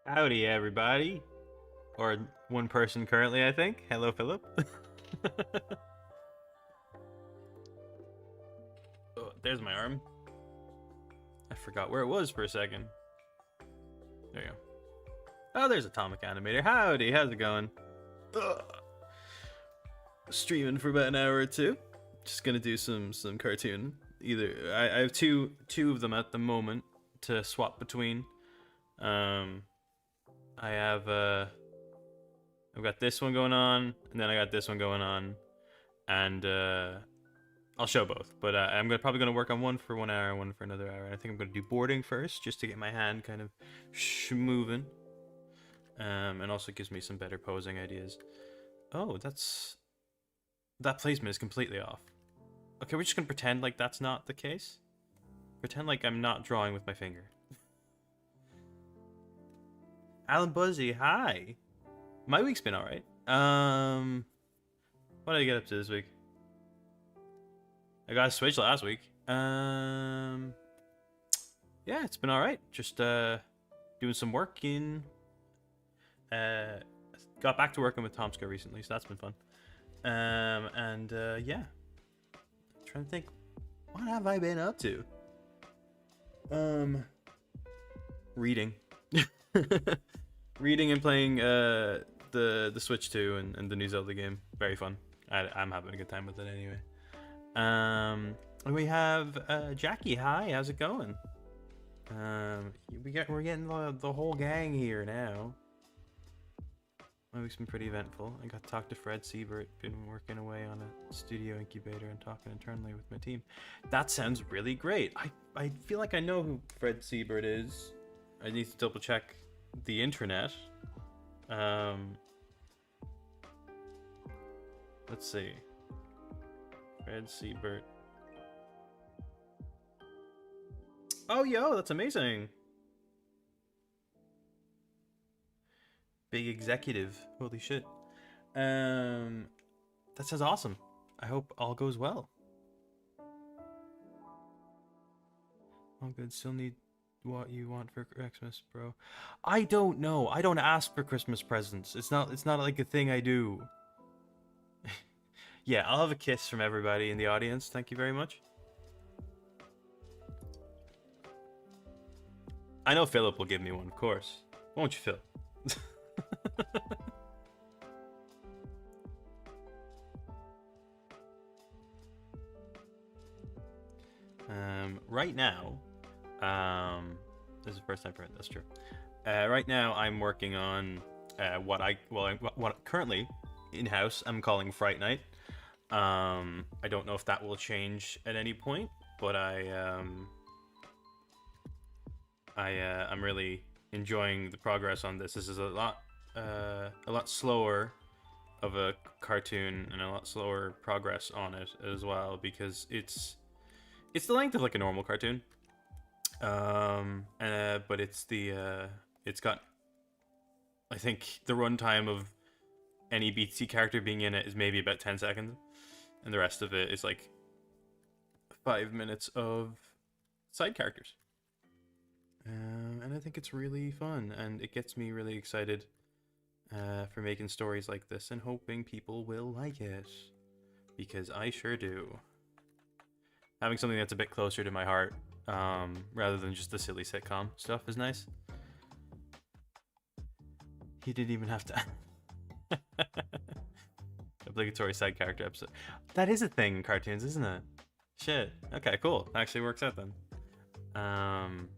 Howdy, everybody. Or one person currently, I think. Hello, Philip. Oh, there's my arm. I forgot where it was for a second. There you go. Oh, there's Atomic Animator. Howdy, how's it going? Ugh. Streaming for about an hour or two. Just gonna do some cartoon. Either I have two of them at the moment to swap between. I have I've got this one going on, and then I got this one going on, and I'll show both. But I'm probably gonna work on one for 1 hour, one for another hour. I think I'm gonna do boarding first, just to get my hand kind of moving, and also gives me some better posing ideas. Oh, that placement is completely off. Okay, we're just gonna pretend like that's not the case. Pretend like I'm not drawing with my finger. Alan Buzzy, hi. My week's been alright. What did I get up to this week? I got a Switch last week. Yeah, it's been alright. Just doing some work in. Got back to working with Tomska recently, so that's been fun. Yeah, trying to think, what have I been up to? Reading. Reading and playing the Switch 2 and the new Zelda game. Very fun. I'm having a good time with it anyway. And we have Jackie. Hi, how's it going? We're getting the whole gang here now. My week's been pretty eventful. I got to talk to Fred Siebert. Been working away on a studio incubator and talking internally with my team. That sounds really great. I feel like I know who Fred Siebert is. I need to double check the internet. Let's see. Fred Siebert. Oh, yo, that's amazing. Big executive. Holy shit. That sounds awesome. I hope all goes well. All good. Still need what you want for Christmas, bro. I don't know. I don't ask for Christmas presents. It's not like a thing I do. Yeah, I'll have a kiss from everybody in the audience. Thank you very much. I know Philip will give me one, of course. Won't you, Phil? Right now, this is the first time for it. That's true. Right now, I'm working on what currently in-house I'm calling Fright Night. I don't know if that will change at any point, but I'm really enjoying the progress on this. This is a lot slower of a cartoon and a lot slower progress on it as well, because it's the length of like a normal cartoon, but it's got, I think the runtime of any BTC character being in it is maybe about 10 seconds, and the rest of it is like 5 minutes of side characters. And I think it's really fun, and it gets me really excited for making stories like this and hoping people will like it, because I sure do. Having something that's a bit closer to my heart, rather than just the silly sitcom stuff, is nice. He didn't even have to. Obligatory side character episode. That is a thing in cartoons, isn't it? Shit. Okay, cool. Actually works out then. I'm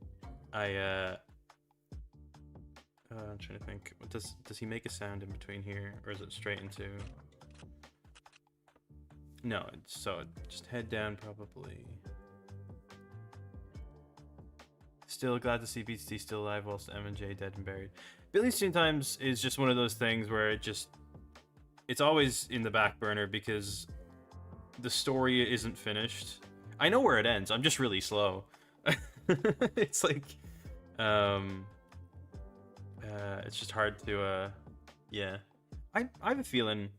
trying to think. What does he make a sound in between here, or is it straight into? No, so just head down probably. Still glad to see BTT still alive whilst M and J dead and buried. Billy's Teen Times is just one of those things where it's always in the back burner because the story isn't finished. I know where it ends. I'm just really slow. It's like, it's just hard to, yeah. I have a feeling,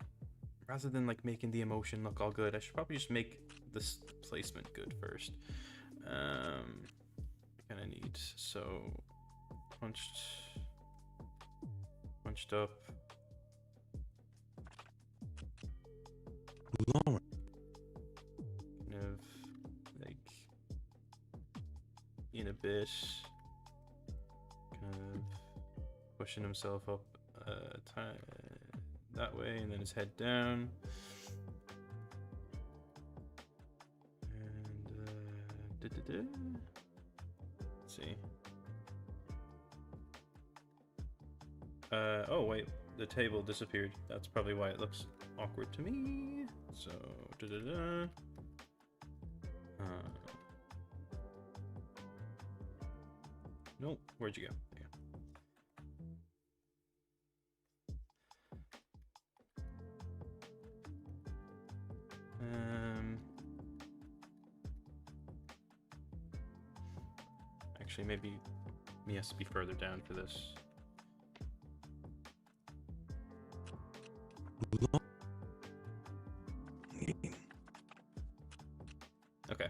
rather than like making the emotion look all good, I should probably just make this placement good first. Kind of need, so punched up. Lauren. Kind of like in a bit, kind of pushing himself up that way, and then his head down. And let's see. Oh wait, the table disappeared. That's probably why it looks awkward to me. So nope, where'd you go? There you go. Actually, maybe he has to be further down for this. Okay.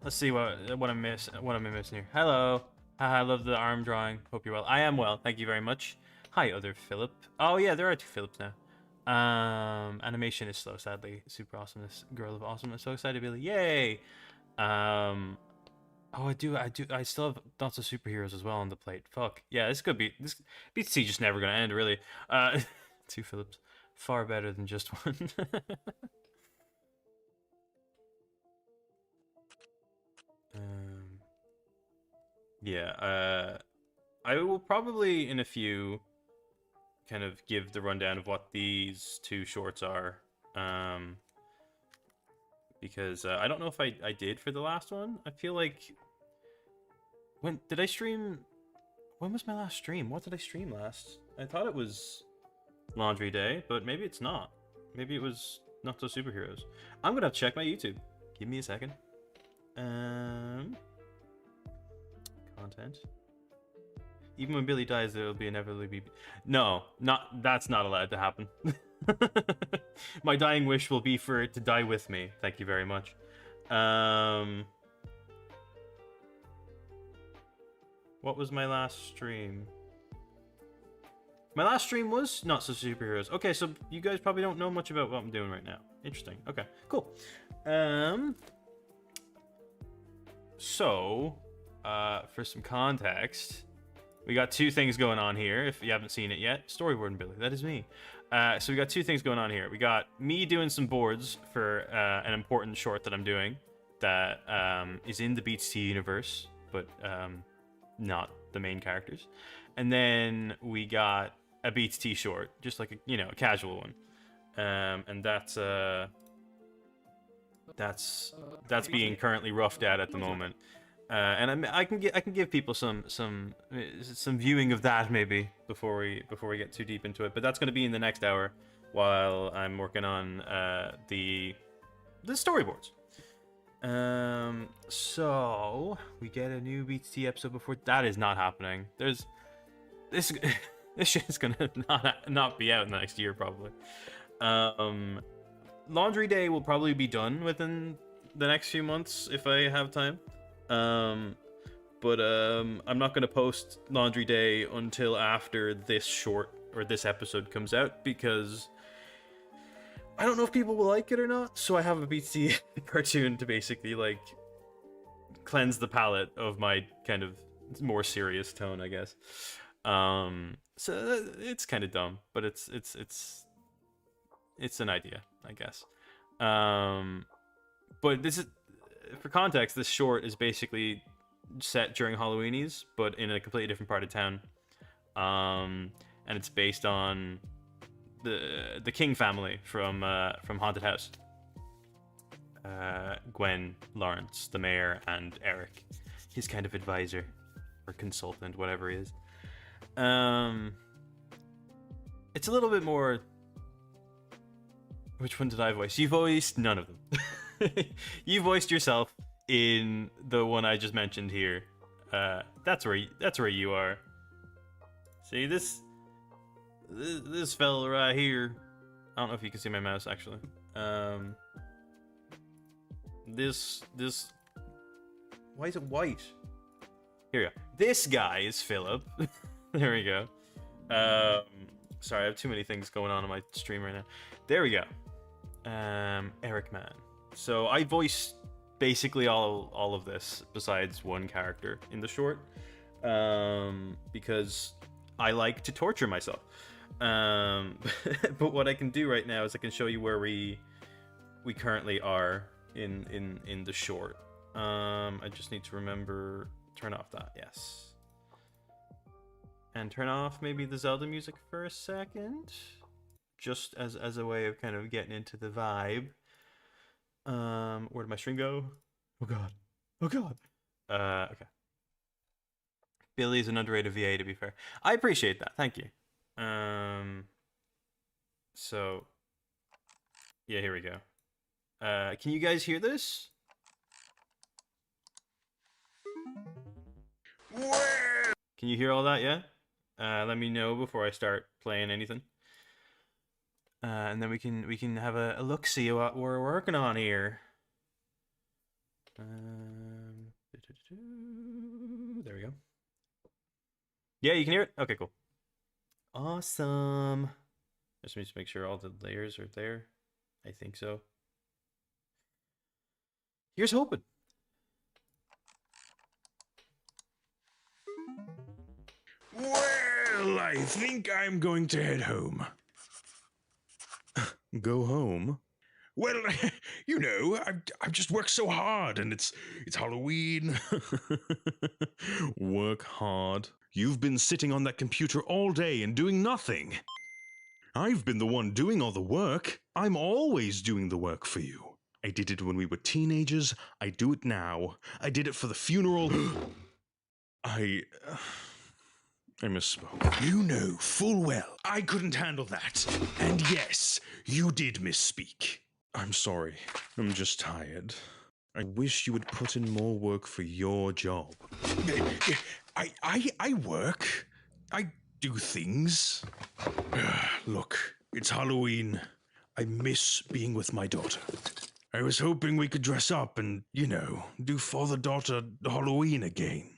Let's see what I'm missing here. Hello. I love the arm drawing. Hope you're well. I am well. Thank you very much. Hi, other Philip. Oh yeah, there are 2 Philips now. Animation is slow, sadly. Super awesomeness, girl of awesomeness. So excited, Billy. Yay. Oh, I still have lots of superheroes as well on the plate. Fuck. Yeah, this BTC just never gonna end, really. 2 Philips. Far better than just one. Yeah, I will probably in a few kind of give the rundown of what these 2 shorts are. Because I don't know if I did for the last one. I feel like... When did I stream? When was my last stream? What did I stream last? I thought it was Laundry Day, but maybe it's not. Maybe it was Not So Superheroes. I'm gonna have to check my YouTube. Give me a second. Content. Even when Billy dies, there will be inevitably be... No, that's not allowed to happen. My dying wish will be for it to die with me. Thank you very much. What was my last stream? My last stream was Not So Superheroes. Okay, so you guys probably don't know much about what I'm doing right now. Interesting. Okay, cool. So, for some context, we got 2 things going on here. If you haven't seen it yet, Storyboarding Billy, that is me. So we got 2 things going on here. We got me doing some boards for an important short that I'm doing that is in the Beats T universe, but not the main characters. And then we got a Beats T short, just like a casual one. And that's being currently roughed at the moment. And I can give people some viewing of that maybe before we get too deep into it. But that's going to be in the next hour while I'm working on the storyboards. So we get a new BT episode before that is not happening. There's this shit's gonna not be out in the next year probably. Laundry Day will probably be done within the next few months if I have time. But I'm not gonna post Laundry Day until after this short or this episode comes out because I don't know if people will like it or not. So I have a BT cartoon to basically like cleanse the palate of my kind of more serious tone, I guess. So it's kind of dumb, but it's an idea, I guess. But this is, for context, this short is basically set during Halloweenies, but in a completely different part of town. And it's based on the King family from Haunted House. Gwen, Lawrence, the mayor, and Eric, his kind of advisor or consultant, whatever he is. It's a little bit more. Which one did I voice? You voiced none of them. You voiced yourself in the one I just mentioned here. That's where you are. See this fella right here. I don't know if you can see my mouse actually. This why is it white? Here we go. This guy is Philip. There we go. Sorry, I have too many things going on my stream right now. There we go. Eric Man. So I voiced basically all of this besides one character in the short, because I like to torture myself. But what I can do right now is I can show you where we currently are in the short. I just need to remember turn off that, yes. And turn off maybe the Zelda music for a second, just as a way of kind of getting into the vibe. Where did my string go? Oh god. Oh god. Okay. Billy's an underrated VA, to be fair. I appreciate that. Thank you. So yeah, here we go. Can you guys hear this? Can you hear all that? Yeah. Let me know before I start playing anything. And then we can have a look, see what we're working on here. There we go. Yeah, you can hear it? Okay, cool. Awesome. Just need to make sure all the layers are there. I think so. Here's hoping. Well, I think I'm going to head home. Go home? Well, you know, I've just worked so hard, and it's Halloween. Work hard. You've been sitting on that computer all day and doing nothing. I've been the one doing all the work. I'm always doing the work for you. I did it when we were teenagers. I do it now. I did it for the funeral. I misspoke. You know full well I couldn't handle that. And yes, you did misspeak. I'm sorry. I'm just tired. I wish you would put in more work for your job. I work. I do things. Look, it's Halloween. I miss being with my daughter. I was hoping we could dress up and, you know, do father-daughter Halloween again.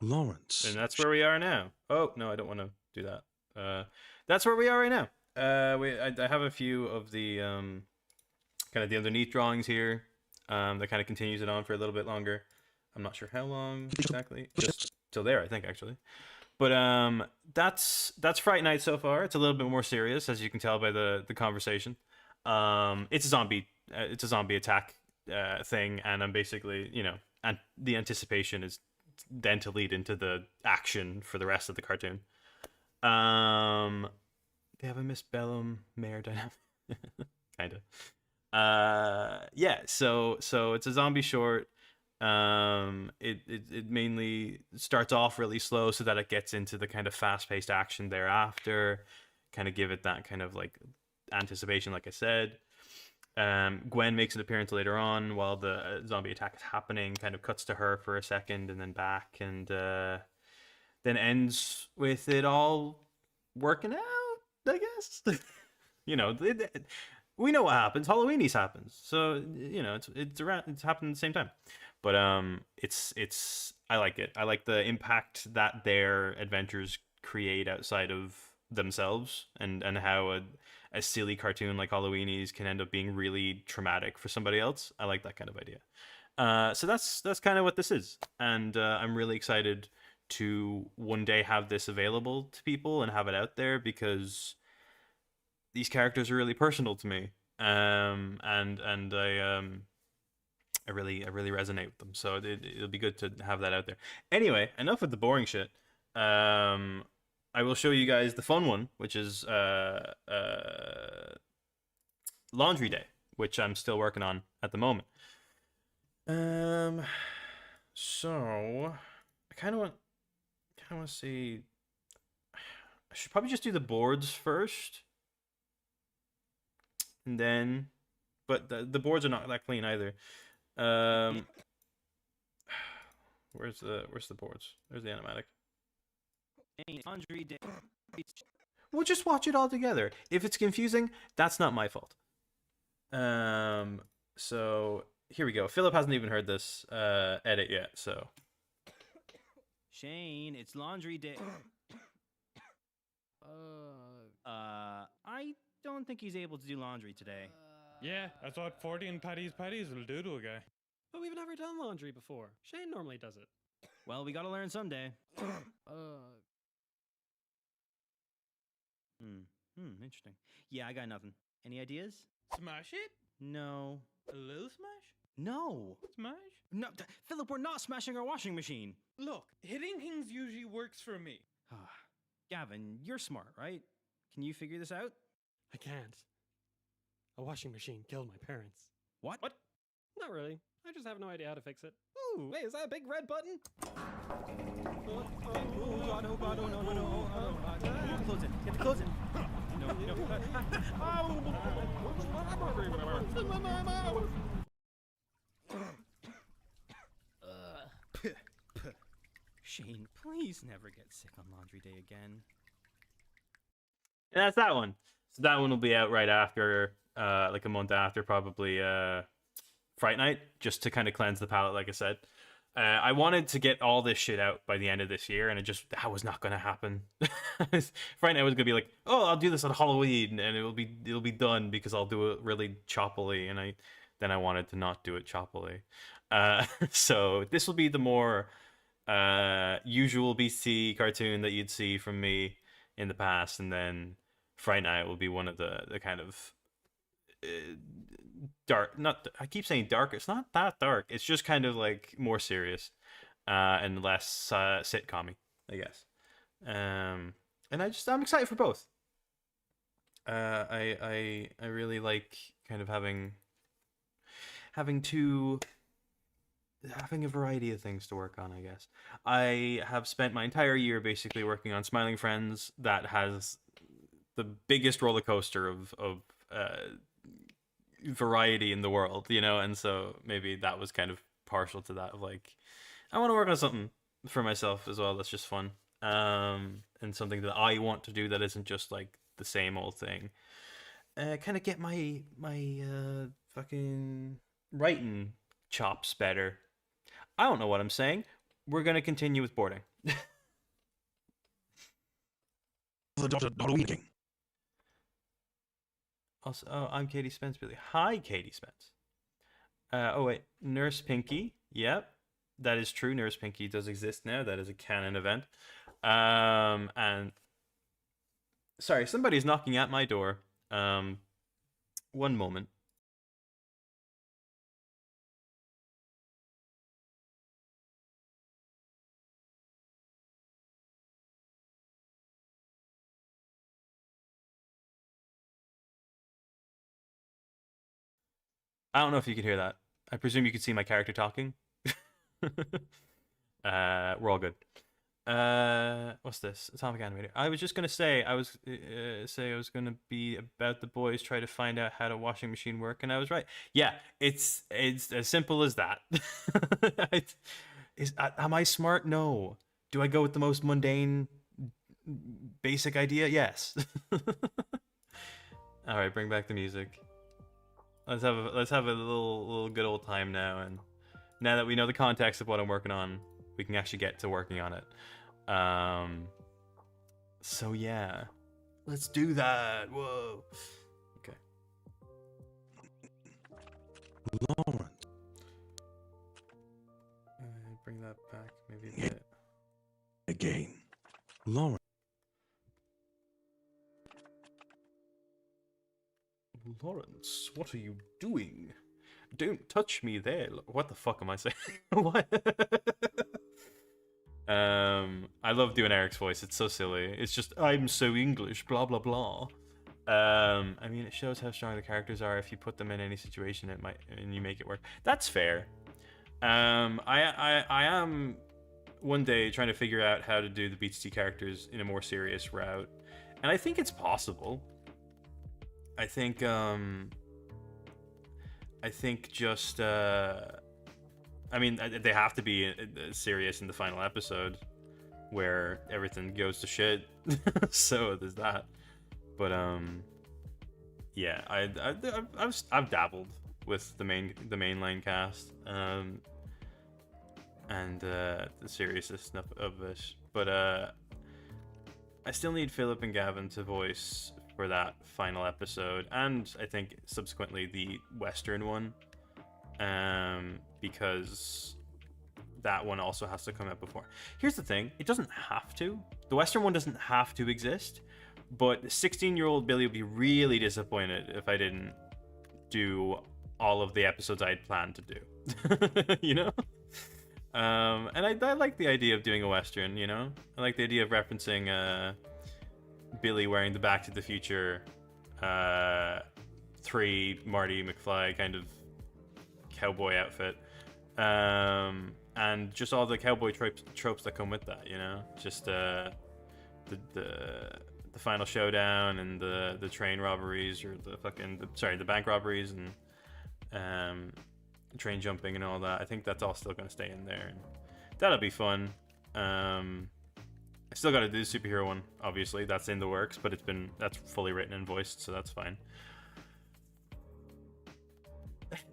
Lawrence. And that's where we are now. Oh, no, I don't want to do that. That's where we are right now. I have a few of the kind of the underneath drawings here that kind of continues it on for a little bit longer. I'm not sure how long exactly. Just till there, I think, actually. But that's Fright Night so far. It's a little bit more serious, as you can tell by the conversation. It's a zombie attack thing, and I'm basically, you know, and the anticipation is then to lead into the action for the rest of the cartoon. They have a Miss Bellum Mare dynamic, kind of. Yeah. So it's a zombie short. It mainly starts off really slow so that it gets into the kind of fast-paced action thereafter, kind of give it that kind of like anticipation, like I said. Gwen makes an appearance later on while the zombie attack is happening, kind of cuts to her for a second and then back, and then ends with it all working out, I guess. You know, we know what happens. Halloweenies happens, so you know it's happening at the same time. But I like it. I like the impact that their adventures create outside of themselves, and how a silly cartoon like Halloweenies can end up being really traumatic for somebody else. I like that kind of idea. So that's kind of what this is, and I'm really excited to one day have this available to people and have it out there, because these characters are really personal to me, and I really resonate with them. So it'll be good to have that out there. Anyway, enough with the boring shit. I will show you guys the fun one, which is Laundry Day, which I'm still working on at the moment. So I kind of want to see. I should probably just do the boards first, and then, but the boards are not that clean either. Where's the boards? There's the animatic. Laundry Day. We'll just watch it all together. If it's confusing, that's not my fault. So here we go. Philip hasn't even heard this edit yet, so. Shane, it's Laundry Day. I don't think he's able to do laundry today. Yeah, I thought 40 and patties will do to a guy. But we've never done laundry before. Shane normally does it. Well, we gotta learn someday. Interesting. Yeah, I got nothing. Any ideas? Smash it? No. A little smash? No. Smash? No, Philip, we're not smashing our washing machine. Look, hitting things usually works for me. Gavin, you're smart, right? Can you figure this out? I can't. A washing machine killed my parents. What? Not really. I just have no idea how to fix it. Ooh, Wait, is that a big red button? oh God, oh no. Get the clothes in. Get the clothes in. Shane, please never get sick on laundry day again. And that's that one. So that one will be out right after, like a month after, probably Fright Night, just to kind of cleanse the palate, like I said. I wanted to get all this shit out by the end of this year, and that was not going to happen. Fright Night was going to be like, oh, I'll do this on Halloween, and it'll be done because I'll do it really choppily, and then I wanted to not do it choppily. So this will be the more usual BC cartoon that you'd see from me in the past, and then Fright Night will be one of the kind of dark, not, I keep saying dark, it's not that dark, it's just kind of like more serious and less sitcom-y, I guess. And I'm excited for both. I really like kind of having a variety of things to work on, I guess. I have spent my entire year basically working on Smiling Friends, that has the biggest roller coaster of variety in the world, you know, and so maybe that was kind of partial to that, of like, I want to work on something for myself as well that's just fun, and something that I want to do that isn't just like the same old thing. Kind of get my fucking writing chops better. I don't know what I'm saying. We're gonna continue with boarding. The doctor not winking. Also, oh, I'm Katie Spence, Billy. Hi, Katie Spence. Oh wait, Nurse Pinky. Yep, that is true. Nurse Pinky does exist now. That is a canon event. And sorry, somebody's knocking at my door. One moment. I don't know if you could hear that. I presume you could see my character talking. We're all good. What's this? Atomic Animator. I was just gonna say I was gonna be about the boys try to find out how the washing machine work, and I was right. Yeah, it's as simple as that. Am I smart? No. Do I go with the most mundane, basic idea? Yes. All right, bring back the music. Let's have a little good old time now, and now that we know the context of what I'm working on, we can actually get to working on it. So yeah, let's do that. Whoa. Okay. Lawrence. Bring that back, maybe a bit. Again. Lawrence. Lawrence, what are you doing? Don't touch me there. What the fuck am I saying? What? I love doing Eric's voice. It's so silly. It's just, I'm so English, blah blah blah. I mean, it shows how strong the characters are. If you put them in any situation, it might, and you make it work. That's fair. I am one day trying to figure out how to do the Beats T characters in a more serious route, and I think it's possible. I think just I mean, they have to be serious in the final episode where everything goes to shit. So there's that. But yeah, I've dabbled with the mainline cast and the seriousness of this, but I still need Philip and Gavin to voice for that final episode, and I think subsequently the Western one, because that one also has to come out before. Here's the thing, it doesn't have to. The Western one doesn't have to exist, but 16-year-old Billy would be really disappointed if I didn't do all of the episodes I had planned to do. You know? And I like the idea of doing a Western, you know? I like the idea of referencing Billy wearing the Back to the Future 3 Marty McFly kind of cowboy outfit, and just all the cowboy tropes that come with that, you know, just the final showdown and the train robberies, or the bank robberies, and train jumping and all that. I think that's all still going to stay in there, and that'll be fun. I still got to do the superhero one, obviously. That's in the works, but that's fully written and voiced, so that's fine.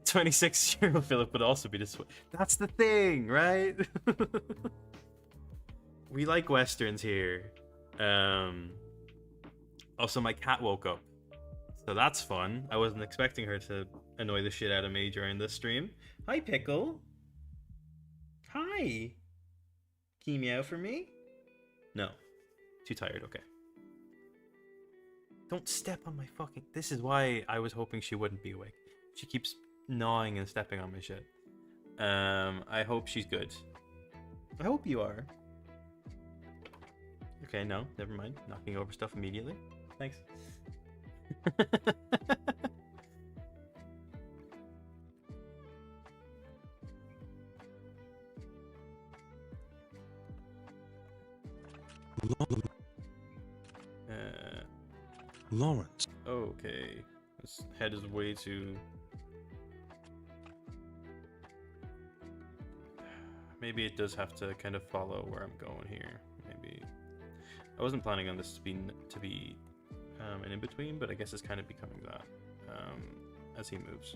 26-year-old Philip would also be this way. That's the thing, right? We like westerns here. Also, my cat woke up, so that's fun. I wasn't expecting her to annoy the shit out of me during this stream. Hi, Pickle. Hi. Can you meow for me? No. Too tired, okay. Don't step on my fucking... This is why I was hoping she wouldn't be awake. She keeps gnawing and stepping on my shit. I hope she's good. I hope you are. Okay, no, never mind. Knocking over stuff immediately. Thanks. Lawrence. Okay. This head is way too... Maybe it does have to kind of follow where I'm going here. Maybe... I wasn't planning on this to be an in-between, but I guess it's kind of becoming that as he moves.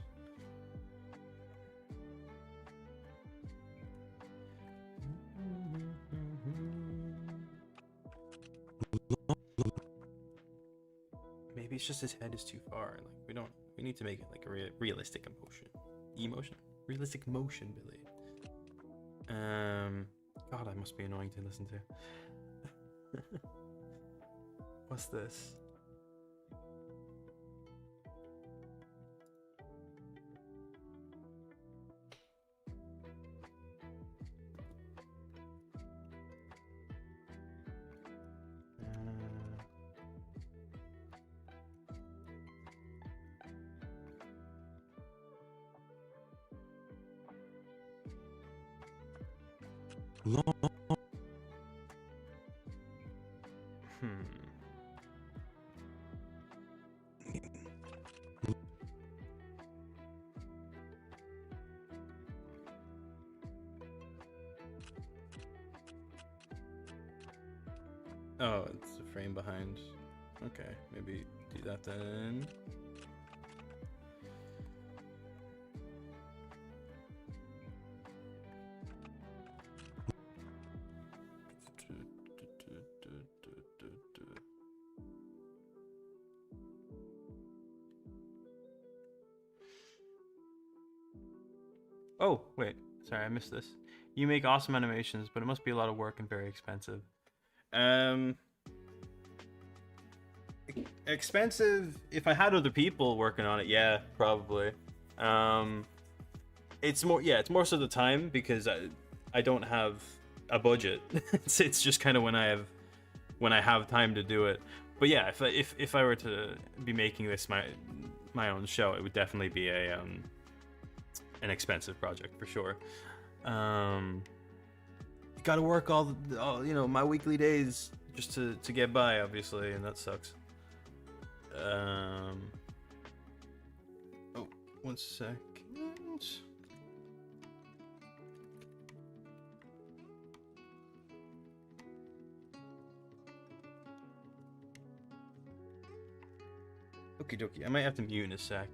Maybe it's just his head is too far. Like we need to make it like a realistic realistic motion, Billy. God, I must be annoying to listen to. What's this? Oh, it's a frame behind. Okay, maybe do that then. Oh, wait. Sorry, I missed this. You make awesome animations, but it must be a lot of work and very expensive. Expensive if I had other people working on it, yeah, probably. It's more so the time, because I don't have a budget. it's just kind of when I have time to do it. But yeah, if I were to be making this my own show, it would definitely be an expensive project for sure. Gotta work all my weekly days just to get by, obviously, and that sucks. Oh, 1 second. Okie dokie, I might have to mute in a sec.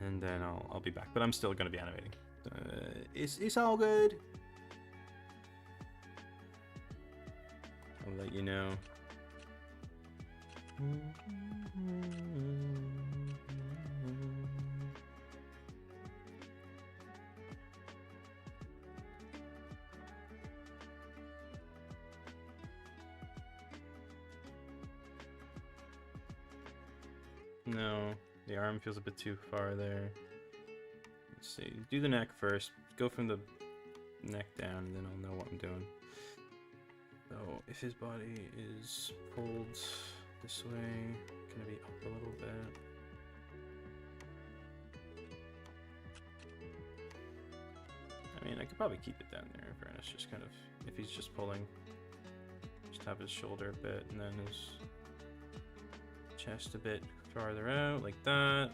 And then I'll be back, but I'm still gonna be animating. It's all good. I'll let you know. No, the arm feels a bit too far there. Let's see. Do the neck first. Go from the neck down, and then I'll know what I'm doing. So if his body is pulled this way, gonna be up a little bit. I mean, I could probably keep it down there in fairness, just kind of, if he's just pulling, just have his shoulder a bit, and then his chest a bit farther out, like that.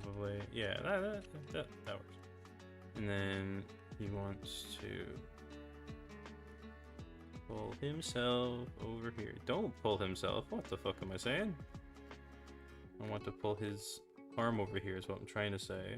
probably. Yeah, that works. And then he wants to pull himself over here. Don't pull himself. What the fuck am I saying? I want to pull his arm over here is what I'm trying to say.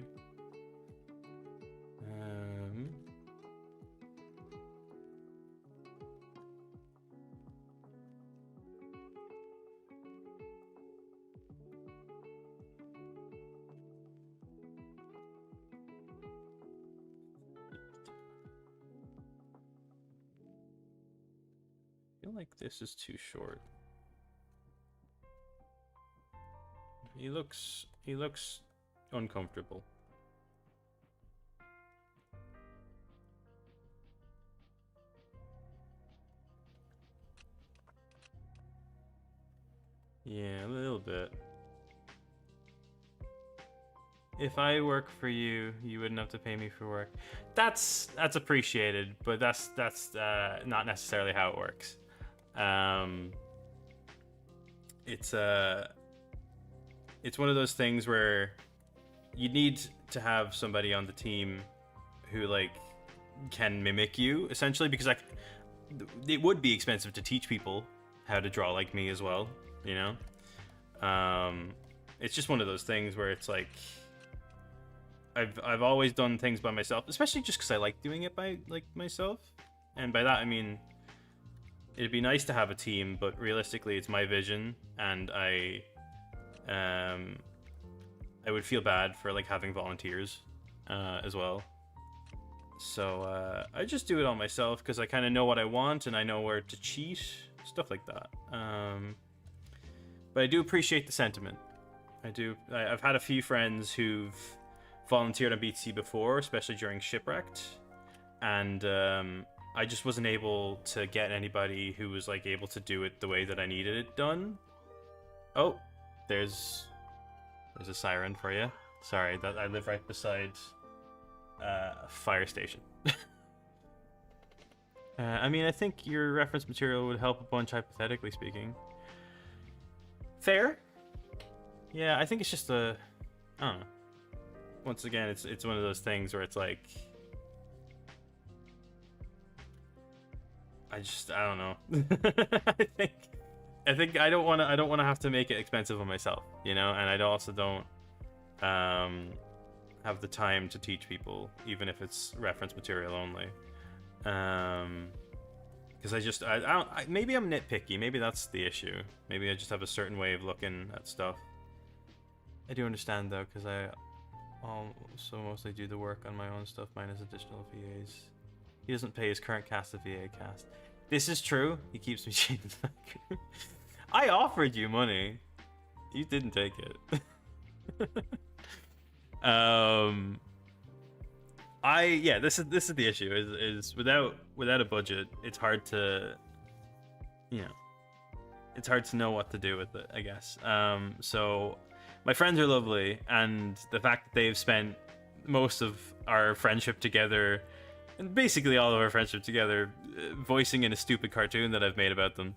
I feel like this is too short. He looks uncomfortable. Yeah, a little bit. If I work for you, you wouldn't have to pay me for work. That's appreciated, but that's not necessarily how it works. It's one of those things where you need to have somebody on the team who like can mimic you essentially, because like it would be expensive to teach people how to draw like me as well, you know. It's just one of those things where it's like I've always done things by myself, especially just because I like doing it by like myself, and by that I mean it'd be nice to have a team, but realistically it's my vision, and I would feel bad for like having volunteers as well. So I just do it all myself because I kind of know what I want and I know where to cheat, stuff like that. But I do appreciate the sentiment. I've had a few friends who've volunteered on BTC before, especially during Shipwrecked, and I just wasn't able to get anybody who was like able to do it the way that I needed it done. Oh, there's a siren for you. Sorry, that I live right beside a fire station. I mean, I think your reference material would help a bunch, hypothetically speaking. Fair. Yeah, I think it's just I don't know. Once again, it's one of those things where it's like I don't know. I think I don't want to have to make it expensive on myself, you know, and I also don't have the time to teach people, even if it's reference material only. Because I don't maybe I'm nitpicky. Maybe that's the issue. Maybe I just have a certain way of looking at stuff. I do understand though, because I also mostly do the work on my own stuff, minus additional VAs. He doesn't pay his current cast of VA cast. This is true. He keeps me cheap. I offered you money. You didn't take it. This is the issue. Is without a budget, it's hard to, you know, it's hard to know what to do with it, I guess. So my friends are lovely, and the fact that they've spent most of our friendship together, and basically all of our friendship together, voicing in a stupid cartoon that I've made about them,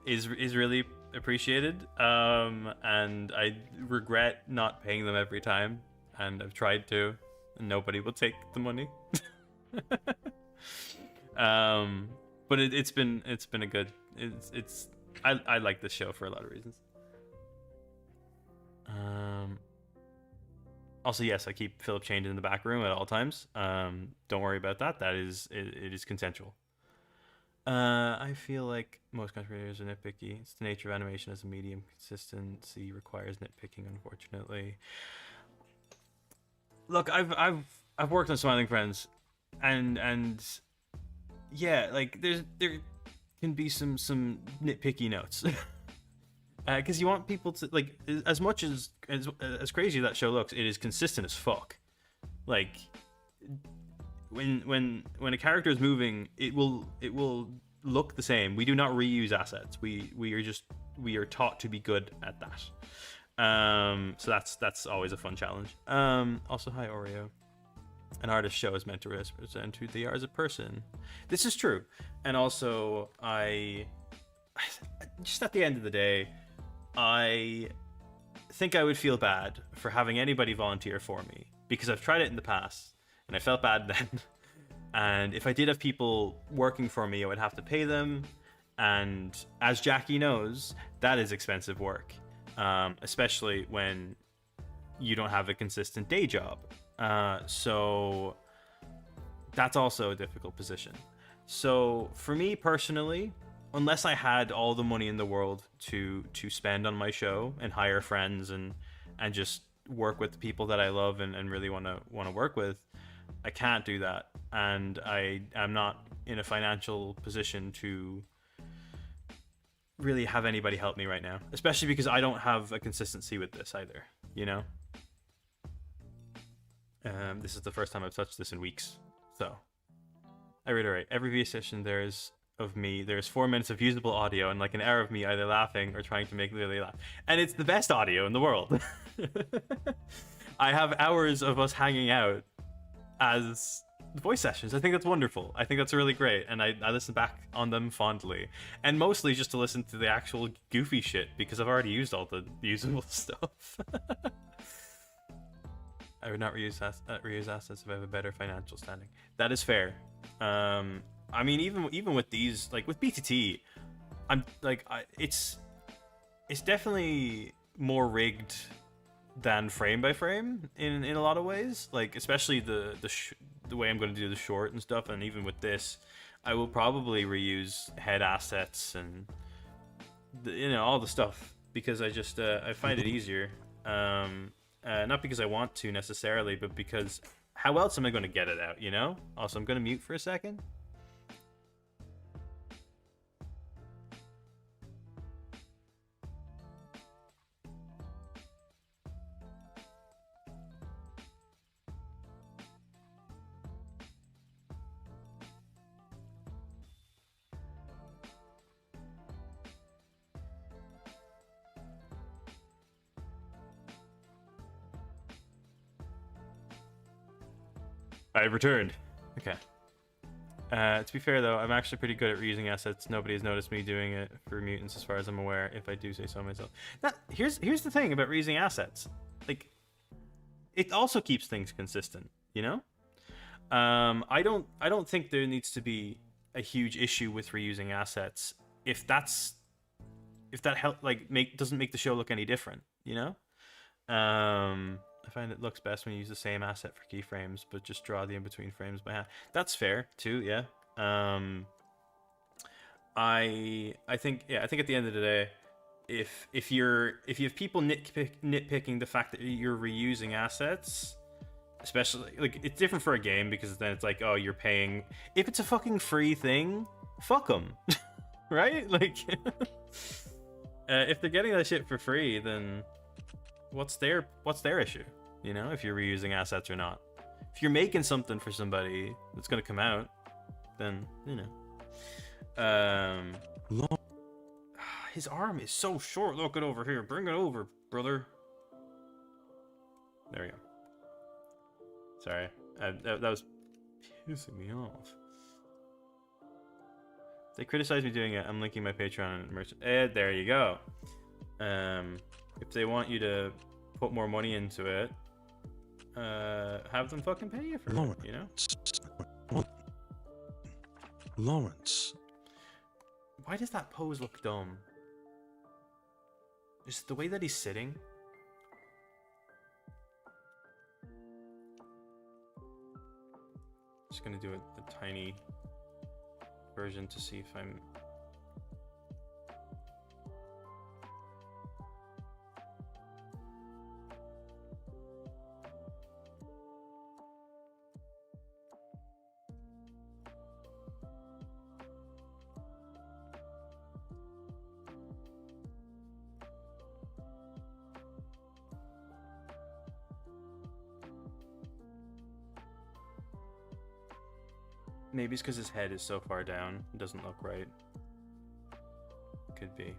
is really appreciated. And I regret not paying them every time, and I've tried to, and nobody will take the money. But it's been a good. I like this show for a lot of reasons. Also, yes, I keep Philip chained in the back room at all times. Don't worry about that. It is consensual. I feel like most content creators are nitpicky. It's the nature of animation as a medium. Consistency requires nitpicking, unfortunately. Look, I've worked on Smiling Friends, and yeah, like there can be some nitpicky notes. Because you want people to, like, as much as crazy that show looks, it is consistent as fuck. Like, when a character is moving, it will look the same. We do not reuse assets. We are taught to be good at that. So that's always a fun challenge. Also, hi Oreo. An artist show is meant to represent who they are as a person. This is true. And also, I just at the end of the day, I think I would feel bad for having anybody volunteer for me, because I've tried it in the past and I felt bad then. And if I did have people working for me, I would have to pay them. And as Jackie knows, that is expensive work, especially when you don't have a consistent day job. So that's also a difficult position. So for me personally, unless I had all the money in the world to spend on my show and hire friends and just work with the people that I love and really want to work with, I can't do that. And I am not in a financial position to really have anybody help me right now, especially because I don't have a consistency with this either, you know? This is the first time I've touched this in weeks. So I reiterate, every V session there's 4 minutes of usable audio and like an hour of me either laughing or trying to make Lily laugh. And it's the best audio in the world. I have hours of us hanging out as voice sessions. I think that's wonderful. I think that's really great. And I listen back on them fondly. And mostly just to listen to the actual goofy shit, because I've already used all the usable stuff. I would not reuse assets if I have a better financial standing. That is fair. I mean, even with these, like with BTT, I'm like, it's definitely more rigged than frame by frame in a lot of ways. Like especially the way I'm going to do the short and stuff, and even with this, I will probably reuse head assets and all the stuff, because I just I find it easier. Not because I want to necessarily, but because how else am I going to get it out, you know? Also, I'm going to mute for a second. I've returned. Okay. To be fair, though, I'm actually pretty good at reusing assets. Nobody has noticed me doing it for mutants, as far as I'm aware, if I do say so myself. Now, here's the thing about reusing assets. Like, it also keeps things consistent, you know? I don't think there needs to be a huge issue with reusing assets if that doesn't make the show look any different, you know? I find it looks best when you use the same asset for keyframes, but just draw the in-between frames by hand. That's fair too, yeah. I think at the end of the day, if you have people nitpicking the fact that you're reusing assets, especially like it's different for a game, because then it's like, oh, you're paying. If it's a fucking free thing, fuck them, right? Like, if they're getting that shit for free, then what's their issue? You know, if you're reusing assets or not. If you're making something for somebody that's gonna come out, then you know. His arm is so short. Look it over here. Bring it over, brother. There we go. Sorry, that was pissing me off. If they criticize me doing it, I'm linking my Patreon and merch. There you go. If they want you to put more money into it, have them fucking pay you for it, you know? Lawrence. Why does that pose look dumb? Just the way that he's sitting. Just gonna do a tiny version to see if I'm... Maybe it's because his head is so far down. It doesn't look right. Could be.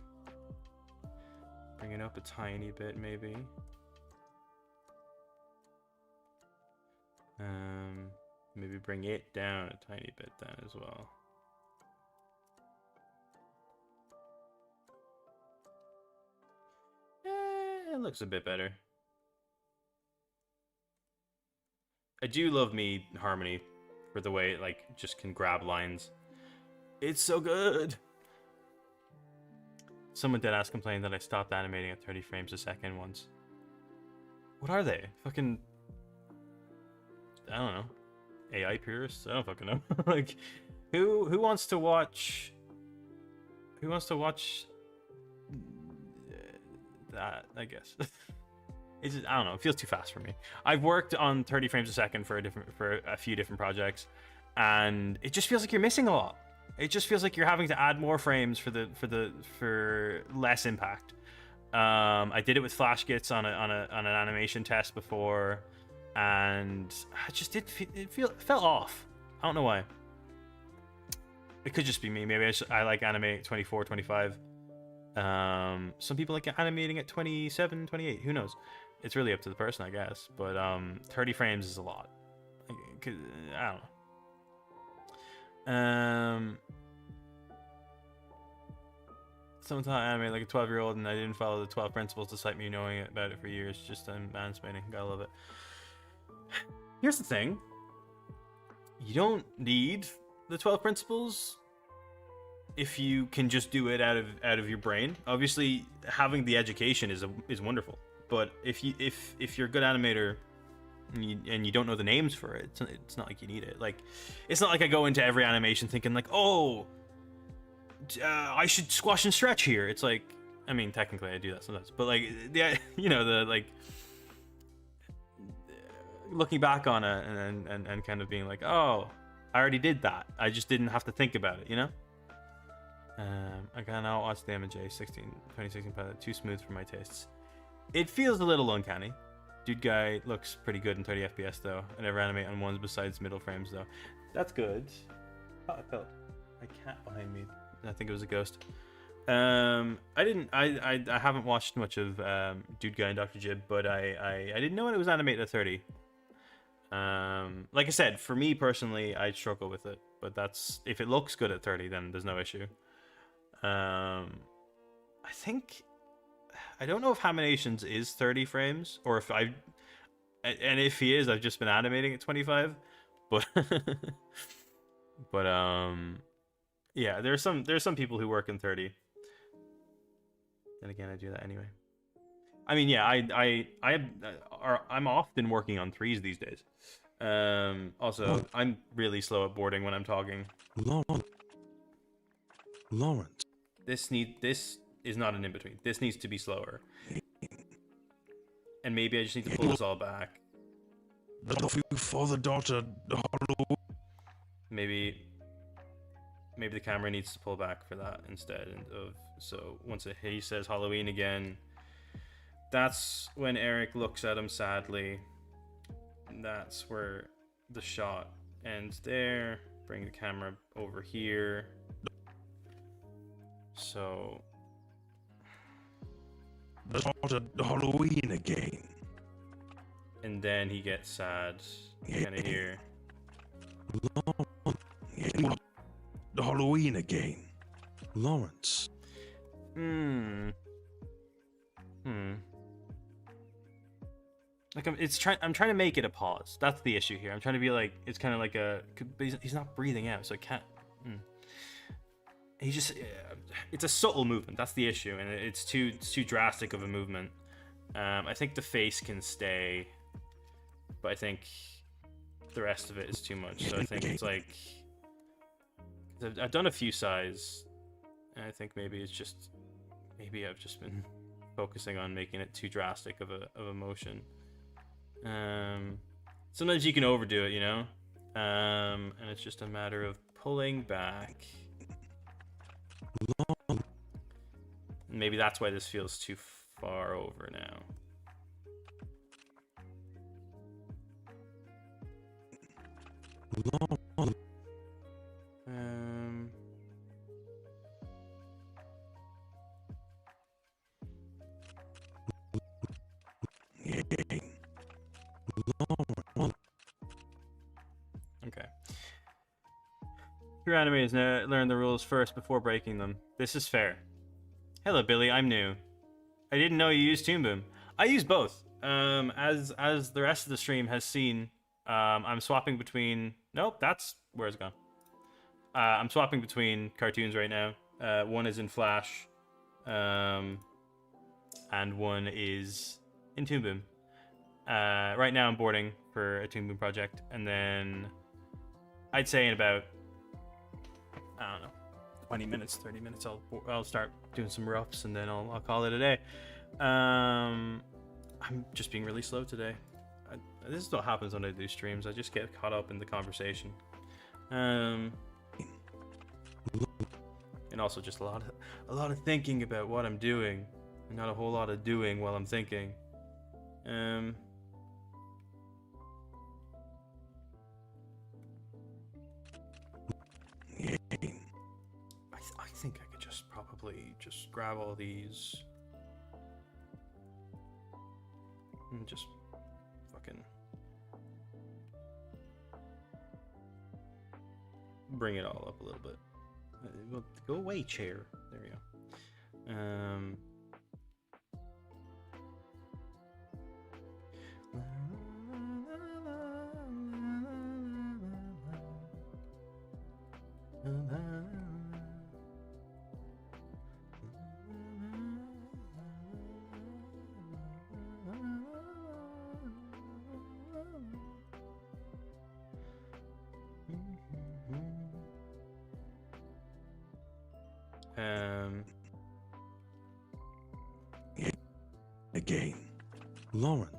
Bring it up a tiny bit, maybe. Maybe bring it down a tiny bit then as well. It looks a bit better. I do love me Harmony for the way it like just can grab lines. It's so good. Someone deadass complained that I stopped animating at 30 frames a second once. What are they? Fucking... I don't know. AI purists? I don't fucking know. Like, who wants to watch... Who wants to watch... that, I guess. It's just, I don't know, it feels too fast for me. I've worked on 30 frames a second for a few different projects, and it just feels like you're missing a lot. It just feels like you're having to add more frames for less impact. I did it with flash gits on an animation test before, and I just it felt off. I don't know why. It could just be me. Maybe I like animating at 24, 25. Some people like animating at 27, 28. Who knows? It's really up to the person, I guess. But 30 frames is a lot. I don't know. Someone taught I animate like a 12-year-old, and I didn't follow the 12 principles despite me knowing about it for years. Just mansplaining. Gotta love it. Here's the thing. You don't need the 12 principles if you can just do it out of your brain. Obviously, having the education is wonderful. But if you're a good animator and you don't know the names for it, it's not like you need it. Like, it's not like I go into every animation thinking like, oh, I should squash and stretch here. It's like, I mean, technically I do that sometimes, but like, the like looking back on it and kind of being like, oh, I already did that. I just didn't have to think about it, you know? I can now watch the MJ 2016 pilot. Too smooth for my tastes. It feels a little uncanny. Dude guy looks pretty good in 30 FPS though. I never animate on ones besides middle frames though. That's good. Oh, I felt a cat behind me. I think it was a ghost. I haven't watched much of Dude Guy and Dr. Jib, but I didn't know it was animated at 30. Like I said, for me personally, I struggle with it, but that's if it looks good at 30, then there's no issue. I think I don't know if Haminations is 30 frames or if if he is, I've just been animating at 25, but but yeah, there's some people who work in 30. Then again, I do that anyway. I mean, yeah, I'm often working on 3s these days. Also, I'm really slow at boarding when I'm talking. Lawrence. This is not an in-between. This needs to be slower. And maybe I just need to pull this all back. For the daughter. Maybe the camera needs to pull back for that instead of, so once he says Halloween again, that's when Eric looks at him sadly. And that's where the shot ends there. Bring the camera over here. So The daughter Halloween again. and then he gets sad kind of here. Halloween again. Lawrence. Like I'm trying to make it a pause. That's the issue here. I'm trying to be like, it's kind of like he's not breathing out, so it can't. He just, it's a subtle movement. That's the issue, and it's too drastic of a movement. I think the face can stay, but I think the rest of it is too much. So I think it's like, I've done a few sides, and I think maybe it's just, maybe I've just been focusing on making it too drastic of a motion. Sometimes you can overdo it, you know, and it's just a matter of pulling back. Maybe that's why this feels too far over now. Okay. Your animators learn the rules first before breaking them. This is fair. Hello, Billy. I'm new. I didn't know you used Toon Boom. I use both. As the rest of the stream has seen, I'm swapping between. Nope, that's where it's gone. I'm swapping between cartoons right now. One is in Flash, and one is in Toon Boom. Right now I'm boarding for a Toon Boom project, and then I'd say in about, I don't know, 20 minutes, 30 minutes, I'll start doing some roughs, and then I'll call it a day. I'm just being really slow today. This is what happens when I do streams. I just get caught up in the conversation. And also just a lot of thinking about what I'm doing, and not a whole lot of doing while I'm thinking. I think I could just probably just grab all these and just fucking bring it all up a little bit. Go away, chair. There we go. Again, Lauren.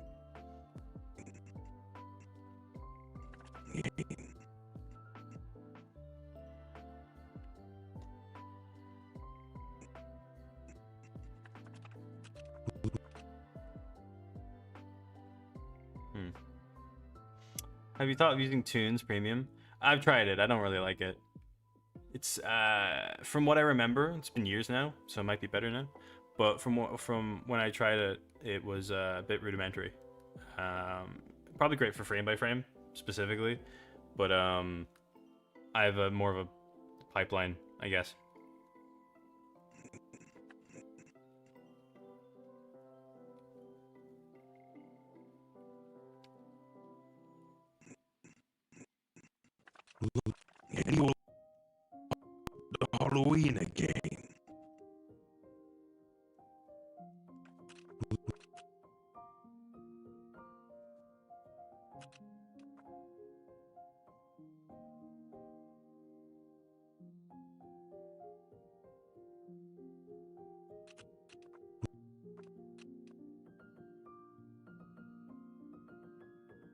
Have you thought of using Tunes Premium? I've tried it. I don't really like it. It's from what I remember, it's been years now, so it might be better now. But from when I tried it, it was a bit rudimentary. Probably great for frame by frame specifically, but I have more of a pipeline, I guess. Halloween again.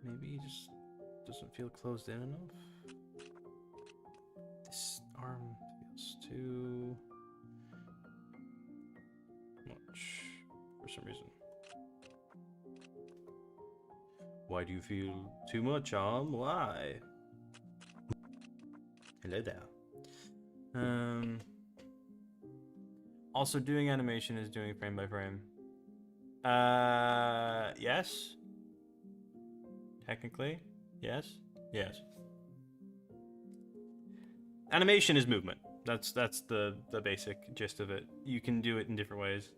Maybe he just doesn't feel closed in enough. This arm feels too much for some reason. Why do you feel too much, arm? Why? Hello there. Also, doing animation is doing frame by frame. Yes. Technically, yes. Yes. Animation is movement. That's the basic gist of it. You can do it in different ways.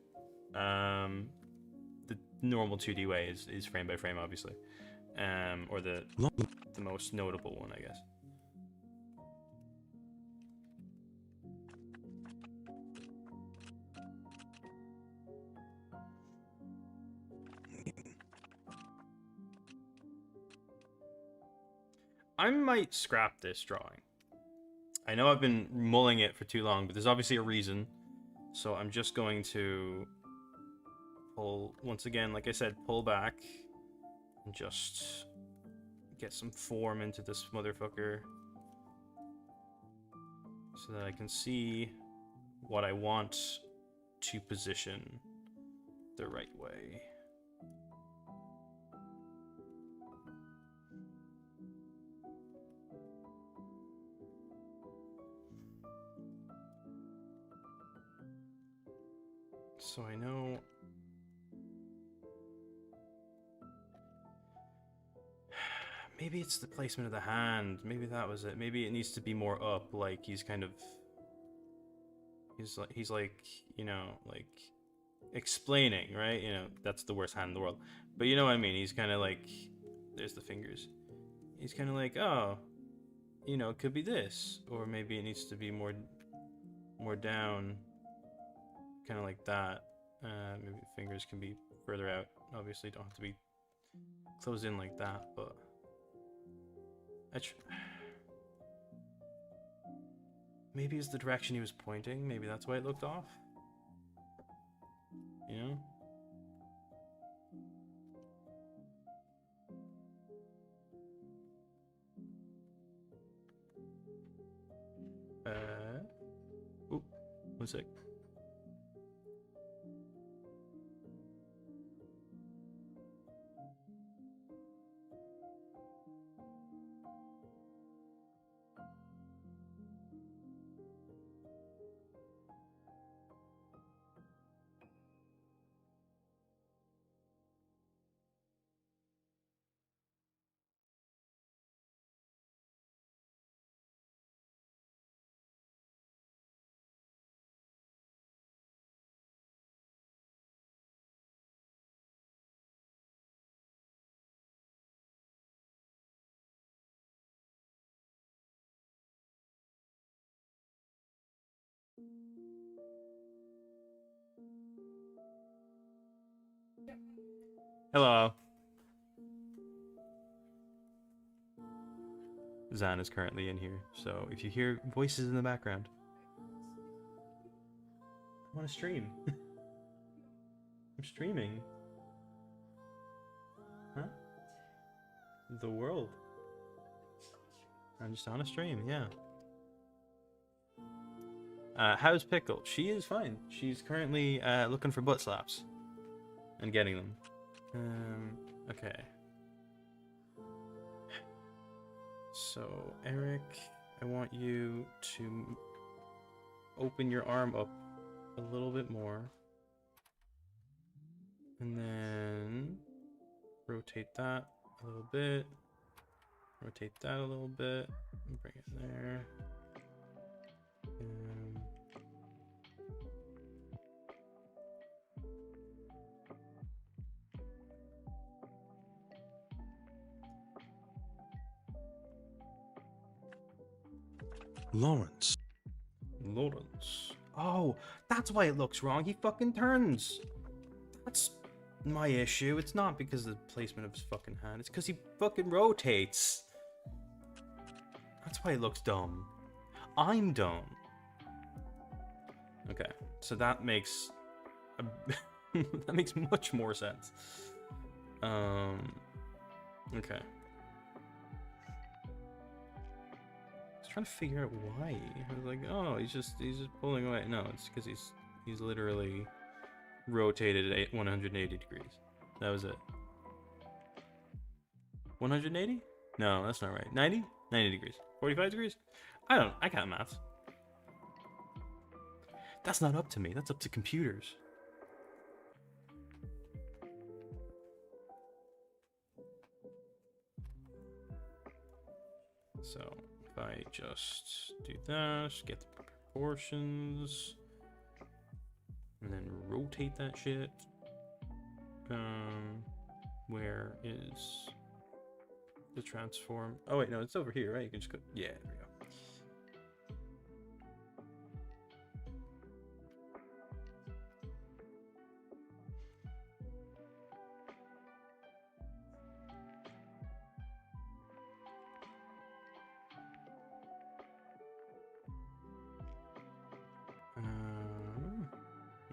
The normal 2D way is frame by frame, obviously, or the most notable one, I guess. I might scrap this drawing. I know I've been mulling it for too long, but there's obviously a reason. So I'm just going to pull, once again, like I said, pull back and just get some form into this motherfucker so that I can see what I want to position the right way. So I know maybe it's the placement of the hand. Maybe that was it. Maybe it needs to be more up, like he's kind of he's like, you know, like explaining, right? You know, that's the worst hand in the world. But you know what I mean? He's kind of like, there's the fingers. He's kind of like, oh, you know, it could be this, or maybe it needs to be more down, kind of like that. Maybe the fingers can be further out. Obviously, don't have to be closed in like that, but maybe it's the direction he was pointing. Maybe that's why it looked off. You know? Oh, one sec. Hello. Zan is currently in here, so if you hear voices in the background, I want to stream. I'm streaming. Huh? The world. I'm just on a stream, yeah. How's Pickle? She is fine. She's currently looking for butt slaps and getting them. Okay. So, Eric, I want you to open your arm up a little bit more. And then rotate that a little bit. Rotate that a little bit. And bring it there. Lawrence. Lawrence. Oh, that's why it looks wrong. He fucking turns. That's my issue. It's not because of the placement of his fucking hand. It's because he fucking rotates. That's why it looks dumb. I'm dumb. Okay, so that makes that makes much more sense. Okay. I was trying to figure out why. I was like, oh, he's just pulling away. No, it's because he's literally rotated at 180 degrees. That was it. 180? No, that's not right. 90? 90 degrees. 45 degrees? I can't math. That's not up to me. That's up to computers. So if I just do that, get the proportions, and then rotate that shit. Where is the transform? Oh wait, no, it's over here, right? You can just go. Yeah, there we go.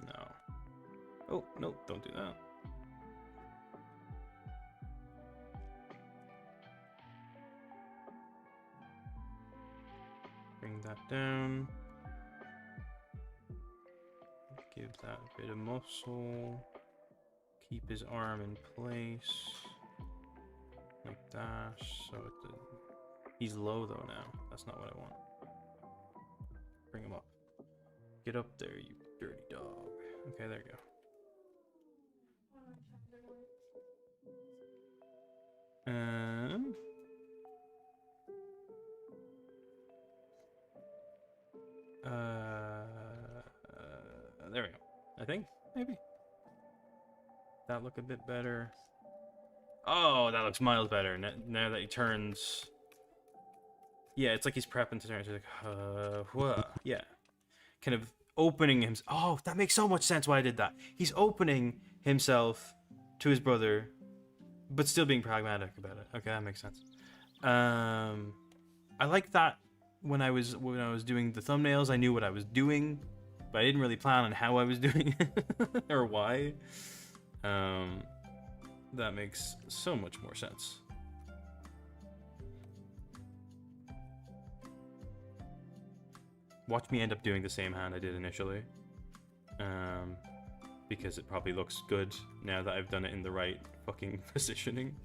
No. Oh, no, don't do that. Bring that down. Give that a bit of muscle. Keep his arm in place. Like that. So he's low though now. That's not what I want. Bring him up. Get up there, you dirty dog. Okay, there you go. There we go. I think, maybe. That look a bit better. Oh, that looks miles better. Now that he turns... Yeah, it's like he's prepping to turn. He's like, whoa. Yeah. Kind of opening him. Oh, that makes so much sense why I did that. He's opening himself to his brother, but still being pragmatic about it. Okay, that makes sense. I like that when I was doing the thumbnails, I knew what I was doing, but I didn't really plan on how I was doing it or why. That makes so much more sense. Watch me end up doing the same hand I did initially. Because it probably looks good now that I've done it in the right fucking positioning.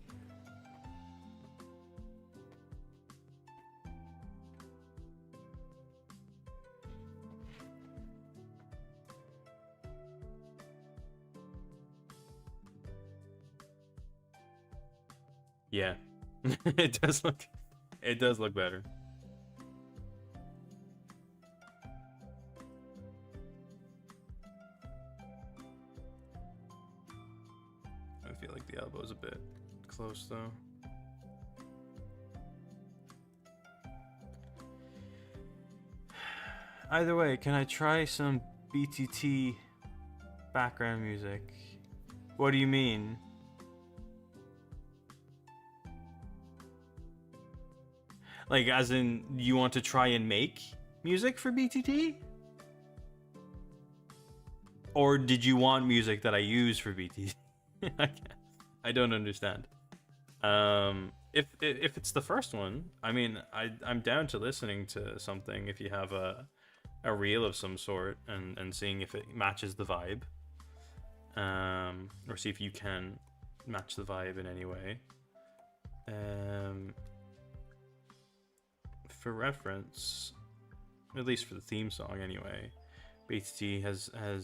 Yeah. It does look better. I feel like the elbow's a bit close though. Either way, can I try some BTT background music? What do you mean? Like, as in, you want to try and make music for BTT? Or did you want music that I use for BTT? I don't understand. If it's the first one, I mean, I'm down to listening to something if you have a reel of some sort and seeing if it matches the vibe. Or see if you can match the vibe in any way. For reference, at least for the theme song anyway, BTT has a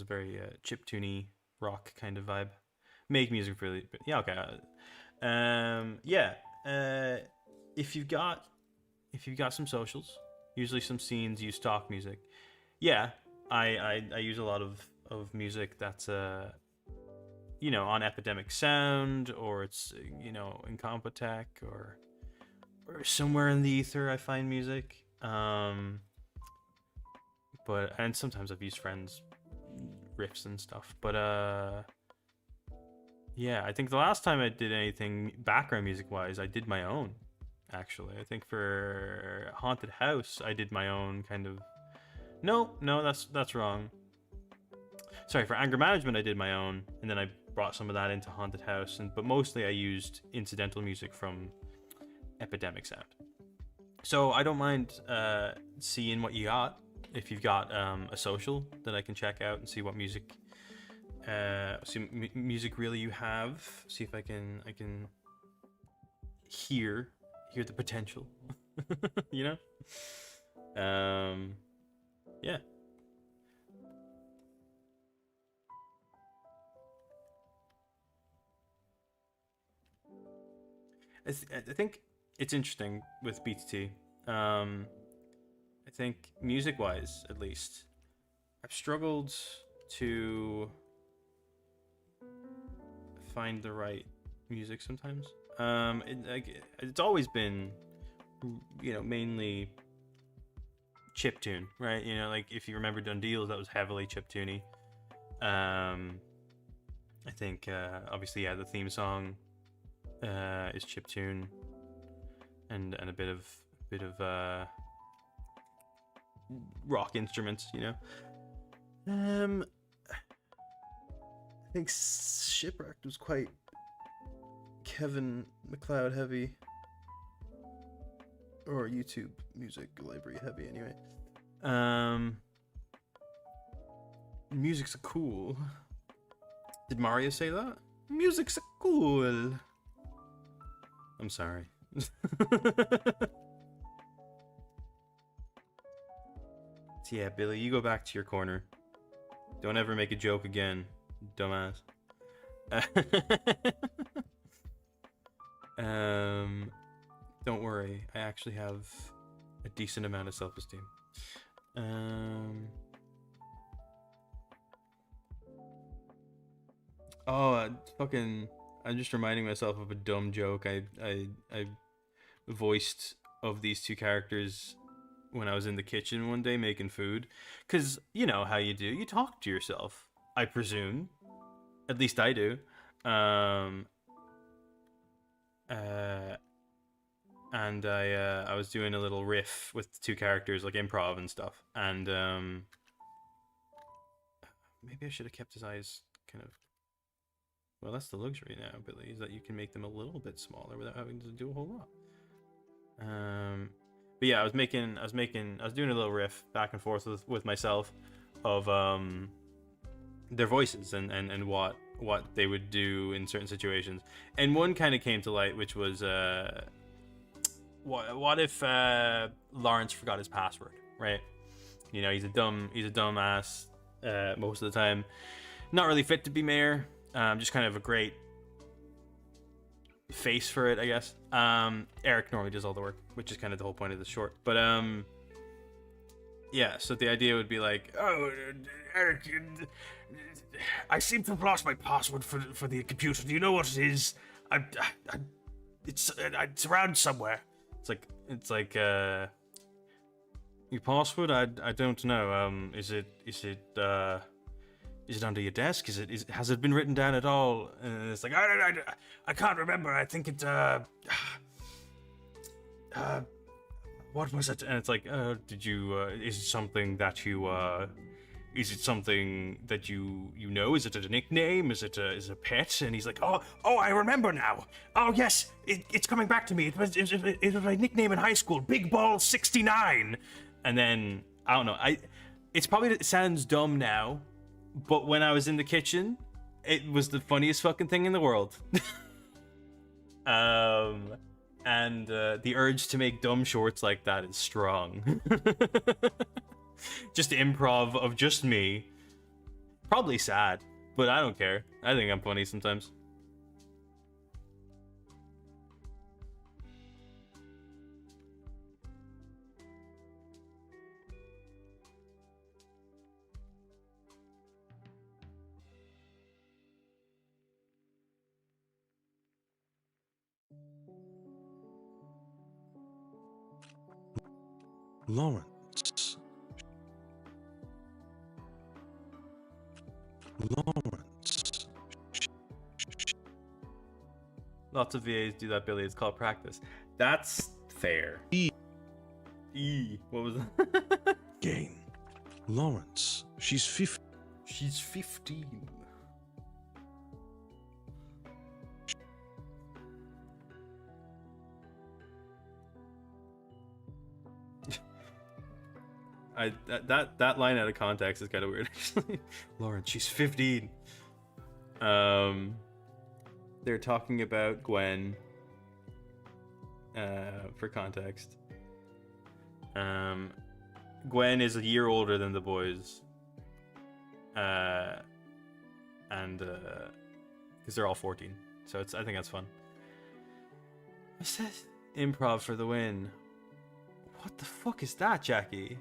very chiptune rock kind of vibe. Make music really, but yeah, okay. If you've got some socials, usually some scenes use stock music. Yeah, I use a lot of music that's you know, on Epidemic Sound, or it's, you know, in Compotech, or somewhere in the ether I find music. And sometimes I've used friends' riffs and stuff. But yeah, I think the last time I did anything background music wise, I did my own. Actually, I think for Haunted House, I did my own kind of. No, that's wrong. Sorry, for Anger Management, I did my own, and then I brought some of that into Haunted House, but mostly I used incidental music from Epidemic Sound. So I don't mind seeing what you got. If you've got a social that I can check out and see what music music really you have, see if I can hear the potential. You know? Yeah. I think it's interesting with BTT. I think music-wise, at least, I've struggled to find the right music sometimes. It's always been, you know, mainly chiptune, right? You know, like if you remember Dundeals, that was heavily chiptuney. I think obviously, yeah, the theme song is chiptune, and a bit of rock instruments, you know. I think Shipwrecked was quite Kevin MacLeod heavy, or YouTube music library heavy anyway. Music's cool. Did Mario say that? Music's cool. I'm sorry. So yeah, Billy, you go back to your corner. Don't ever make a joke again, dumbass. Don't worry, I actually have a decent amount of self-esteem. Oh, fucking! I'm just reminding myself of a dumb joke I voiced of these two characters when I was in the kitchen one day making food. Cause you know how you do. You talk to yourself, I presume. At least I do. Um. And I was doing a little riff with the two characters, like improv and stuff. And maybe I should have kept his eyes kind of. Well, that's the luxury now, Billy, is that you can make them a little bit smaller without having to do a whole lot. But yeah, I was doing a little riff back and forth with myself of their voices and what they would do in certain situations. And one kind of came to light, which was what if Lawrence forgot his password, right? You know, he's a dumbass most of the time, not really fit to be mayor. Just kind of a great face for it, I guess. Eric normally does all the work, which is kind of the whole point of the short. But yeah. So the idea would be like, oh, Eric, I seem to have lost my password for the computer. Do you know what it is? It's around somewhere. It's like your password. I don't know. Is it under your desk? Has it been written down at all? And it's like I can't remember. I think it what was it? And it's like did you is it something that you is it something that you know? Is it a nickname? Is it a pet? And he's like, oh, I remember now. Oh yes, it's coming back to me. It was my nickname in high school, Big Ball 69. And then I don't know. It sounds dumb now, but when I was in the kitchen, it was the funniest fucking thing in the world. And the urge to make dumb shorts like that is strong. Just improv of just me. Probably sad, but I don't care. I think I'm funny sometimes. Lawrence. Lawrence. Lots of VAs do that, Billy. It's called practice. That's fair. What was that? Gain. Lawrence. She's 50. She's 15. That line out of context is kind of weird, actually. Lawrence, she's 15. They're talking about Gwen. For context, Gwen is a year older than the boys. And because they're all 14, so I think that's fun. What's that? Improv for the win. What the fuck is that, Jackie?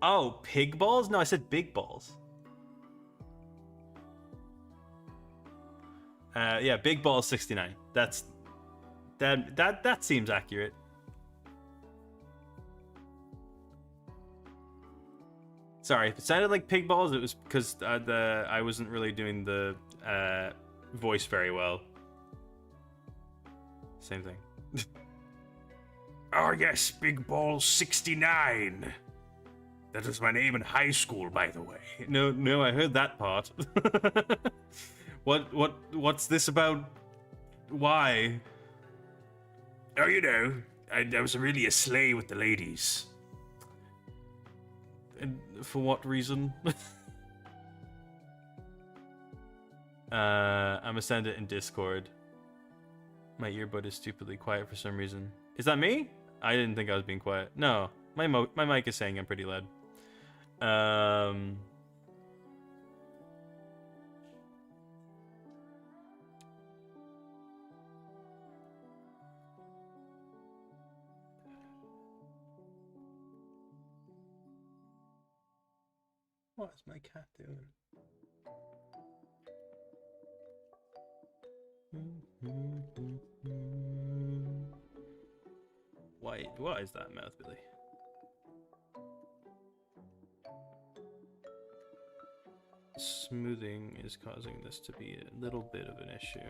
Oh, pig balls? No, I said big balls. Yeah, big balls 69. That seems accurate. Sorry, if it sounded like pig balls, it was because I wasn't really doing the voice very well. Same thing. Oh yes, Big Ball 69. That was my name in high school, by the way. No, I heard that part. What's this about? Why? Oh, you know, I was really a sleigh with the ladies. And for what reason? I'm gonna send it in Discord. My earbud is stupidly quiet for some reason. Is that me? I didn't think I was being quiet. No, my mic is saying I'm pretty loud. What is my cat doing? Why? What is that mouth, Billy? Smoothing is causing this to be a little bit of an issue.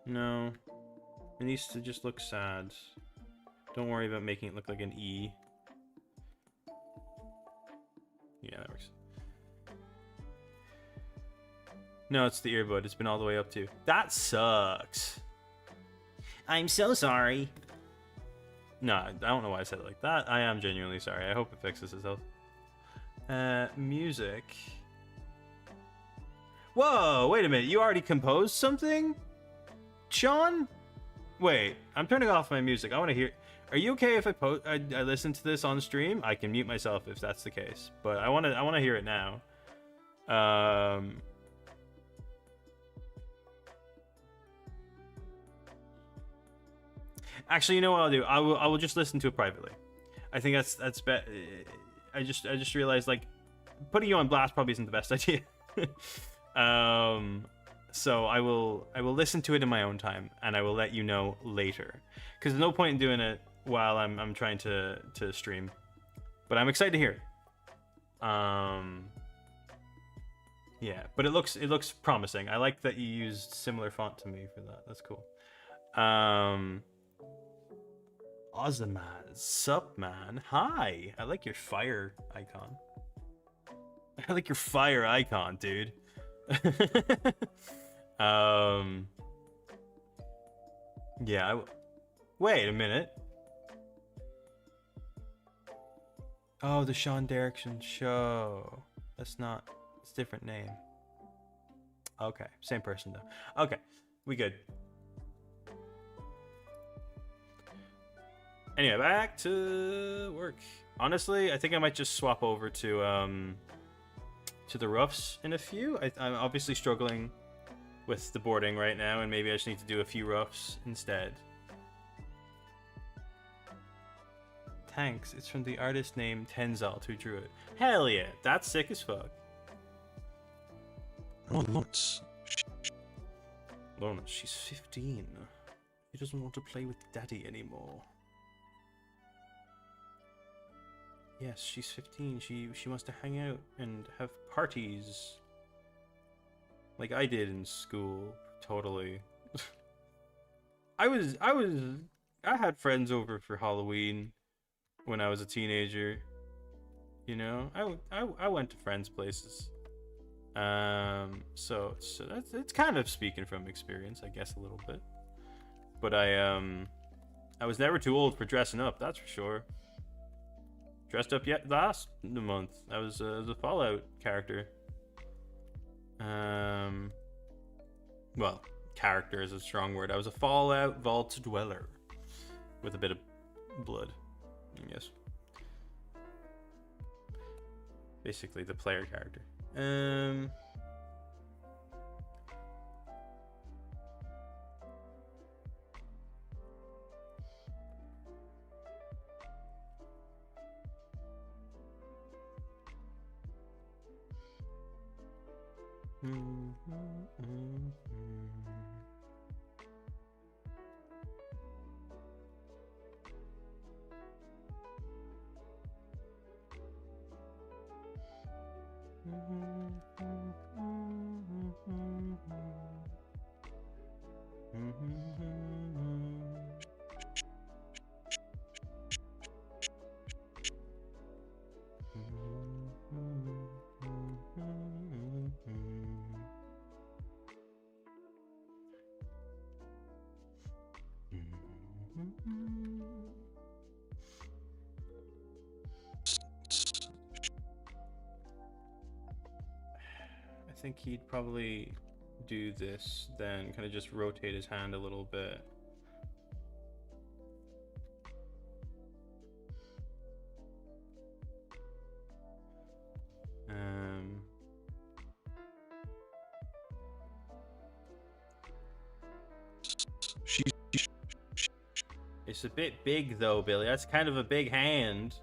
No, it needs to just look sad. Don't worry about making it look like an E. Yeah, that works. No, it's the earbud. It's been all the way up to. That sucks. I'm so sorry. No, I don't know why I said it like that. I am genuinely sorry. I hope it fixes itself. Music. Whoa, wait a minute. You already composed something? Sean? Wait, I'm turning off my music. I want to hear... Are you okay if I listen to this on stream? I can mute myself if that's the case. But I want to hear it now. Actually, you know what I'll do? I will just listen to it privately. I think that's I just realized, like, putting you on blast probably isn't the best idea. So I will listen to it in my own time, and I will let you know later. Because there's no point in doing it while I'm trying to stream. But I'm excited to hear it. Yeah, but it looks promising. I like that you used similar font to me for that. That's cool. Ozamaz, sup man? Hi. I like your fire icon. I like your fire icon, dude. Yeah. Wait a minute. Oh, the Sean Derrickson show. That's not. It's a different name. Okay, same person though. Okay, we good. Anyway, back to work. Honestly, I think I might just swap over to the roofs in a few. I'm obviously struggling with the boarding right now, and maybe I just need to do a few roofs instead. Thanks. It's from the artist named Tenzalt who drew it. Hell yeah, that's sick as fuck. Oh, Lawrence. Lorna, she's 15. She doesn't want to play with Daddy anymore. Yes, she's 15. She wants to hang out and have parties. Like I did in school, totally. I had friends over for Halloween when I was a teenager. You know, I went to friends' places. So it's kind of speaking from experience, I guess, a little bit. But I was never too old for dressing up, that's for sure. Dressed up yet last month. I was a Fallout character. Well, character is a strong word. I was a Fallout Vault Dweller with a bit of blood, I guess. Basically, the player character. I think he'd probably do this, then kind of just rotate his hand a little bit. It's a bit big though, Billy. That's kind of a big hand.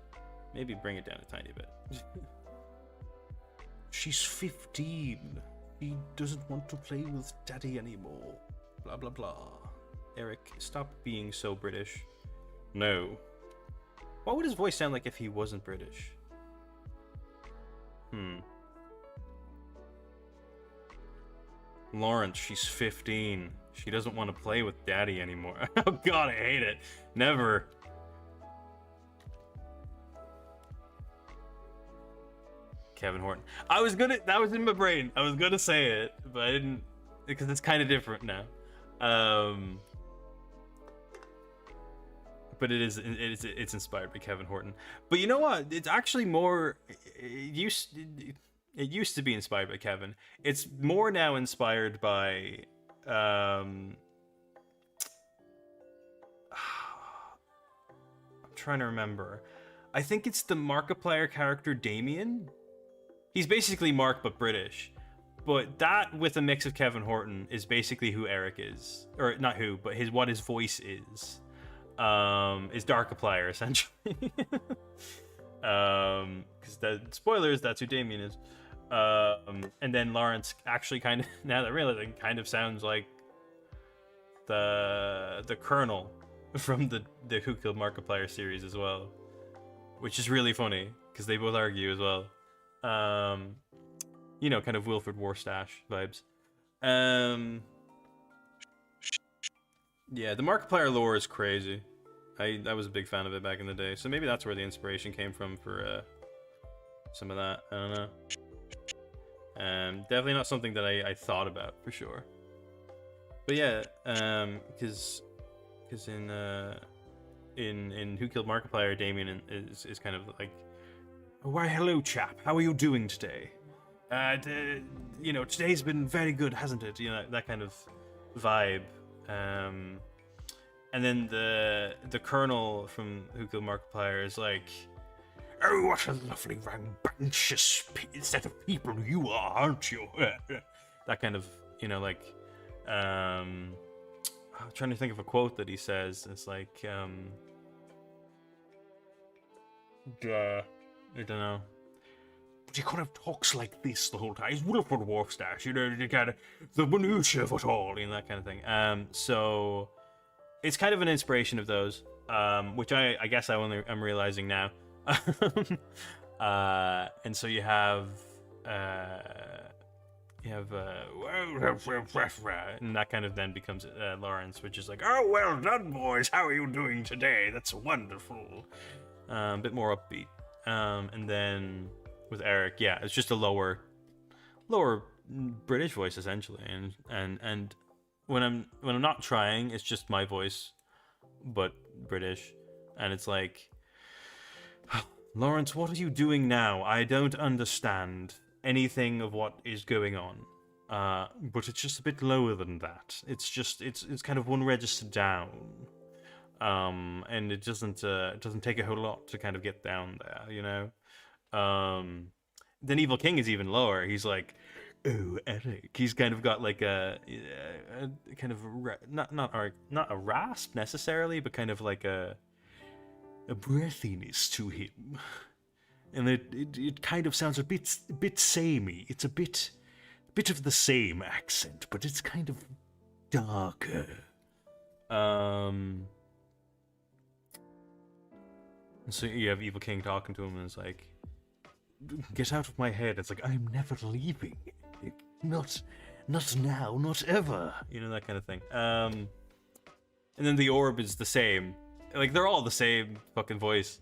Maybe bring it down a tiny bit. She's 15. She doesn't want to play with daddy anymore. Blah, blah, blah. Eric, stop being so British. No. What would his voice sound like if he wasn't British? Lawrence, she's 15. She doesn't want to play with daddy anymore. Oh god, I hate it. Never. Kevin Horton. That was in my brain. I was gonna say it, but I didn't, because it's kind of different now. But it's inspired by Kevin Horton. But you know what? It's actually more. It used to be inspired by Kevin. It's more now inspired by. I'm trying to remember. I think it's the Markiplier character Damien. He's basically Mark but British. But that with a mix of Kevin Horton is basically who Eric is, or not who, but what his voice is Darkiplier essentially. Because spoilers, that's who Damien is. And then Lawrence actually kind of, now that I realize it, kind of sounds like the Colonel from the Who Killed Markiplier series as well, which is really funny because they both argue as well. You know, kind of Wilfred Warstash vibes. Yeah, the Markiplier lore is crazy. I was a big fan of it back in the day, so maybe that's where the inspiration came from for some of that. I don't know. Definitely not something that I thought about for sure. But yeah, because in Who Killed Markiplier, Damien is kind of like, why hello chap, how are you doing today? You know, today's been very good, hasn't it? You know, that kind of vibe. And then the Colonel from Who Killed Markiplier is like, oh, what a lovely rambunctious set of people you are, aren't you? That kind of, you know, like, I'm trying to think of a quote that he says. It's like, I don't know. But he kind of talks like this the whole time. He's Wilfred Warstash, you know, the kind of the minutiae of it all, you know, that kind of thing. So it's kind of an inspiration of those, which I guess I'm realizing now. And so you have and that kind of then becomes Lawrence, which is like, oh, well done, boys. How are you doing today? That's wonderful. A bit more upbeat. And then with Eric, yeah, it's just a lower British voice essentially, and when I'm not trying, it's just my voice, but British, and it's like, Lawrence, what are you doing now? I don't understand anything of what is going on, but it's just a bit lower than that. It's just it's kind of one register down, and it doesn't take a whole lot to kind of get down there, you know. Then Evil King is even lower. He's like, oh, Eric. He's kind of got like a kind of not a rasp necessarily, but kind of like a breathiness to him, and it kind of sounds a bit samey. It's a bit of the same accent, but it's kind of darker. And so you have Evil King talking to him, and it's like, get out of my head. It's like, I'm never leaving. Not now, not ever. You know, that kind of thing. And then the orb is the same. Like, they're all the same fucking voice,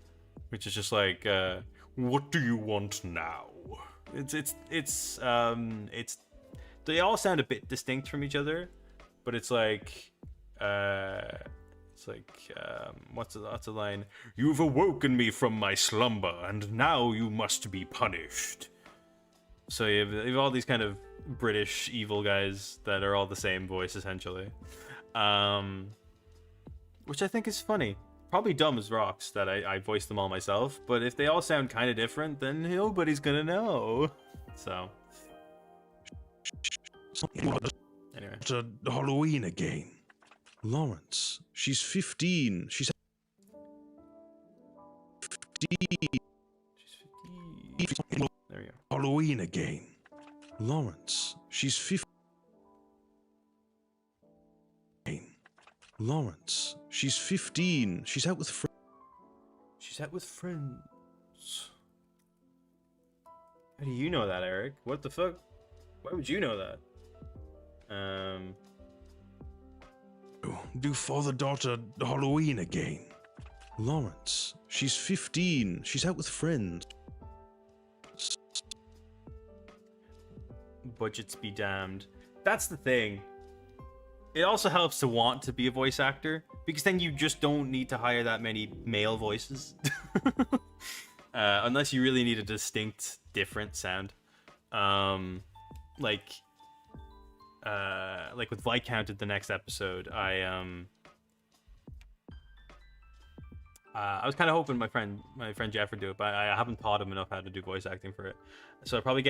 which is just like, what do you want now? It's they all sound a bit distinct from each other, but it's like, what's the line? You've awoken me from my slumber, and now you must be punished. So you have all these kind of British evil guys that are all the same voice, essentially. Which I think is funny. Probably dumb as rocks that I voiced them all myself, but if they all sound kind of different, then nobody's gonna know. So. Anyway. To Halloween again. Lawrence, she's 15. She's 15. She's 15. There we go. Halloween again. Lawrence, she's 15. Lawrence, she's 15. She's out with friends. She's out with friends. How do you know that, Eric? What the fuck? Why would you know that? Do father-daughter Halloween again. Lawrence, she's 15. She's out with friends. Budgets be damned. That's the thing. It also helps to want to be a voice actor, because then you just don't need to hire that many male voices. Unless you really need a distinct, different sound. Like with Viscounted, the next episode, I was kind of hoping my friend Jeff would do it, but I haven't taught him enough how to do voice acting for it. So I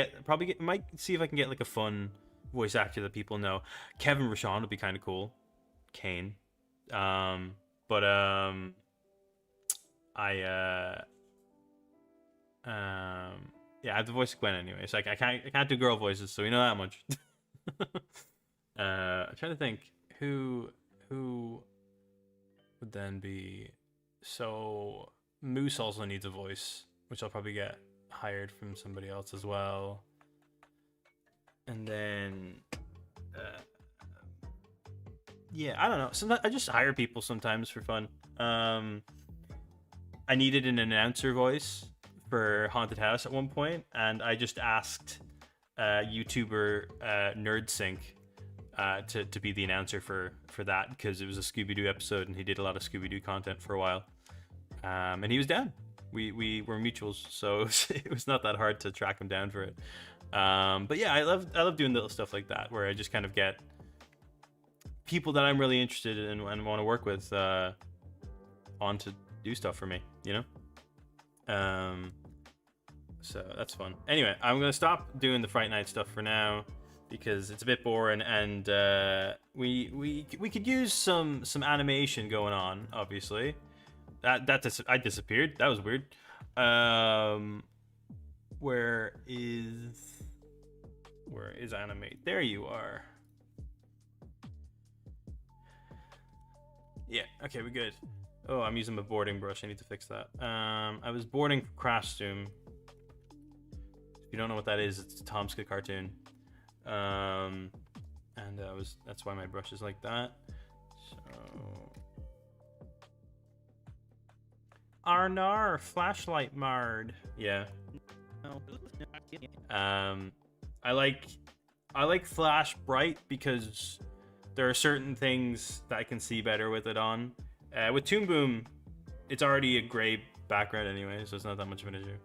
might see if I can get like a fun voice actor that people know. Kevin Rashawn would be kind of cool. Kane. Yeah, I have the voice of Gwen anyway, so I can't do girl voices, so we know that much. I'm trying to think who would then be. So Moose also needs a voice, which I'll probably get hired from somebody else as well. And then yeah, I don't know. Sometimes I just hire people sometimes for fun. I needed an announcer voice for Haunted House at one point, and I just asked YouTuber NerdSync to be the announcer for that, because it was a Scooby-Doo episode and he did a lot of Scooby-Doo content for a while, and he was down. We were mutuals, so it was not that hard to track him down for it. But yeah, I love doing little stuff like that, where I just kind of get people that I'm really interested in and want to work with on to do stuff for me, you know. So that's fun. Anyway, I'm gonna stop doing the Fright Night stuff for now, because it's a bit boring, and we could use some animation going on. Obviously, I disappeared. That was weird. Where is animate? There you are. Yeah. Okay, we're good. Oh, I'm using my boarding brush. I need to fix that. I was boarding costume. If you don't know what that is, it's a Tomska cartoon. And that's why my brush is like that. So Arnar, flashlight marred. Yeah. I like flash bright because there are certain things that I can see better with it on. With Toon Boom, it's already a gray background anyway, so it's not that much of an issue.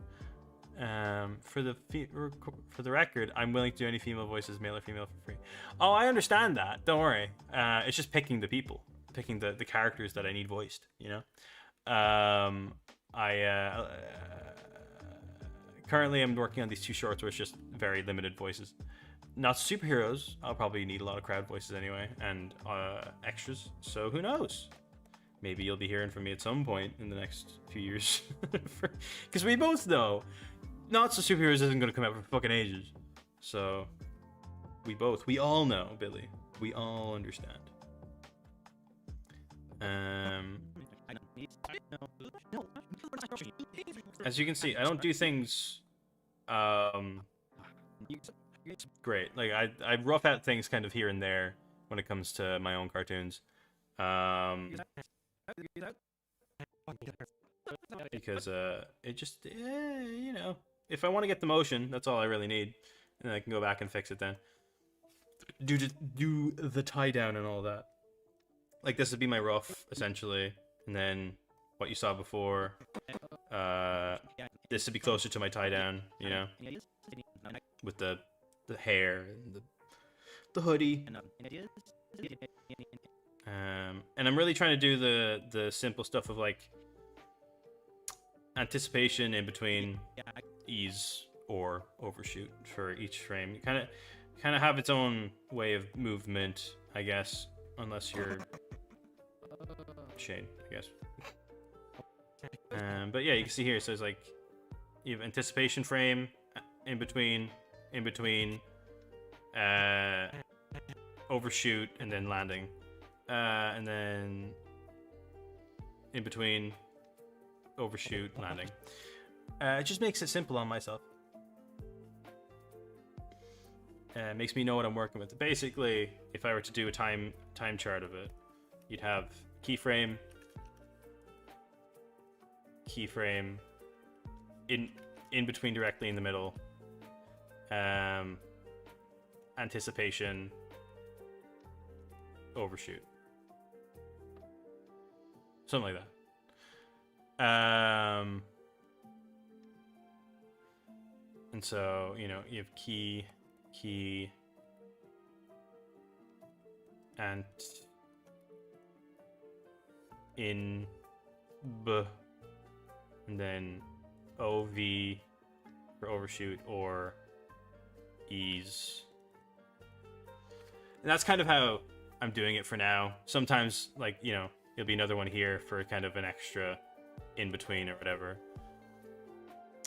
For the record, I'm willing to do any female voices, male or female, for free. Oh, I understand that. Don't worry. It's just picking the people, picking the characters that I need voiced. You know. Currently, I'm working on these 2 shorts where it's just very limited voices. Not superheroes. I'll probably need a lot of crowd voices anyway, and extras. So who knows? Maybe you'll be hearing from me at some point in the next few years. Because we both know Not So Superheroes isn't going to come out for fucking ages. So we all know, Billy. We all understand. As you can see, I don't do things great. Like I rough out things kind of here and there when it comes to my own cartoons. Because it just you know, if I want to get the motion, that's all I really need, and then I can go back and fix it then. Do the tie down and all that. Like this would be my rough essentially, and then what you saw before. This would be closer to my tie down, you know, with the hair and the hoodie. And I'm really trying to do the simple stuff of like anticipation in between ease or overshoot for each frame. You kind of have its own way of movement, I guess, unless you're shade, I guess. But yeah, you can see here. So it's like you have anticipation frame in between, overshoot, and then landing, and then in between, overshoot, landing. It just makes it simple on myself. Makes me know what I'm working with. Basically, if I were to do a time chart of it, you'd have keyframe, in between, directly in the middle, anticipation, overshoot, something like that. And so, you know, you have key, and in b, and then OV for overshoot, or ease. And that's kind of how I'm doing it for now. Sometimes, like, you know, there'll be another one here for kind of an extra in between or whatever.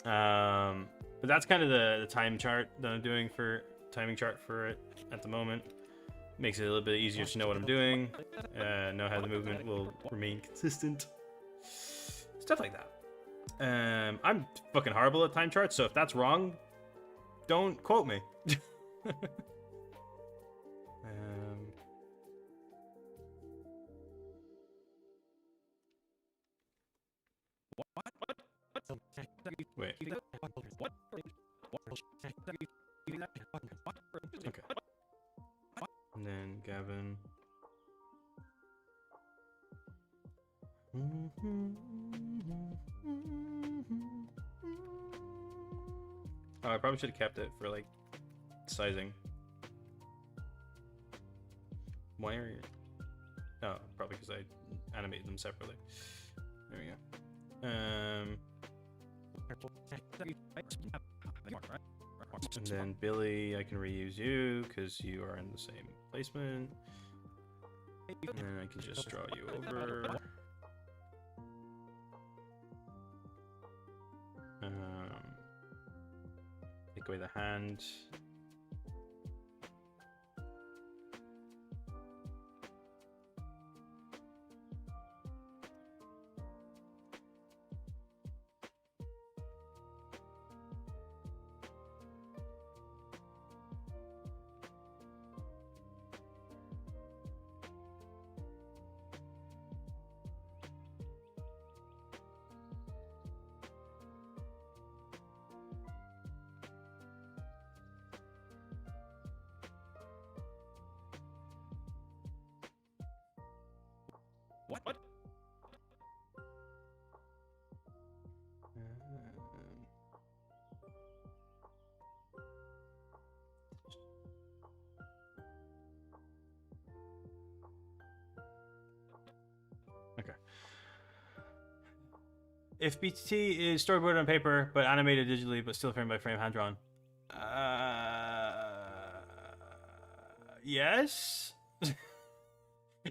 But that's kind of the time chart that I'm doing for timing chart for it at the moment. Makes it a little bit easier to know what I'm doing, know how the movement will remain consistent, stuff like that. I'm fucking horrible at time charts, so if that's wrong, don't quote me. Wait. Okay. And then Gavin. Oh, I probably should have kept it for like sizing. Why are you? Oh, probably because I animated them separately. There we go. And then Billy, I can reuse you because you are in the same placement. And then I can just draw you over. Take away the hand. What? Okay. If BTT is storyboarded on paper but animated digitally but still frame by frame hand drawn, yes.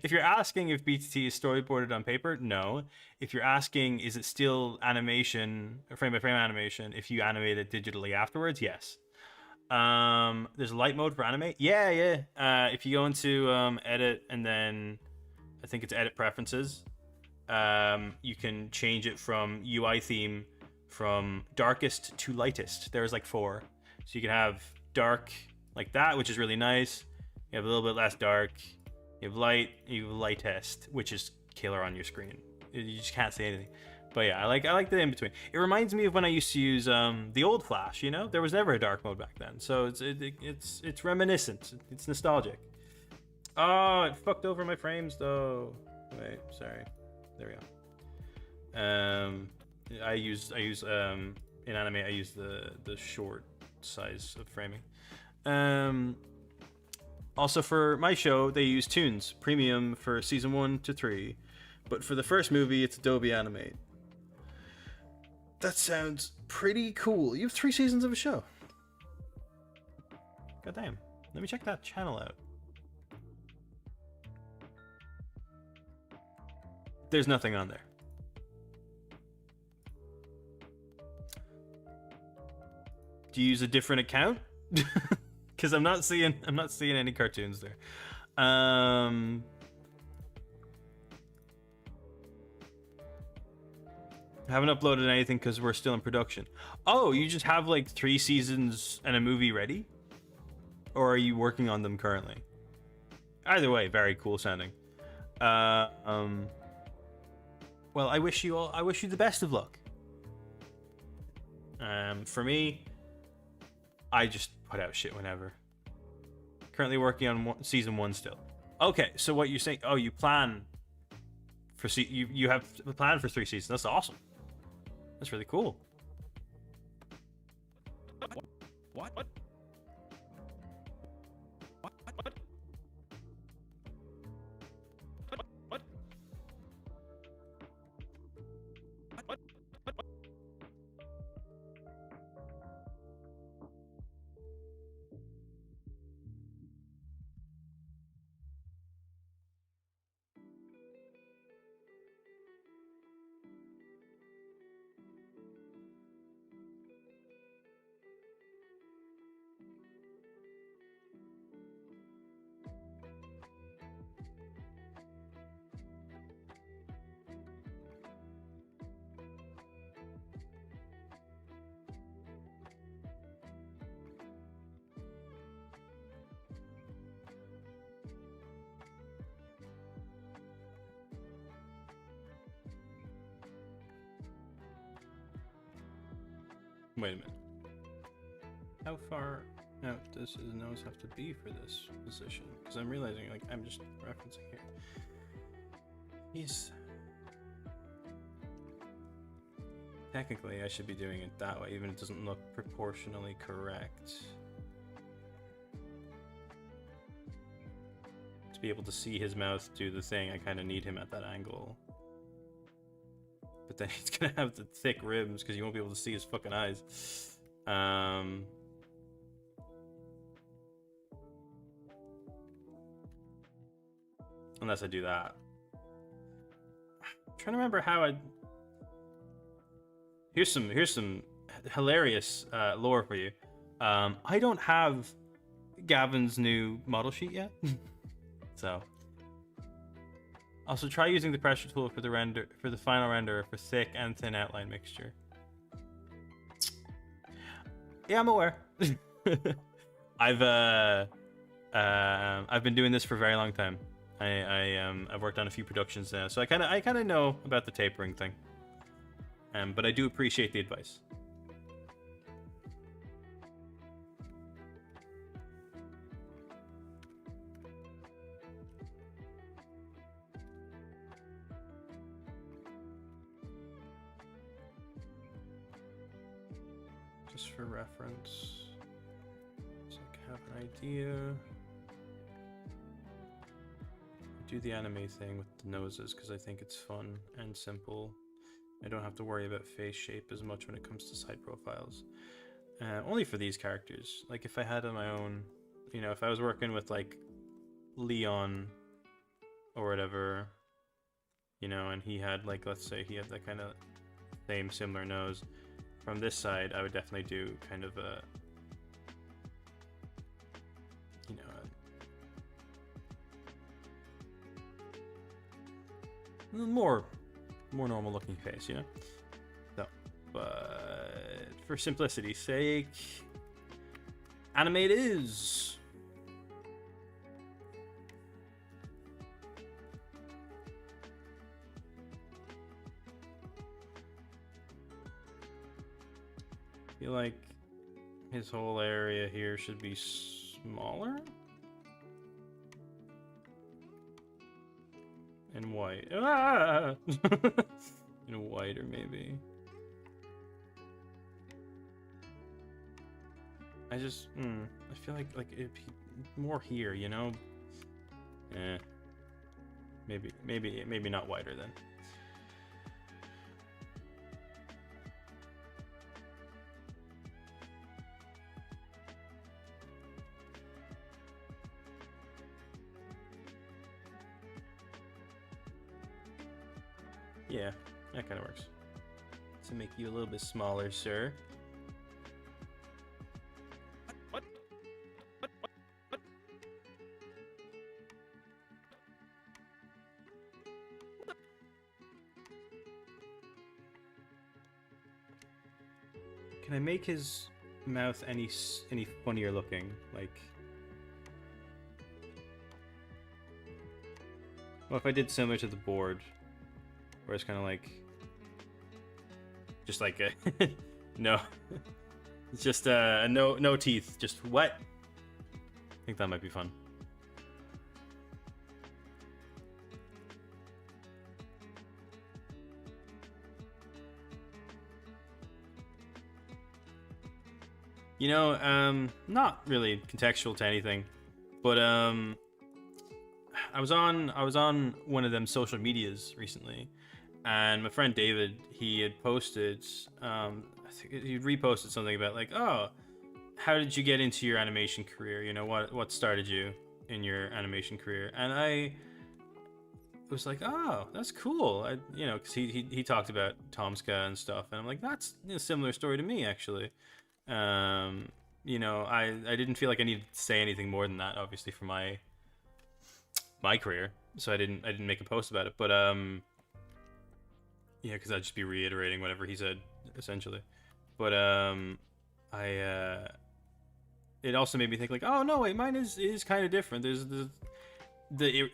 If you're asking if BTT is storyboarded on paper, no. If you're asking, is it still animation, frame by frame animation, if you animate it digitally afterwards, yes. There's a light mode for animate. Yeah. If you go into edit and then I think it's edit preferences, you can change it from UI theme from darkest to lightest. There's like 4. So you can have dark like that, which is really nice. You have a little bit less dark. You have light, you have lightest, which is killer on your screen. You just can't say anything. But yeah, I like the in between. It reminds me of when I used to use the old Flash. You know, there was never a dark mode back then, so it's reminiscent. It's nostalgic. Oh, it fucked over my frames though. Wait, sorry. There we go. I use in Animate I use the short size of framing. Also, for my show, they use Tunes Premium for season 1 to 3, but for the first movie, it's Adobe Animate. That sounds pretty cool. You have 3 seasons of a show. God damn. Let me check that channel out. there's nothing on there. Do you use a different account? Because I'm not seeing any cartoons there. Haven't uploaded anything because we're still in production. Oh, you just have like 3 seasons and a movie ready? Or are you working on them currently? Either way, very cool sounding. Well, I wish you the best of luck. For me, I just put out shit whenever. Currently working on season 1 still. Okay, so what you're saying? Oh, you plan for you have a plan for 3 seasons. That's awesome. That's really cool. What? Wait a minute. How far out does his nose have to be for this position? Because I'm realizing, like, I'm just referencing here. He's... Technically, I should be doing it that way, even if it doesn't look proportionally correct. To be able to see his mouth do the thing, I kind of need him at that angle. But then he's gonna have the thick ribs because you won't be able to see his fucking eyes. Unless I do that. I'm trying to remember how I. Here's some hilarious lore for you. I don't have Gavin's new model sheet yet, so. Also, try using the pressure tool for the final render for thick and thin outline mixture. Yeah, I'm aware. I've been doing this for a very long time. I've worked on a few productions now, so I kind of know about the tapering thing. But I do appreciate the advice. Just for reference, so I can have an idea. Do the anime thing with the noses because I think it's fun and simple. I don't have to worry about face shape as much when it comes to side profiles. Only for these characters. Like if I had on my own, you know, if I was working with like Leon or whatever, you know, and he had like, let's say he had that kind of same similar nose. From this side, I would definitely do kind of a, you know, a more normal looking face, you know? So, but for simplicity's sake, anime it is. I feel like his whole area here should be smaller and white. Ah! And whiter maybe. I just I feel like it'd be more here, you know? Maybe not whiter then. Yeah, that kind of works. To make you a little bit smaller, sir. What? Can I make his mouth any funnier looking? Like, well, if I did similar to the board, where it's kind of like, just like a no, it's just no teeth, just wet. I think that might be fun. You know, not really contextual to anything, but I was on one of them social medias recently, and my friend David, he had posted, I think he reposted something about like, oh, how did you get into your animation career? You know, what started you in your animation career? And I was like, oh, that's cool. You know, because he talked about Tomska and stuff, and I'm like, that's a similar story to me actually. You know, I didn't feel like I needed to say anything more than that, obviously, for my career, so I didn't make a post about it, but yeah, because I'd just be reiterating whatever he said essentially. But it also made me think like, oh no, wait, mine is kind of different. There's the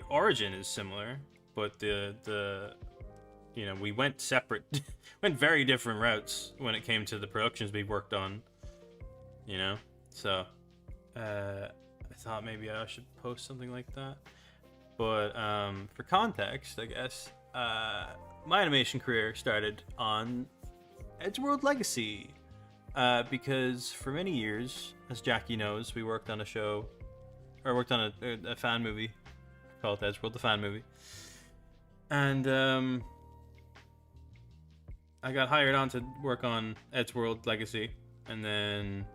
origin is similar, but the you know, we went separate, went very different routes when it came to the productions we worked on. You know, so I thought maybe I should post something like that. But for context, I guess my animation career started on Edgeworld Legacy because for many years, as Jackie knows, we worked on a show, or worked on a fan movie called Edgeworld, the fan movie, and I got hired on to work on Edgeworld Legacy, and then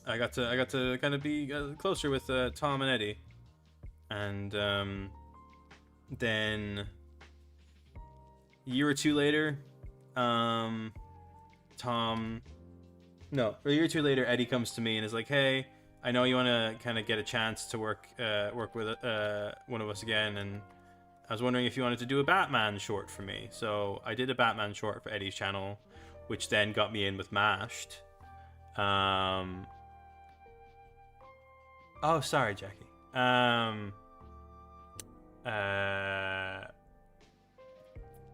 I got to kind of be closer with Tom and Eddie, and then a year or two later, a year or two later, Eddie comes to me and is like, "Hey, I know you want to kind of get a chance to work with one of us again, and I was wondering if you wanted to do a Batman short for me." So I did a Batman short for Eddie's channel, which then got me in with Mashed. Oh, sorry, Jackie.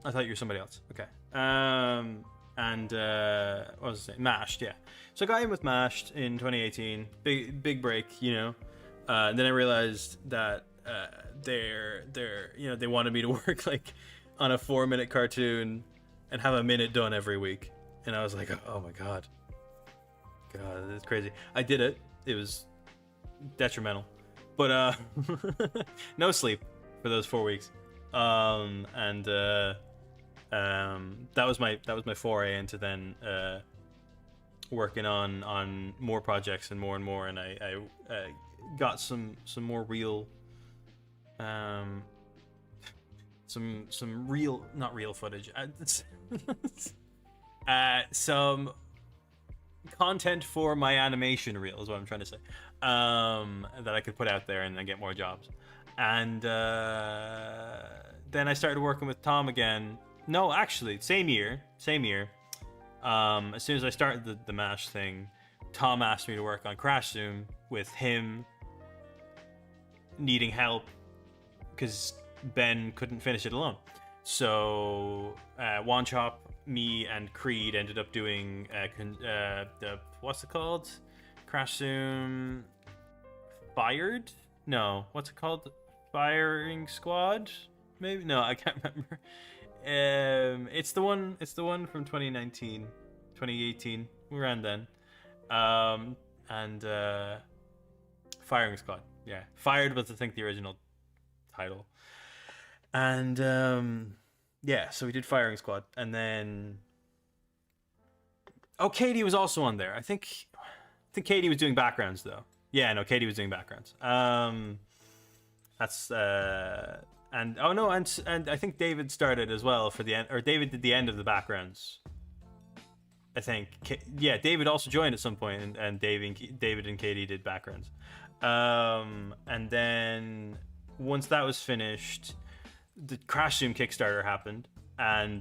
I thought you were somebody else. Okay. What was I saying? Mashed, yeah. So I got in with Mashed in 2018. Big break, you know. And then I realized that they wanted me to work like on a 4-minute cartoon and have a minute done every week. And I was like, oh my god, it's crazy. I did it. It was detrimental, but no sleep for those 4 weeks. That was my foray into then working on more projects and more, and I got some more real some real, not real footage, some content for my animation reel is what I'm trying to say, that I could put out there and then get more jobs. And then I started working with Tom again. No, actually, same year. As soon as I started the MASH thing, Tom asked me to work on Crash Zoom with him needing help because Ben couldn't finish it alone. So One Chop, me, and Creed ended up doing the, what's it called? Crash Zoom Fired? No, what's it called? Firing Squad? Maybe? No, I can't remember. It's the one from 2019, 2018. We ran then. Firing Squad. Yeah, Fired was I think the original title. And yeah, so we did Firing Squad, and then Katie was also on there. I think Katie was doing backgrounds though. Yeah, no, Katie was doing backgrounds. That's and oh no, and I think David started as well for the end, or David did the end of the backgrounds. I think, yeah, David also joined at some point, and David and Katie did backgrounds. And then once that was finished, the Crash Zoom Kickstarter happened, and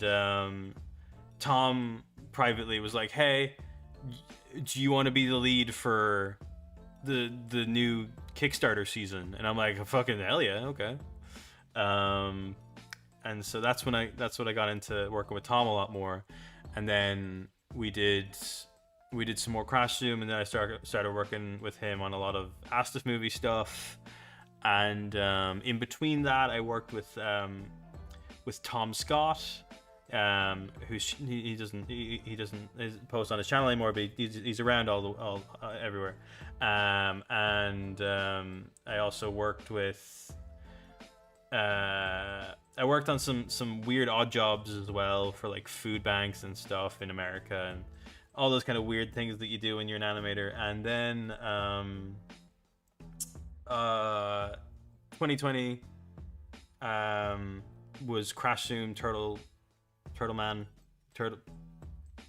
Tom privately was like, "Hey, do you want to be the lead for the new Kickstarter season?" And I'm like, "Fucking hell yeah, okay." And so that's what I got into working with Tom a lot more, and then we did some more Crash Zoom, and then I started working with him on a lot of Astif movie stuff, and in between that I worked with Tom Scott, he doesn't post on his channel anymore, but he's around everywhere, and I also worked with I worked on some weird odd jobs as well for like food banks and stuff in America, and all those kind of weird things that you do when you're an animator. And then 2020 was Crash Zoom Turtle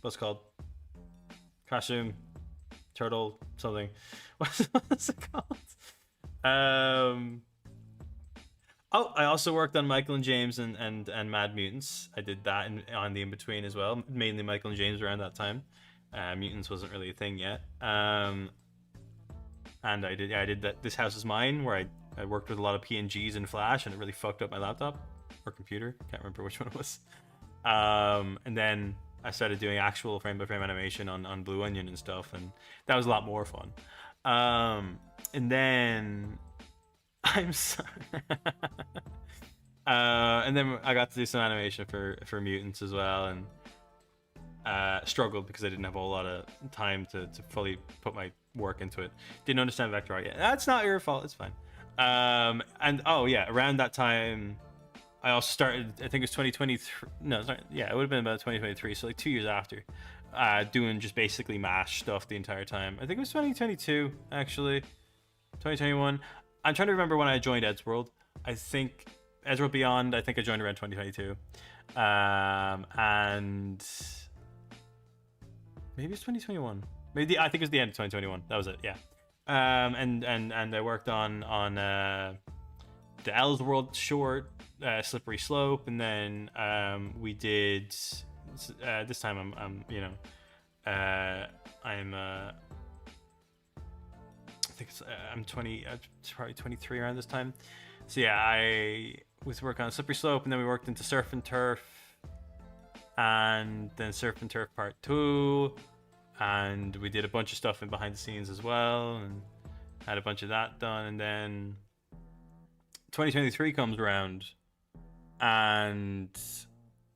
what's it called? Crash Zoom Turtle something. What's it called? Oh, I also worked on Michael and James and Mad Mutants. I did that on the in-between as well. Mainly Michael and James around that time. Mutants wasn't really a thing yet. And I did that. This House Is Mine, where I worked with a lot of PNGs and Flash, and it really fucked up my laptop or computer. Can't remember which one it was. And then I started doing actual frame-by-frame animation on Blue Onion and stuff, and that was a lot more fun. And then I'm sorry. And then I got to do some animation for Mutants as well, and struggled because I didn't have a whole lot of time to fully put my work into it. Didn't understand vector art yet. That's not your fault. It's fine. And oh yeah, around that time, I also started. I think it was 2023. No, sorry, yeah, it would have been about 2023. So like 2 years after, doing just basically MASH stuff the entire time. I think it was 2022 actually. 2021. I'm trying to remember when I joined Eddsworld. I think Eddsworld Beyond, I think I joined around 2022. And maybe it's 2021. I think it was the end of 2021. That was it, yeah. And I worked on the Ellsworld short, Slippery Slope, and then we did this time I'm 20, probably 23 around this time. So yeah, I was working on Slippery Slope, and then we worked into Surf and Turf, and then Surf and Turf Part 2, and we did a bunch of stuff in behind the scenes as well, and had a bunch of that done. And then 2023 comes around, and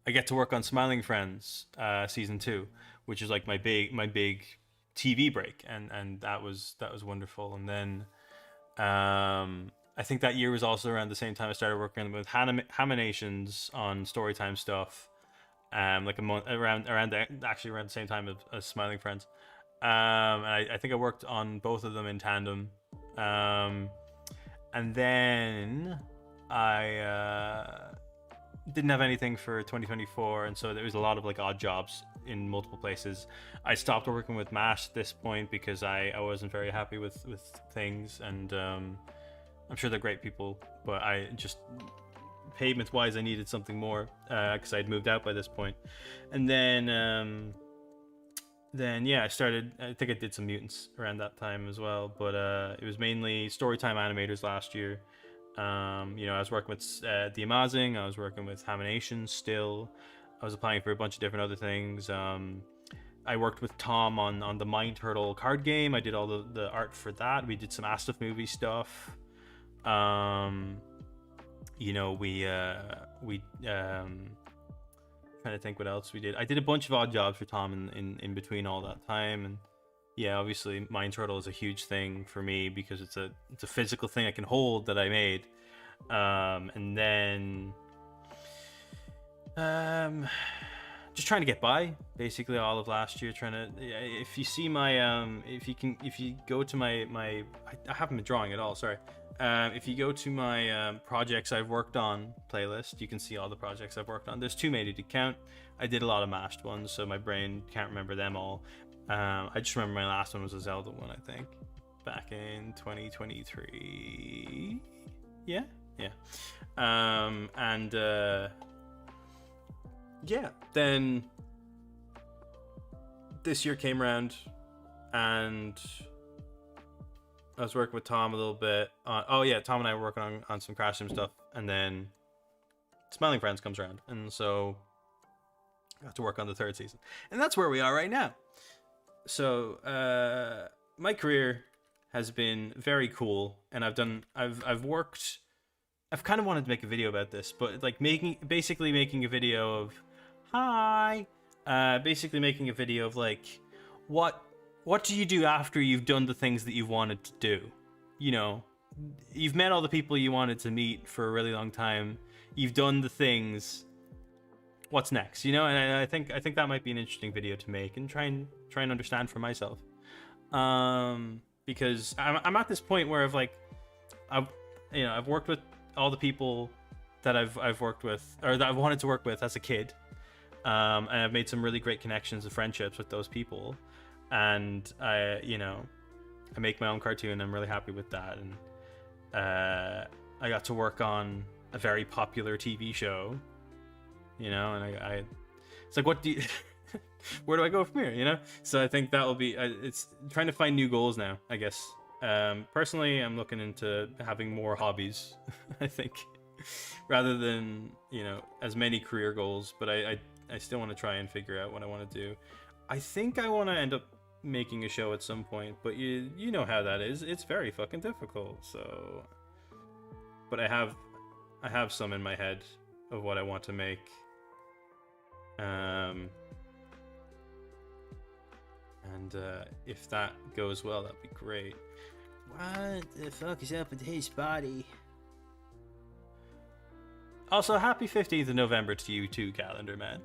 I get to work on Smiling Friends season 2, which is like my big TV break, and that was wonderful. And then I think that year was also around the same time I started working with Haminations on Storytime stuff, like a month around the same time as Smiling Friends. And I think I worked on both of them in tandem. And then I didn't have anything for 2024, and so there was a lot of like odd jobs in multiple places. I stopped working with MASH at this point because I wasn't very happy with things, and I'm sure they're great people, but I just, payment wise, I needed something more because I'd moved out by this point. And then yeah, I think I did some Mutants around that time as well, but it was mainly Storytime animators last year. I was working with The Amazing, I was working with Haminations still. I was applying for a bunch of different other things. I worked with Tom on the Mind Turtle card game. I did all the art for that. We did some Astif movie stuff. We trying to think what else we did. I did a bunch of odd jobs for Tom in between all that time, and yeah, obviously Mind Turtle is a huge thing for me because it's a physical thing I can hold that I made. And then just trying to get by basically all of last year, if you see my if you go to my I haven't been drawing at all, sorry. if you go to my projects I've worked on playlist, you can see all the projects I've worked on. There's too many to count. I did a lot of mashed ones, so my brain can't remember them all. I just remember my last one was a Zelda one, I think, back in 2023. Yeah. Yeah, then this year came around, and I was working with Tom a little bit. Tom and I were working on some Crash Sim stuff, and then Smiling Friends comes around, and so I got to work on the 3rd season, and that's where we are right now. So my career has been very cool, and I've kind of wanted to make a video about this, but like basically making a video of basically making a video of like what do you do after you've done the things that you've wanted to do. You know, you've met all the people you wanted to meet for a really long time, you've done the things, what's next, you know? And I think that might be an interesting video to make and try and understand for myself, because I'm at this point where I've worked with all the people that I've worked with, or that I've wanted to work with as a kid, and I've made some really great connections and friendships with those people, and I make my own cartoon. I'm really happy with that, and I got to work on a very popular TV show, you know, and it's like, what do you where do I go from here, you know? So I think that will be it's trying to find new goals now, I guess. Personally, I'm looking into having more hobbies, I think, rather than, you know, as many career goals, but I still want to try and figure out what I want to do. I think I want to end up making a show at some point, but you know how that is. It's very fucking difficult. So, but I have some in my head of what I want to make. If that goes well, that'd be great. What the fuck is up with his body? Also, happy 15th of November to you too, Calendar Man.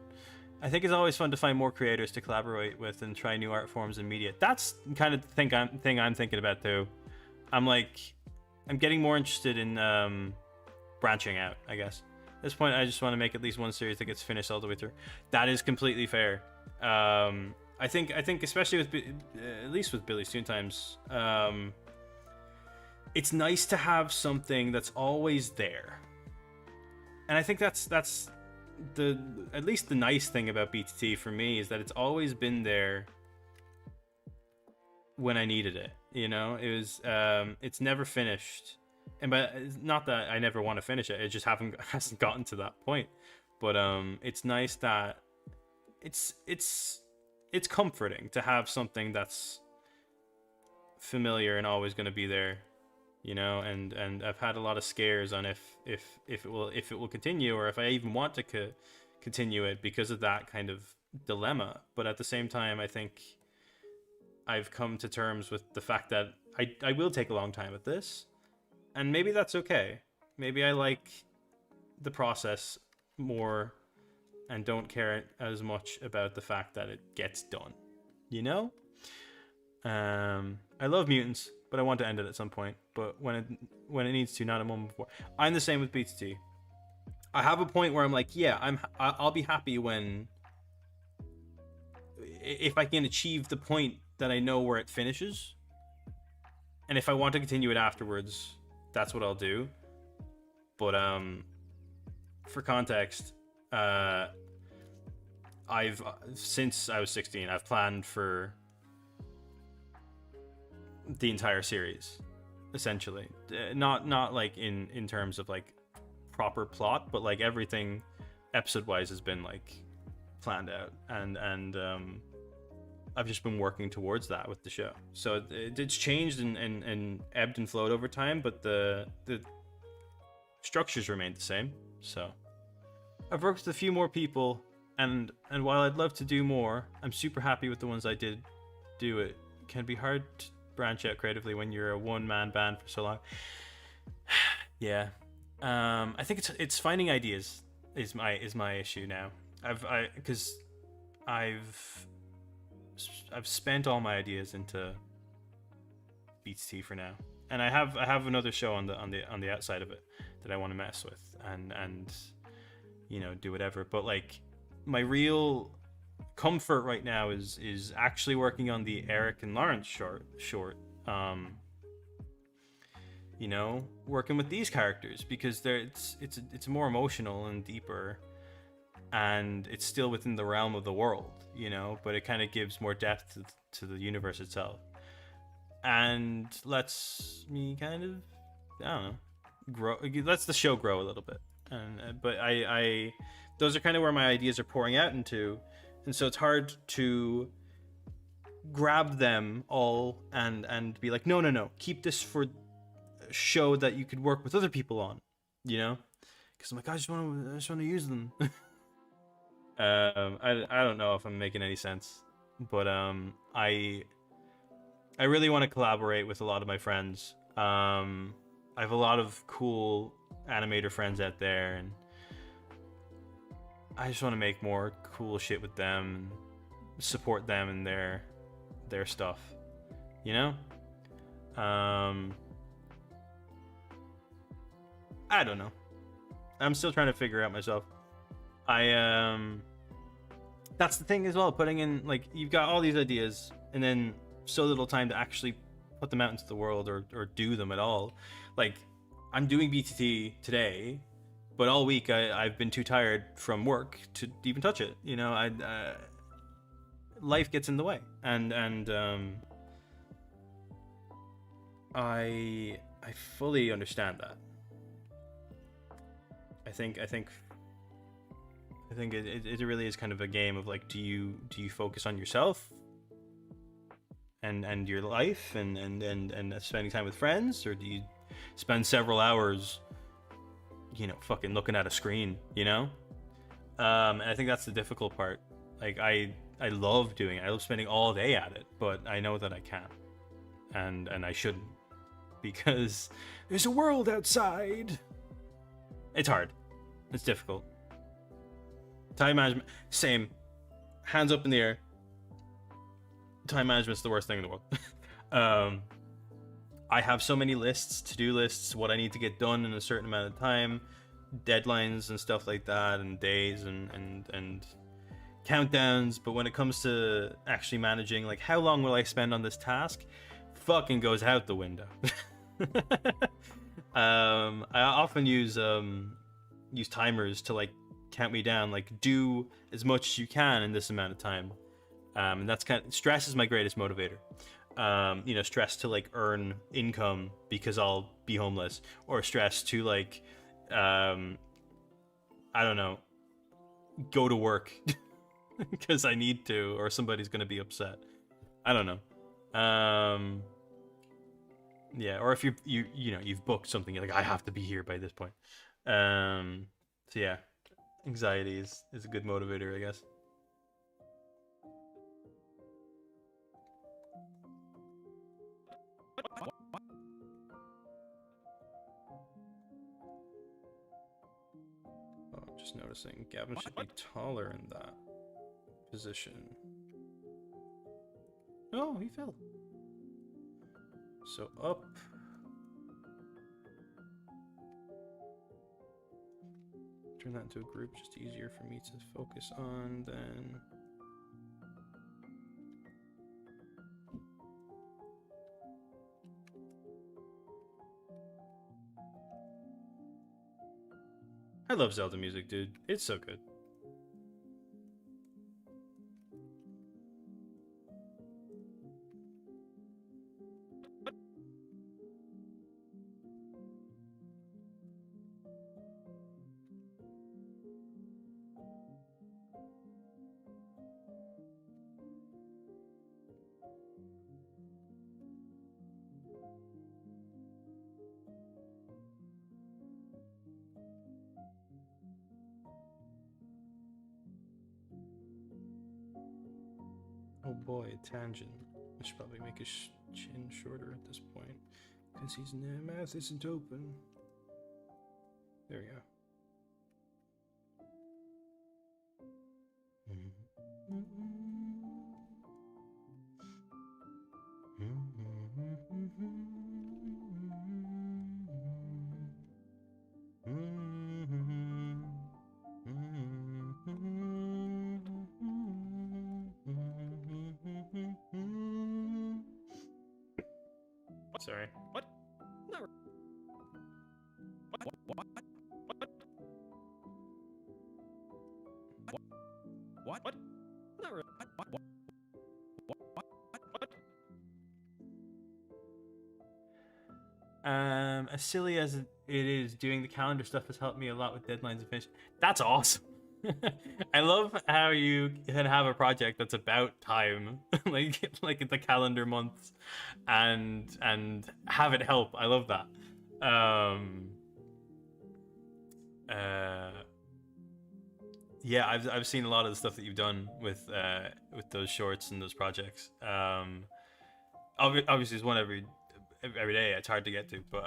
I think it's always fun to find more creators to collaborate with and try new art forms and media. That's the kind of thing I'm thinking about too. I'm getting more interested in branching out, I guess. At this point, I just want to make at least one series that gets finished all the way through. That is completely fair. I think especially with at least with Billy's Toon Times, it's nice to have something that's always there. And I think that's at least the nice thing about BTT for me is that it's always been there when I needed it. You know, it was it's never finished, and but it's not that I never want to finish it. It just hasn't gotten to that point. But it's nice that it's comforting to have something that's familiar and always going to be there. You know, and I've had a lot of scares on if it will continue, or if I even want to continue it because of that kind of dilemma. But at the same time, I think I've come to terms with the fact that I will take a long time at this, and maybe that's okay. Maybe I like the process more and don't care as much about the fact that it gets done. You know? I love Mutants, but I want to end it at some point. But when it needs to, not a moment before. I'm the same with BTT. I have a point where I'm like, yeah, I'll be happy if I can achieve the point that I know where it finishes. And if I want to continue it afterwards, that's what I'll do. But for context, since I was 16, I've planned for the entire series, essentially. Not like in terms of like proper plot, but like everything episode wise has been like planned out, and I've just been working towards that with the show. So it's changed and ebbed and flowed over time, but the structures remained the same. So I've worked with a few more people, and while I'd love to do more, I'm super happy with the ones I did do. It can be hard to branch out creatively when you're a one-man band for so long. Yeah. I think it's finding ideas is my issue now. Because I've spent all my ideas into BTT for now, and I have another show on the outside of it that I want to mess with and you know, do whatever. But like my real comfort right now is actually working on the Eric and Lawrence short. You know, working with these characters because it's more emotional and deeper, and it's still within the realm of the world, you know, but it kind of gives more depth to the universe itself, and lets me kind of, I don't know, grow. It lets the show grow a little bit, and but I those are kind of where my ideas are pouring out into, and so it's hard to grab them all and be like, no, keep this for a show that you could work with other people on, you know, because I'm like, I just want to use them. I don't know if I'm making any sense, but I really want to collaborate with a lot of my friends. I have a lot of cool animator friends out there, and I just want to make more cool shit with them, and support them in their stuff, you know. I don't know. I'm still trying to figure out myself. That's the thing as well, putting in, like, you've got all these ideas and then so little time to actually put them out into the world or do them at all. Like, I'm doing BTT today, but all week I've been too tired from work to even touch it, you know. Life gets in the way, and I fully understand that. I think it really is kind of a game of like, do you focus on yourself and your life and spending time with friends, or do you spend several hours, you know, fucking looking at a screen, you know? And I think that's the difficult part. Like, I love doing it. I love spending all day at it, but I know that I can't, and I shouldn't, because there's a world outside. It's hard. It's difficult. Time management, same. Hands up in the air. Time management's the worst thing in the world. I have so many lists, to-do lists, what I need to get done in a certain amount of time, deadlines and stuff like that, and days and countdowns. But when it comes to actually managing, like, how long will I spend on this task, fucking goes out the window. I often use timers to, like, count me down, like, do as much as you can in this amount of time. And that's kind of, stress is my greatest motivator. You know, stress to, like, earn income because I'll be homeless, or stress to, like, I don't know, go to work because I need to, or somebody's gonna be upset. I don't know. Yeah, or if you know, you've booked something, you're like, I have to be here by this point. So yeah, anxiety is a good motivator, I guess. Oh, just noticing, Gavin should be taller in that position. Oh, he fell. So up. Turn that into a group, just easier for me to focus on then. I love Zelda music, dude. It's so good. Oh boy, tangent. I should probably make his chin shorter at this point, because his mouth isn't open. There we go. Sorry. What? Not what? What? Not really. As silly as it is, doing the calendar stuff has helped me a lot with deadlines and finish. That's awesome. I love how you can have a project that's about time, like the calendar months, and have it help. I love that. Yeah, I've seen a lot of the stuff that you've done with those shorts and those projects. Obviously, it's one every day. It's hard to get to, but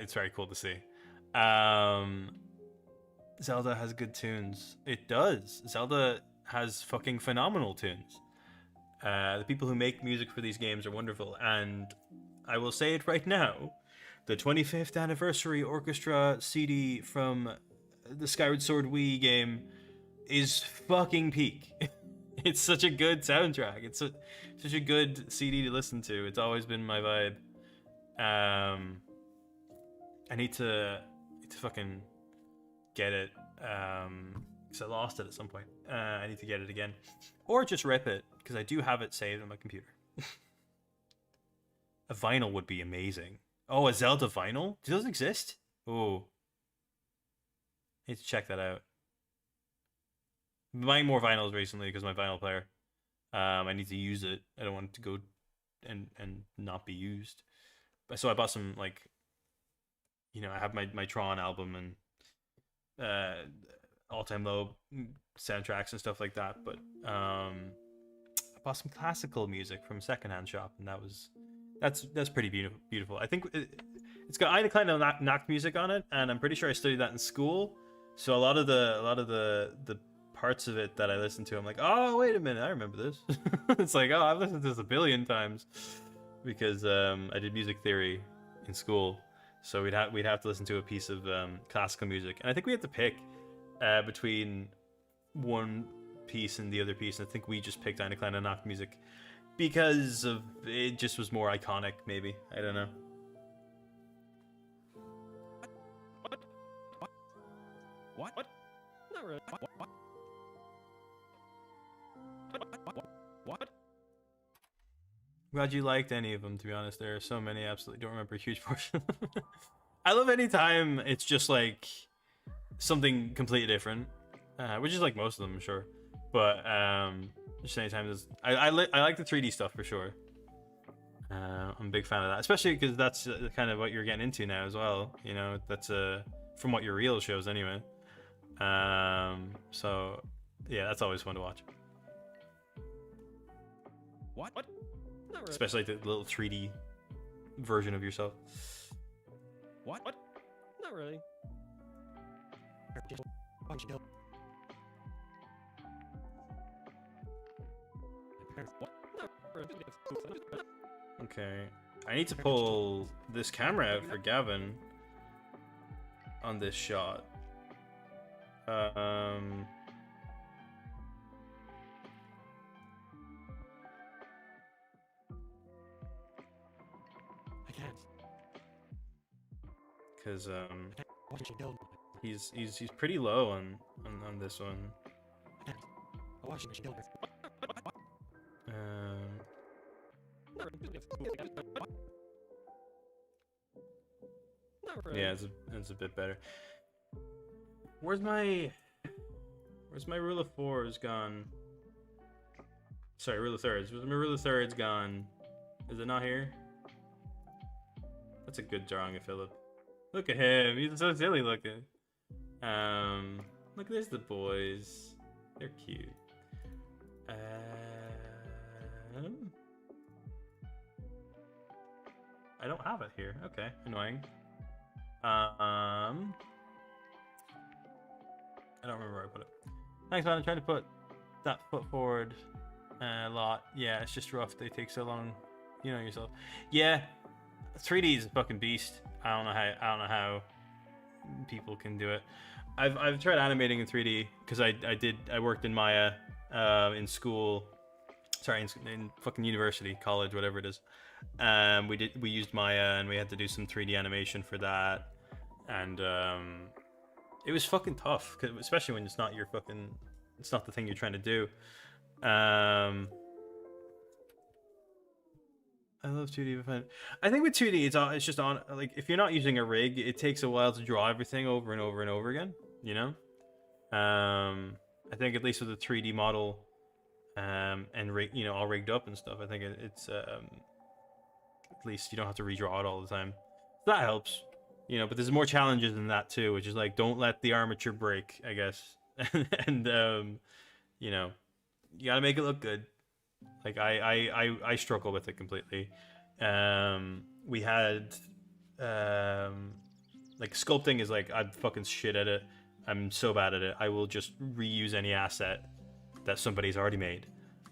it's very cool to see. Zelda has good tunes. It does. Zelda has fucking phenomenal tunes. The people who make music for these games are wonderful, and I will say it right now: the 25th anniversary orchestra CD from the Skyward Sword Wii game is fucking peak. It's such a good soundtrack. It's such a good CD to listen to. It's always been my vibe. I need to fucking get it, because I lost it at some point. I need to get it again, or just rip it, because I do have it saved on my computer. A vinyl would be amazing. Oh, a Zelda vinyl? Do those exist? Oh, I need to check that out. I'm buying more vinyls recently because my vinyl player. I need to use it. I don't want it to go and not be used. So I bought some, like, I have my Tron album and All Time Low soundtracks and stuff like that. But I bought some classical music from a secondhand shop, and that's pretty beautiful. I think it's got either kind of knocked music on it, and I'm pretty sure I studied that in school. So a lot of the parts of it that I listen to, I'm like, oh, wait a minute, I remember this. It's like, oh, I've listened to this a billion times, because I did music theory in school, so we'd have to listen to a piece of classical music, and I think we had to pick between one piece and the other piece, and I think we just picked kind of knock music because of it just was more iconic, maybe. I don't know. What? Not really. What? Glad you liked any of them, to be honest. There are so many, I absolutely don't remember a huge portion. I love any time it's just like something completely different, which is like most of them, I'm sure. But just anytime I like the 3D stuff for sure. I'm a big fan of that, especially because that's kind of what you're getting into now as well. That's from what your reel shows anyway. So yeah, that's always fun to watch. What? Not really. Especially like the little 3D version of yourself. What? Not really. Okay, I need to pull this camera out for Gavin on this shot. I can't. Because Washing machine killed. he's pretty low on this one. I can't. A washing machine killed. Not really. Yeah, it's a bit better. Where's my rule of fours gone? Sorry, rule of thirds. Where's my rule of thirds gone? Is it not here? That's a good drawing of Philip. Look at him. He's so silly looking. Look, there's the boys. They're cute. I don't have it here. Okay, annoying. I don't remember where I put it. Thanks, man. I'm trying to put that foot forward a lot. Yeah, it's just rough. They take so long. You know yourself. Yeah, 3D is a fucking beast. I don't know how people can do it. I've tried animating in 3D because I worked in Maya in school. Sorry, in fucking university, college, whatever it is. We used Maya, and we had to do some 3D animation for that, and it was fucking tough, especially when it's not the thing you're trying to do. I love 2D. I think with 2D, it's just on, like, if you're not using a rig, it takes a while to draw everything over and over and over again. You know. I think at least with a 3D model, and all rigged up and stuff, I think it's at least you don't have to redraw it all the time. So that helps, But there's more challenges than that too, which is like, don't let the armature break, I guess, and you gotta make it look good. Like I struggle with it completely. We had like sculpting is like, I'm fucking shit at it. I'm so bad at it. I will just reuse any asset that somebody's already made.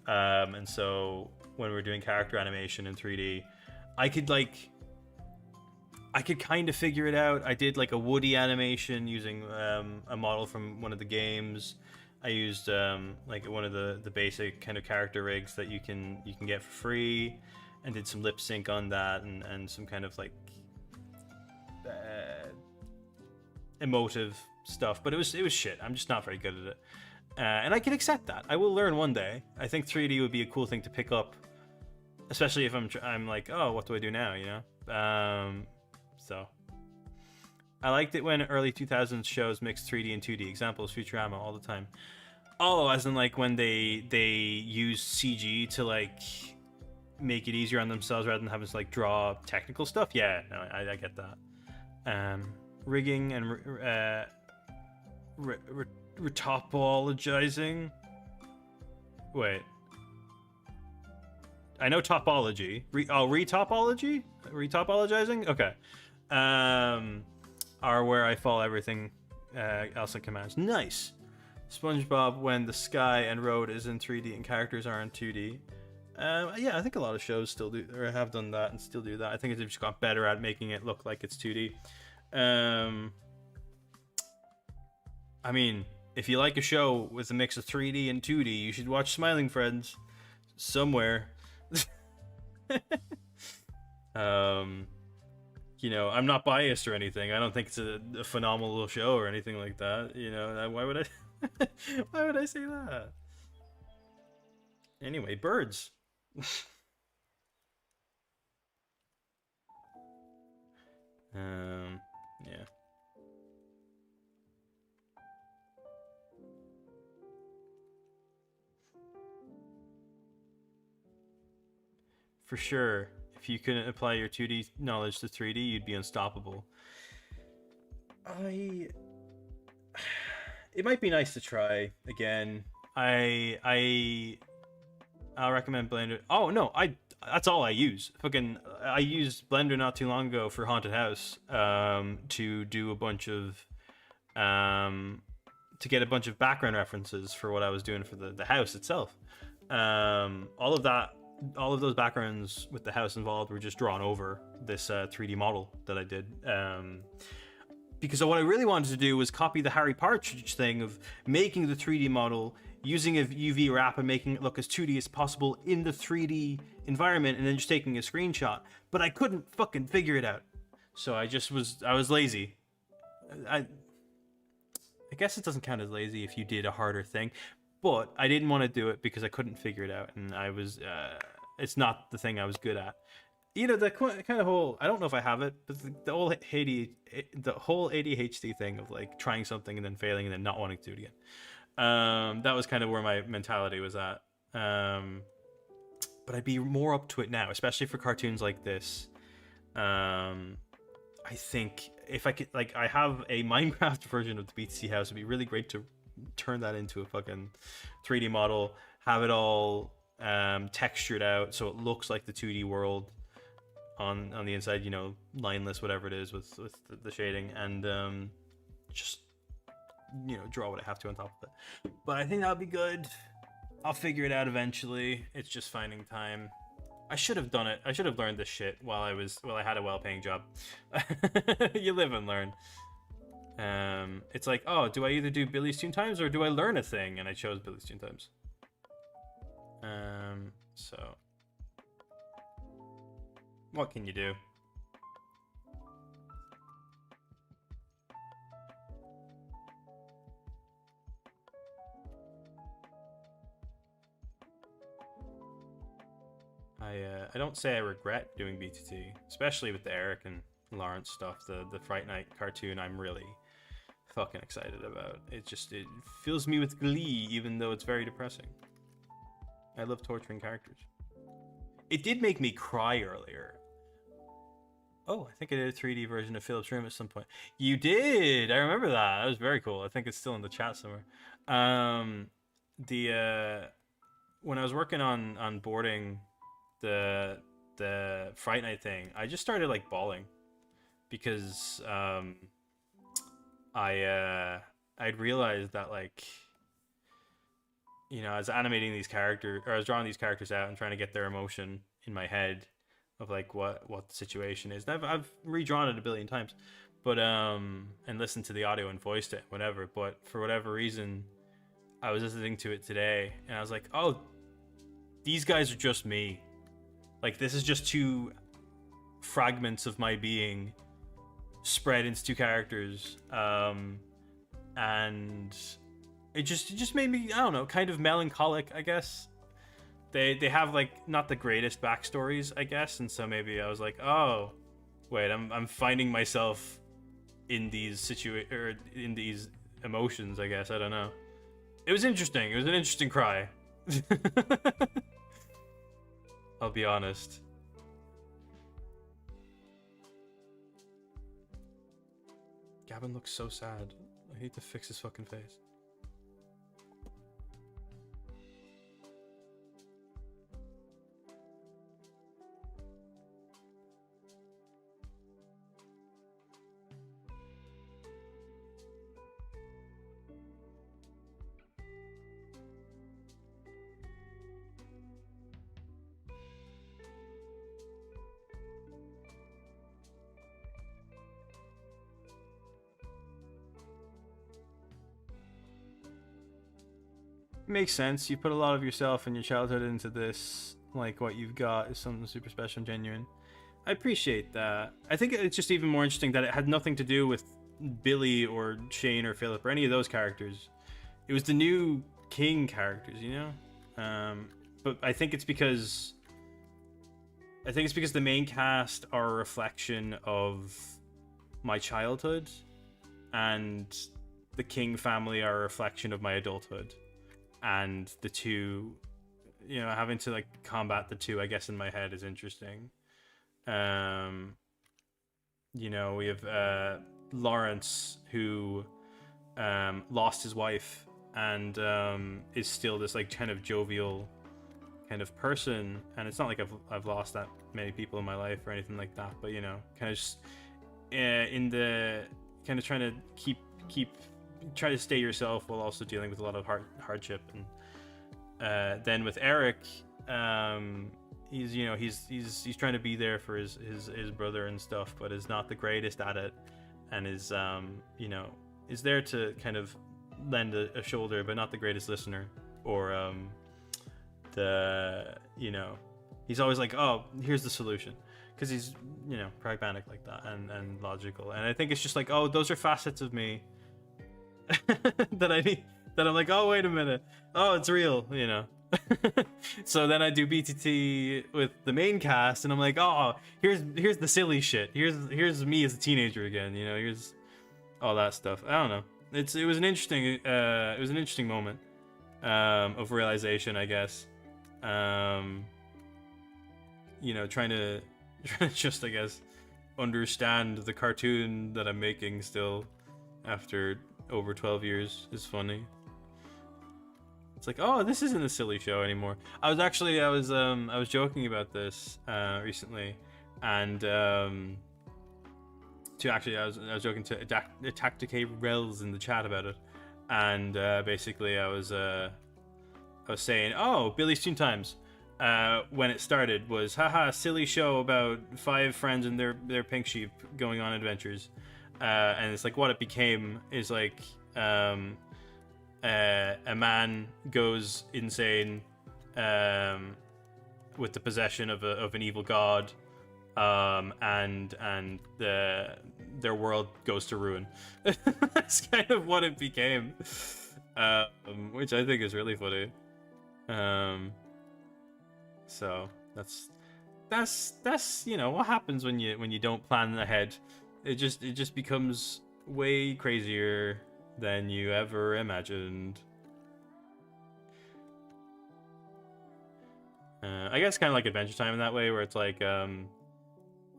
And so when we're doing character animation in 3D, I could kind of figure it out. I did like a Woody animation using a model from one of the games. I used like one of the basic kind of character rigs that you can get for free, and did some lip sync on that, and some kind of like emotive stuff. But it was shit. I'm just not very good at it, and I can accept that. I will learn one day. I think 3D would be a cool thing to pick up, especially if I'm like, oh, what do I do now? So. I liked it when early 2000s shows mixed 3D and 2D. Examples, Futurama, all the time. Oh, as in like when they use CG to like make it easier on themselves rather than having to like draw technical stuff. Yeah, no, I get that. Rigging and retopologizing. Wait. I know topology. Retopology? Retopologizing? Okay. Are where I follow everything else in commands. Nice. SpongeBob when the sky and road is in 3D and characters are in 2D. Yeah, I think a lot of shows still do or have done that and still do that. I think they've just got better at making it look like it's 2D. I mean, if you like a show with a mix of 3D and 2D, you should watch Smiling Friends somewhere. I'm not biased or anything. I don't think it's a phenomenal show or anything like that. Why would I? Why would I say that? Anyway, birds. Yeah. For sure. If you couldn't apply your 2D knowledge to 3D, you'd be unstoppable. It might be nice to try again. I'll recommend Blender. Oh no, that's all I use. I used Blender not too long ago for Haunted House to do a bunch of to get a bunch of background references for what I was doing for the house itself. All of those backgrounds with the house involved were just drawn over this 3D model that I did. Because what I really wanted to do was copy the Harry Partridge thing of making the 3D model, using a UV wrap and making it look as 2D as possible in the 3D environment, and then just taking a screenshot. But I couldn't fucking figure it out. So I was lazy. I guess it doesn't count as lazy if you did a harder thing. But I didn't want to do it because I couldn't figure it out, and I was it's not the thing I was good at. The kind of whole, I don't know if I have it, but the whole ADHD thing of like trying something and then failing and then not wanting to do it again. That was kind of where my mentality was at. But I'd be more up to it now, especially for cartoons like this. I think if I could, like, I have a Minecraft version of the BTC house. It'd be really great to turn that into a fucking 3D model, have it all textured out so it looks like the 2D world on the inside, lineless, whatever it is, with the shading, and just draw what I have to on top of it. But I think that'll be good. I'll figure it out eventually. It's just finding time. I should have done it. I should have learned this shit while I had a well-paying job. You live and learn. It's like, oh, do I either do Billy's Toon Times or do I learn a thing? And I chose Billy's Toon Times. So What can you do? I don't say I regret doing BTT, especially with the Eric and Lawrence stuff. The Fright Night cartoon I'm really fucking excited about. It fills me with glee, even though it's very depressing. I love torturing characters. It did make me cry earlier. Oh, I think I did a 3D version of Philip's Room at some point. You did! I remember that. That was very cool. I think it's still in the chat somewhere. When I was working on boarding the Fright Night thing, I just started like bawling because I'd realized that, like, you know, I was animating these characters, or I was drawing these characters out and trying to get their emotion in my head of like what the situation is. And I've redrawn it a billion times, but and listened to the audio and voiced it, whatever. But for whatever reason, I was listening to it today, and I was like, oh, these guys are just me. Like, this is just two fragments of my being spread into two characters, and it just made me, I don't know, kind of melancholic, I guess. They have like not the greatest backstories, I guess, and so maybe I was like, oh, wait, I'm finding myself in these in these emotions, I guess. I don't know. It was interesting. It was an interesting cry. I'll be honest. Gavin looks so sad. I need to fix his fucking face. Makes sense. You put a lot of yourself and your childhood into this. Like, what you've got is something super special and genuine. I appreciate that. I think it's just even more interesting that it had nothing to do with Billy or Shane or Philip or any of those characters. It was the new King characters, you know? But I think it's because the main cast are a reflection of my childhood, and the King family are a reflection of my adulthood. And the two, you know, having to like combat the two, I guess, in my head is interesting. You know, we have Lawrence, who lost his wife and is still this like kind of jovial kind of person. And it's not like I've lost that many people in my life or anything like that, but, you know, kind of just in the kind of trying to try to stay yourself while also dealing with a lot of hardship. And then with Eric, he's, you know, he's trying to be there for his brother and stuff, but is not the greatest at it, and is you know, is there to kind of lend a shoulder, but not the greatest listener, or you know, he's always like, oh, here's the solution, because he's, you know, pragmatic like that and logical. And I think it's just like, oh, those are facets of me that I'm like, oh, wait a minute, oh, it's real, you know. So then I do BTT with the main cast, and I'm like, oh, here's the silly shit, here's me as a teenager again, you know, here's all that stuff. I don't know, it was an interesting moment of realization, I guess. You know, trying to just, I guess, understand the cartoon that I'm making still after over 12 years is funny. It's like, oh, this isn't a silly show anymore. I was joking about this recently, and I was joking to Tacticate Rels in the chat about it, and basically I was saying, oh, Billy's Toon Times, when it started was, haha, silly show about 5 friends and their pink sheep going on adventures, and it's like what it became is like a man goes insane with the possession of an evil god, and their world goes to ruin. That's kind of what it became, which I think is really funny. So that's what happens when you don't plan ahead. It just becomes way crazier than you ever imagined. I guess kind of like Adventure Time in that way, where it's like,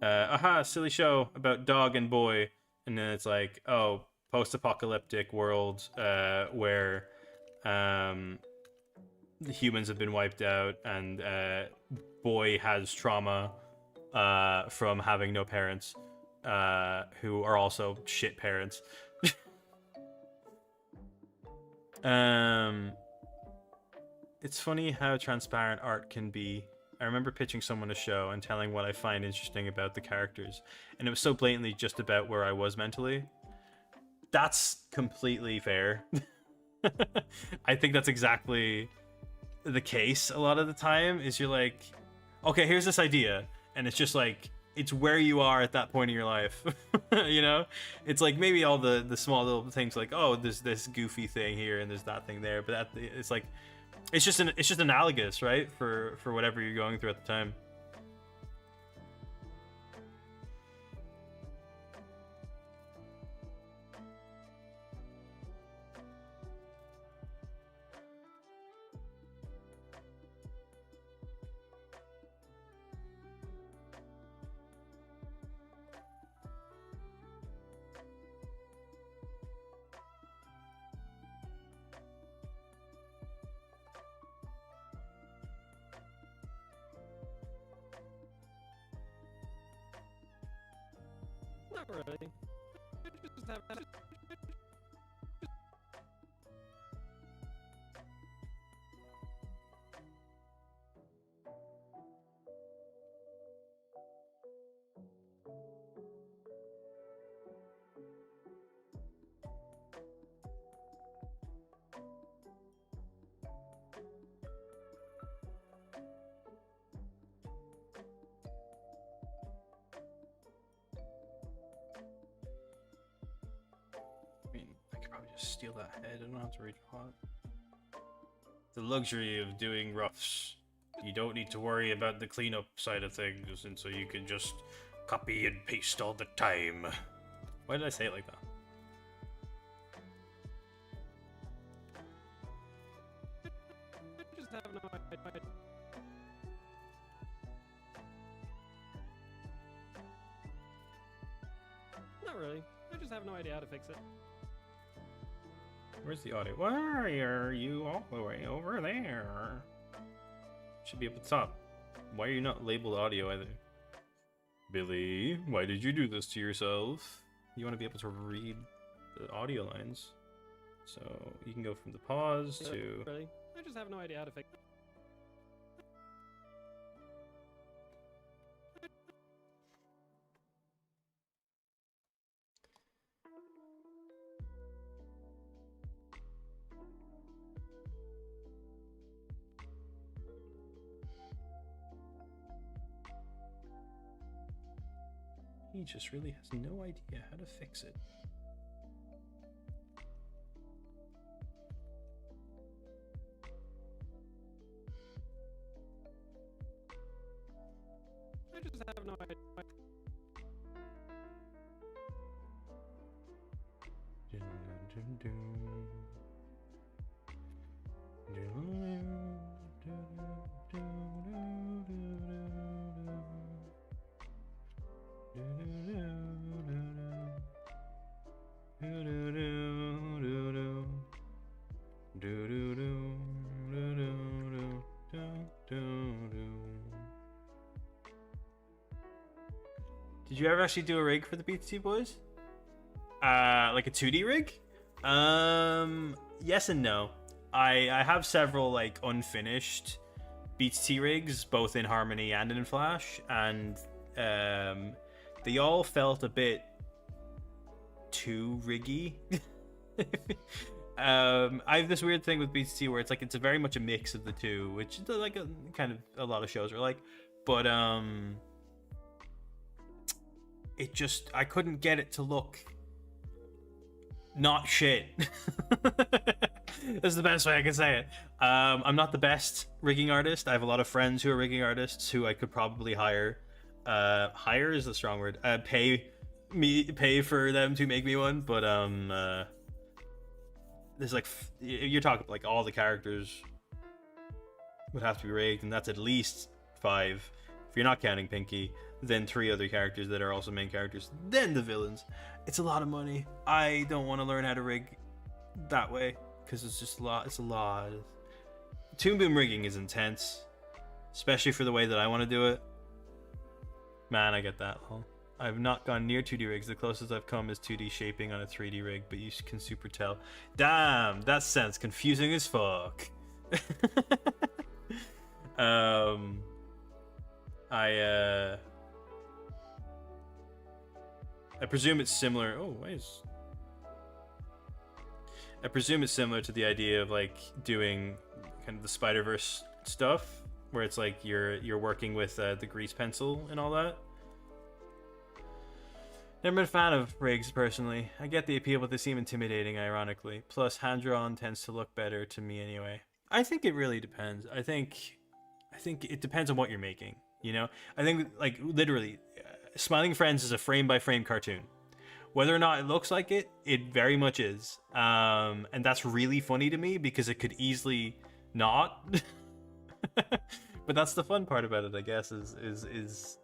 aha, silly show about dog and boy, and then it's like, oh, post-apocalyptic world where the humans have been wiped out, and boy has trauma from having no parents, who are also shit parents. It's funny how transparent art can be. I remember pitching someone a show and telling what I find interesting about the characters, and it was so blatantly just about where I was mentally. That's completely fair. I think that's exactly the case a lot of the time, is you're like, okay, here's this idea, and it's just like, it's where you are at that point in your life. It's like maybe all the small little things, like, oh, there's this goofy thing here and there's that thing there, but it's like, it's just analogous, right, for whatever you're going through at the time. Not really. Just have. I mean, I could probably just steal that head. I don't have to redraw it. The luxury of doing roughs. You don't need to worry about the cleanup side of things, and so you can just copy and paste all the time. Why did I say it like that? I just have no idea. Not really. I just have no idea how to fix it. Where's the audio? Why are you all the way over there? Should be up at the top. Why are you not labeled audio either? Billy, why did you do this to yourself? You want to be able to read the audio lines. So you can go from the pause to... Really? I just have no idea how to fix it. He just really has no idea how to fix it. I just have no idea. Did you ever actually do a rig for the BT boys? Like a 2D rig? Yes and no. I have several like unfinished BT rigs, both in Harmony and in Flash, and they all felt a bit too riggy. I have this weird thing with BT where it's very much a mix of the two, which like kind of a lot of shows are like, but I couldn't get it to look not shit. That's the best way I can say it. I'm not the best rigging artist. I have a lot of friends who are rigging artists who I could probably hire. Hire is the strong word. Pay for them to make me one, but there's like you're talking like all the characters would have to be rigged, and that's at least 5 if you're not counting Pinky, then 3 other characters that are also main characters, then the villains. It's a lot of money. I don't want to learn how to rig that way because it's just a lot. It's a lot. Toon Boom rigging is intense, especially for the way that I want to do it. Man, I get that. I've not gone near 2D rigs. The closest I've come is 2D shaping on a 3D rig, but you can super tell. Damn, that sounds confusing as fuck. I presume it's similar. Oh, I presume it's similar to the idea of like doing kind of the Spider-Verse stuff, where it's like you're working with the grease pencil and all that. Never been a fan of rigs personally. I get the appeal, but they seem intimidating, ironically. Plus, hand-drawn tends to look better to me anyway. I think it really depends. I think it depends on what you're making. You know, I think like literally, Smiling Friends is a frame-by-frame cartoon. Whether or not it looks like it, it very much is. And that's really funny to me because it could easily not. But that's the fun part about it, I guess, is it's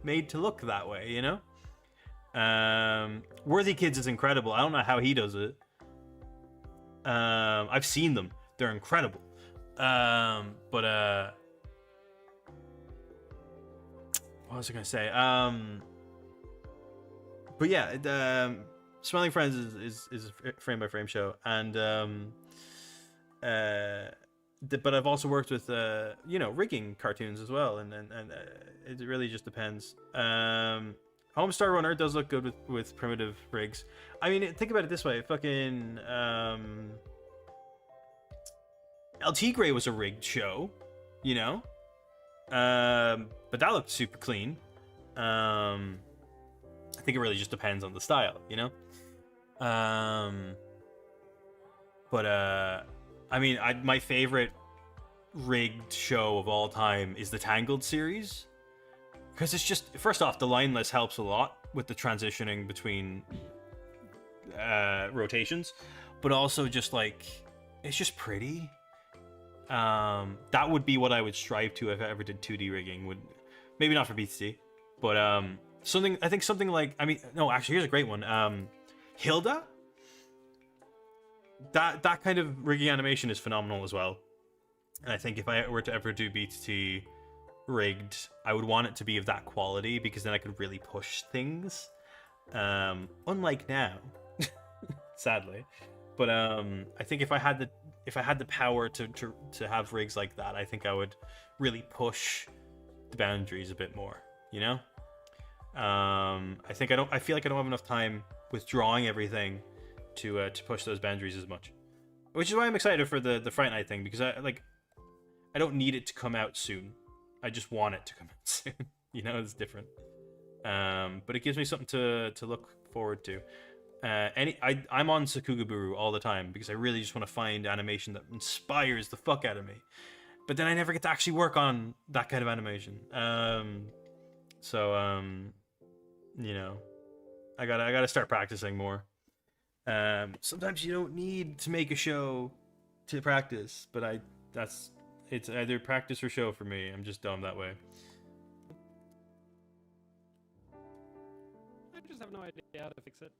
made to look that way, you know. Worthy Kids is incredible. I don't know how he does it. I've seen them; they're incredible. What was I gonna say? But yeah, Smiling Friends is a frame by frame show, and but I've also worked with you know, rigging cartoons as well, and it really just depends. Homestar Runner does look good with primitive rigs. I mean, think about it this way: fucking LT Grey was a rigged show, you know, but that looked super clean. I think it really just depends on the style, you know. But I mean, my favorite rigged show of all time is the Tangled series, because it's just, first off, the lineless helps a lot with the transitioning between rotations, but also just like, it's just pretty. That would be what I would strive to if I ever did 2D rigging. Would maybe not for BTC, but something like, I mean, no, actually, here's a great one. Hilda. That kind of rigging animation is phenomenal as well. And I think if I were to ever do BTT rigged, I would want it to be of that quality, because then I could really push things. Unlike now, sadly. But I think if I had the power to have rigs like that, I think I would really push the boundaries a bit more, you know? I feel like I don't have enough time with drawing everything to push those boundaries as much. Which is why I'm excited for the Fright Night thing, because I don't need it to come out soon. I just want it to come out soon. You know, it's different. But it gives me something to look forward to. I'm on Sakugaburu all the time because I really just want to find animation that inspires the fuck out of me. But then I never get to actually work on that kind of animation. You know, I gotta start practicing more. Sometimes you don't need to make a show to practice, but it's either practice or show for me. I'm just dumb that way. I just have no idea how to fix it.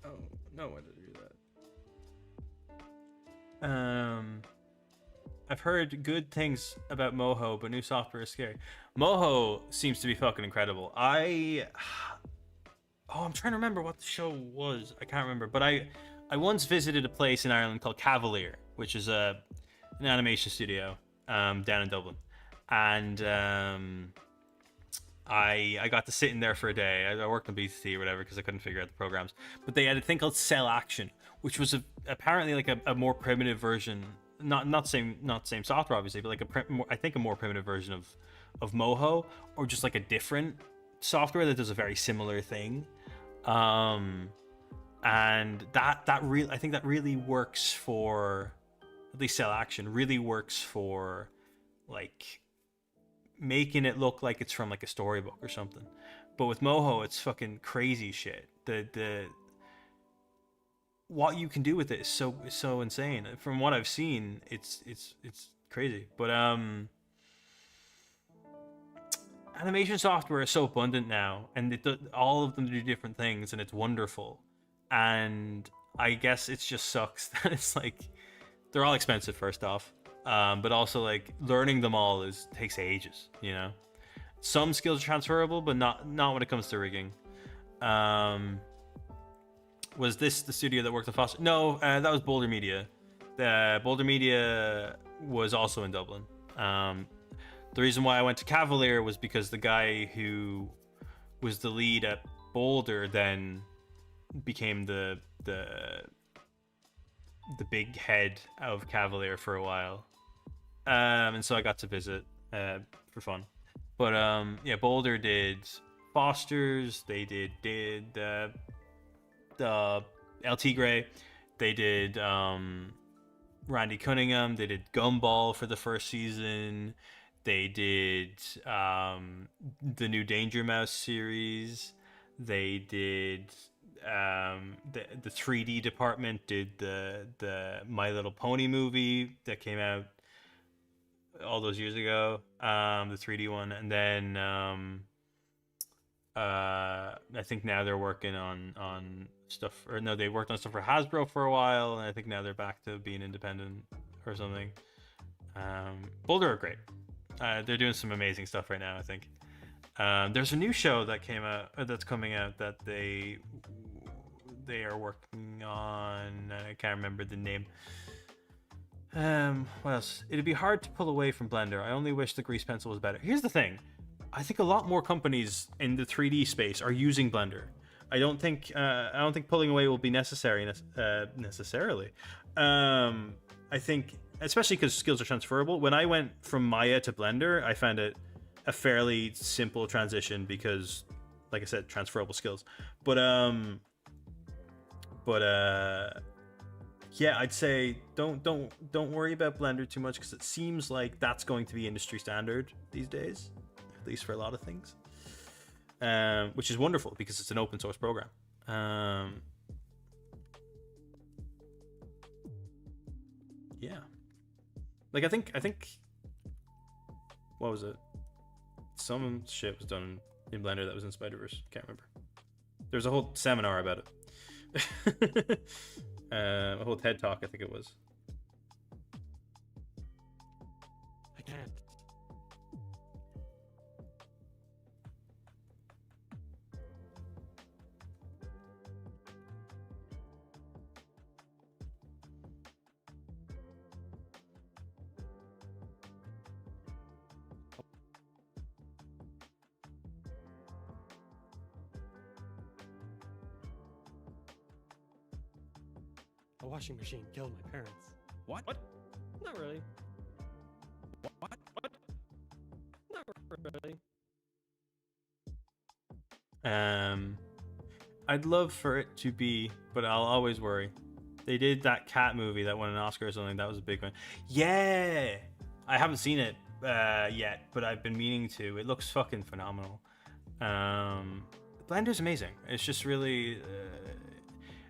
Oh, no one to do that. I've heard good things about Moho, but new software is scary. Moho seems to be fucking incredible. I'm trying to remember what the show was. I can't remember, but I once visited a place in Ireland called Cavalier, which is an animation studio down in Dublin, and I got to sit in there for a day. I worked on BCC or whatever because I couldn't figure out the programs. But they had a thing called Cell Action, which was apparently like a more primitive version, not same software obviously, but like I think a more primitive version of Moho, or just like a different software that does a very similar thing. And that really, I think that really works for, at least Cell Action really works for like making it look like it's from like a storybook or something. But with Moho, it's fucking crazy shit. The what you can do with it is so insane. From what I've seen, it's crazy. But animation software is so abundant now, and all of them do different things, and it's wonderful. And I guess it just sucks that it's like they're all expensive first off, but also like learning them all takes ages. You know, some skills are transferable, but not when it comes to rigging. Was this the studio that worked on Foster? No, that was Boulder Media. Boulder Media was also in Dublin. The reason why I went to Cavalier was because the guy who was the lead at Boulder then became the big head of Cavalier for a while, and so I got to visit for fun. But yeah, Boulder did Foster's. They did the LT Gray. They did Randy Cunningham. They did Gumball for the first season. They did the new Danger Mouse series. They did the 3D department did the My Little Pony movie that came out all those years ago, the 3D one. And then I think now they're working on stuff, or no, they worked on stuff for Hasbro for a while, and I think now they're back to being independent or something. Boulder are great. They're doing some amazing stuff right now, I think. There's a new show that came out, that's coming out, that they are working on. I can't remember the name. What else? It'd be hard to pull away from Blender. I only wish the grease pencil was better. Here's the thing. I think a lot more companies in the 3D space are using Blender. I don't think pulling away will be necessary necessarily. I think, especially because skills are transferable. When I went from Maya to Blender, I found it a fairly simple transition because, like I said, transferable skills. But yeah, I'd say don't worry about Blender too much, because it seems like that's going to be industry standard these days, at least for a lot of things. Which is wonderful because it's an open source program. Yeah, like I think what was it? Some shit was done in Blender that was in Spider-Verse. Can't remember. There's a whole seminar about it. A whole TED talk, I think it was. I can't. A washing machine killed my parents. What? Not really. What? Not really. I'd love for it to be, but I'll always worry. They did that cat movie that won an Oscar or something. That was a big one. Yeah, I haven't seen it yet, but I've been meaning to. It looks fucking phenomenal. Blender's amazing. It's just really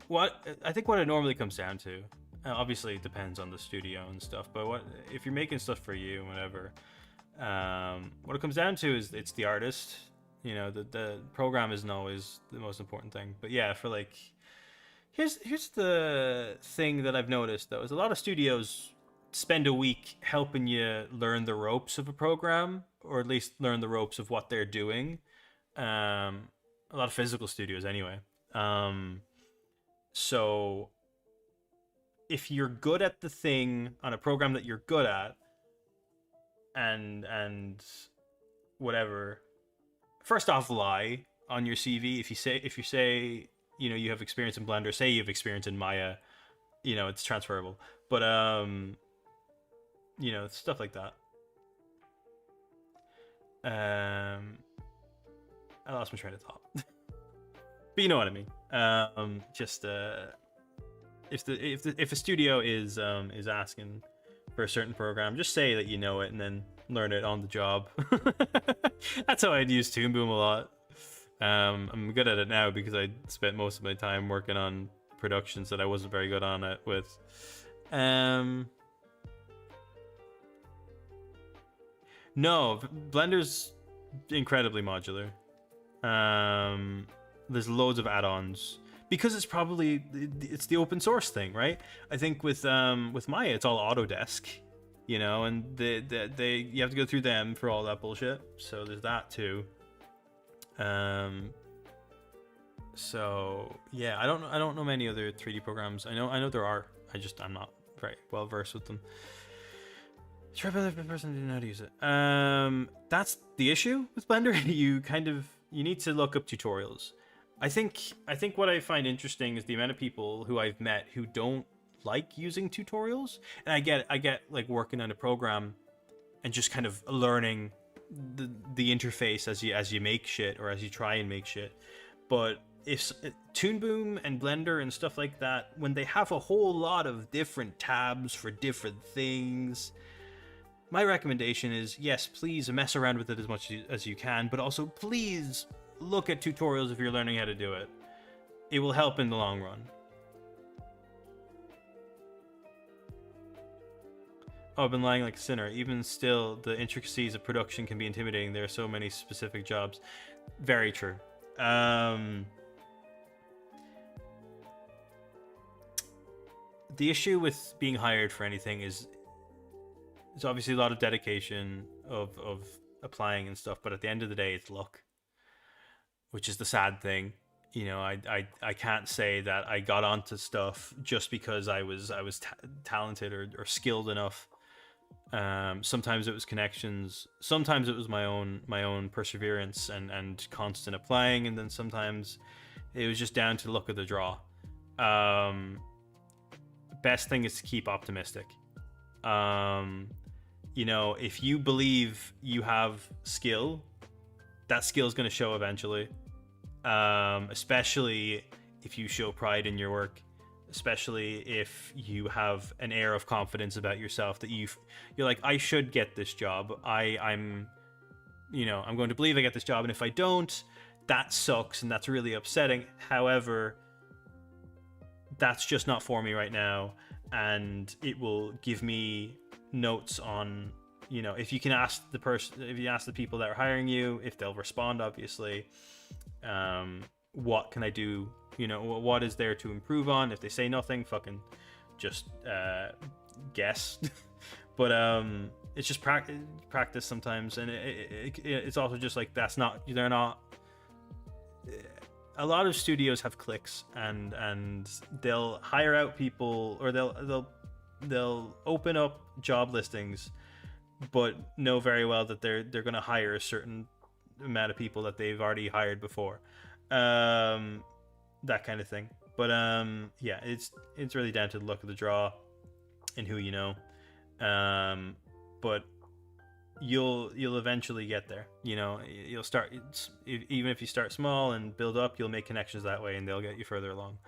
what it normally comes down to. Obviously, it depends on the studio and stuff. But if you're making stuff for you and whatever, what it comes down to is it's the artist. You know, the program isn't always the most important thing. But yeah, for like, here's the thing that I've noticed though, is a lot of studios spend a week helping you learn the ropes of a program, or at least learn the ropes of what they're doing. A lot of physical studios anyway. So if you're good at the thing on a program that you're good at, and whatever, first off, lie on your CV. If you say you know you have experience in Blender, say you have experience in Maya, you know it's transferable. But you know, stuff like that. I lost my train of thought. But you know what I mean. Just if a studio is asking for a certain program, just say that you know it and then learn it on the job. That's how I'd use Toon Boom a lot. I'm good at it now because I spent most of my time working on productions that I wasn't very good on it with. No, Blender's incredibly modular. There's loads of add-ons because it's probably the open source thing, right? I think with Maya it's all Autodesk, you know, and they you have to go through them for all that bullshit. So there's that too. So yeah, I don't know many other 3D programs. I know there are. I'm not very well versed with them. Try by the person who didn't know how to use it. That's the issue with Blender. You need to look up tutorials. I think what I find interesting is the amount of people who I've met who don't like using tutorials. And I get like working on a program and just kind of learning the interface as you make shit or as you try and make shit. But if Toon Boom and Blender and stuff like that, when they have a whole lot of different tabs for different things, my recommendation is, yes, please mess around with it as much as you can, but also please look at tutorials if you're learning how to do it. It will help in the long run. Oh, I've been lying like a sinner. Even still, the intricacies of production can be intimidating. There are so many specific jobs. Very true. The issue with being hired for anything is it's obviously a lot of dedication of applying and stuff, but at the end of the day, it's luck, which is the sad thing. You know, I can't say that I got onto stuff just because I was talented or skilled enough. Sometimes it was connections, sometimes it was my own perseverance and constant applying, and then sometimes it was just down to luck of the draw. Best thing is to keep optimistic. You know, if you believe you have skill, that skill is going to show eventually. Especially if you show pride in your work, especially if you have an air of confidence about yourself that you're like, I should get this job. I'm going to believe I get this job, and if I don't, that sucks and that's really upsetting. However, that's just not for me right now, and it will give me notes on, you know, if you ask the people that are hiring you, if they'll respond, obviously, what can I do, you know, what is there to improve on? If they say nothing, fucking just guess. But it's just practice sometimes, and it's also just like they're not. A lot of studios have cliques, and they'll hire out people, or they'll open up job listings, but know very well that they're going to hire a certain amount of people that they've already hired before, that kind of thing. But yeah, it's really down to the luck of the draw and who you know. But you'll eventually get there. You know, you'll start, even if you start small and build up, you'll make connections that way, and they'll get you further along.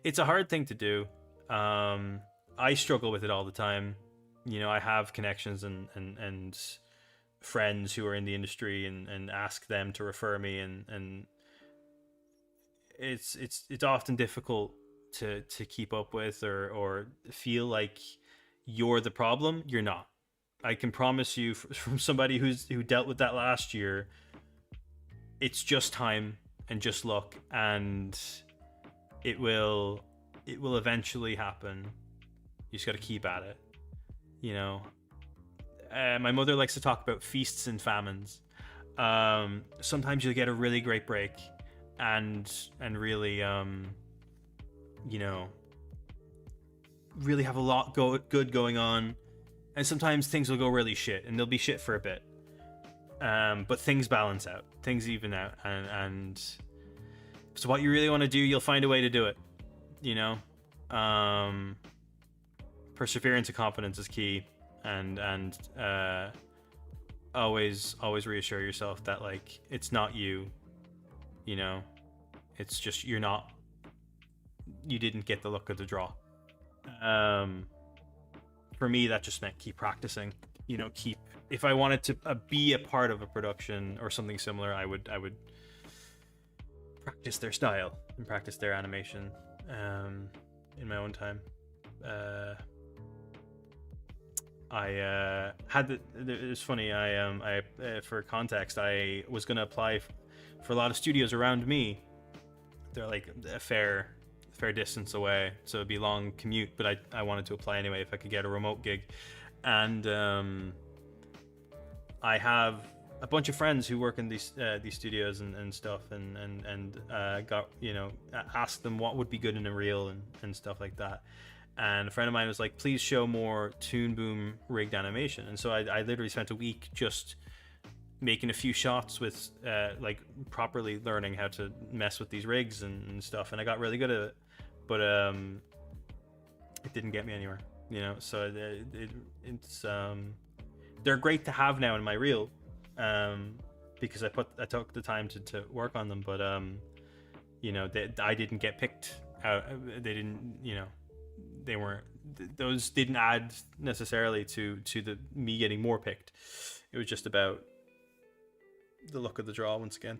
It's a hard thing to do. I struggle with it all the time. You know, I have connections and friends who are in the industry, and ask them to refer me, and it's often difficult to keep up with, or feel like you're the problem. You're not. I can promise you, from somebody who dealt with that last year, it's just time and just luck, and it will eventually happen. You just got to keep at it, you know. My mother likes to talk about feasts and famines. Sometimes you'll get a really great break, and really, you know, really have a lot good going on. And sometimes things will go really shit, and they'll be shit for a bit. But things balance out, things even out, and so what you really want to do, you'll find a way to do it. You know, perseverance and confidence is key, and always reassure yourself that like it's not you. You know, it's just you didn't get the luck of the draw. For me, that just meant keep practicing. You know, if I wanted to be a part of a production or something similar, I would practice their style and practice their animation in my own time. It's funny. For context, I was gonna apply for a lot of studios around me. They're like a fair distance away, so it'd be a long commute. But I wanted to apply anyway if I could get a remote gig, and I have a bunch of friends who work in these studios and stuff, and got, you know, asked them what would be good in a reel and stuff like that. And a friend of mine was like, please show more Toon Boom rigged animation. And so I literally spent a week just making a few shots with like properly learning how to mess with these rigs and stuff, and I got really good at it, but it didn't get me anywhere, you know. So it's they're great to have now in my reel, because I took the time to work on them, but you know, I didn't get picked out. They didn't, you know, they weren't, those didn't add necessarily to me getting more picked. It was just about the luck of the draw once again.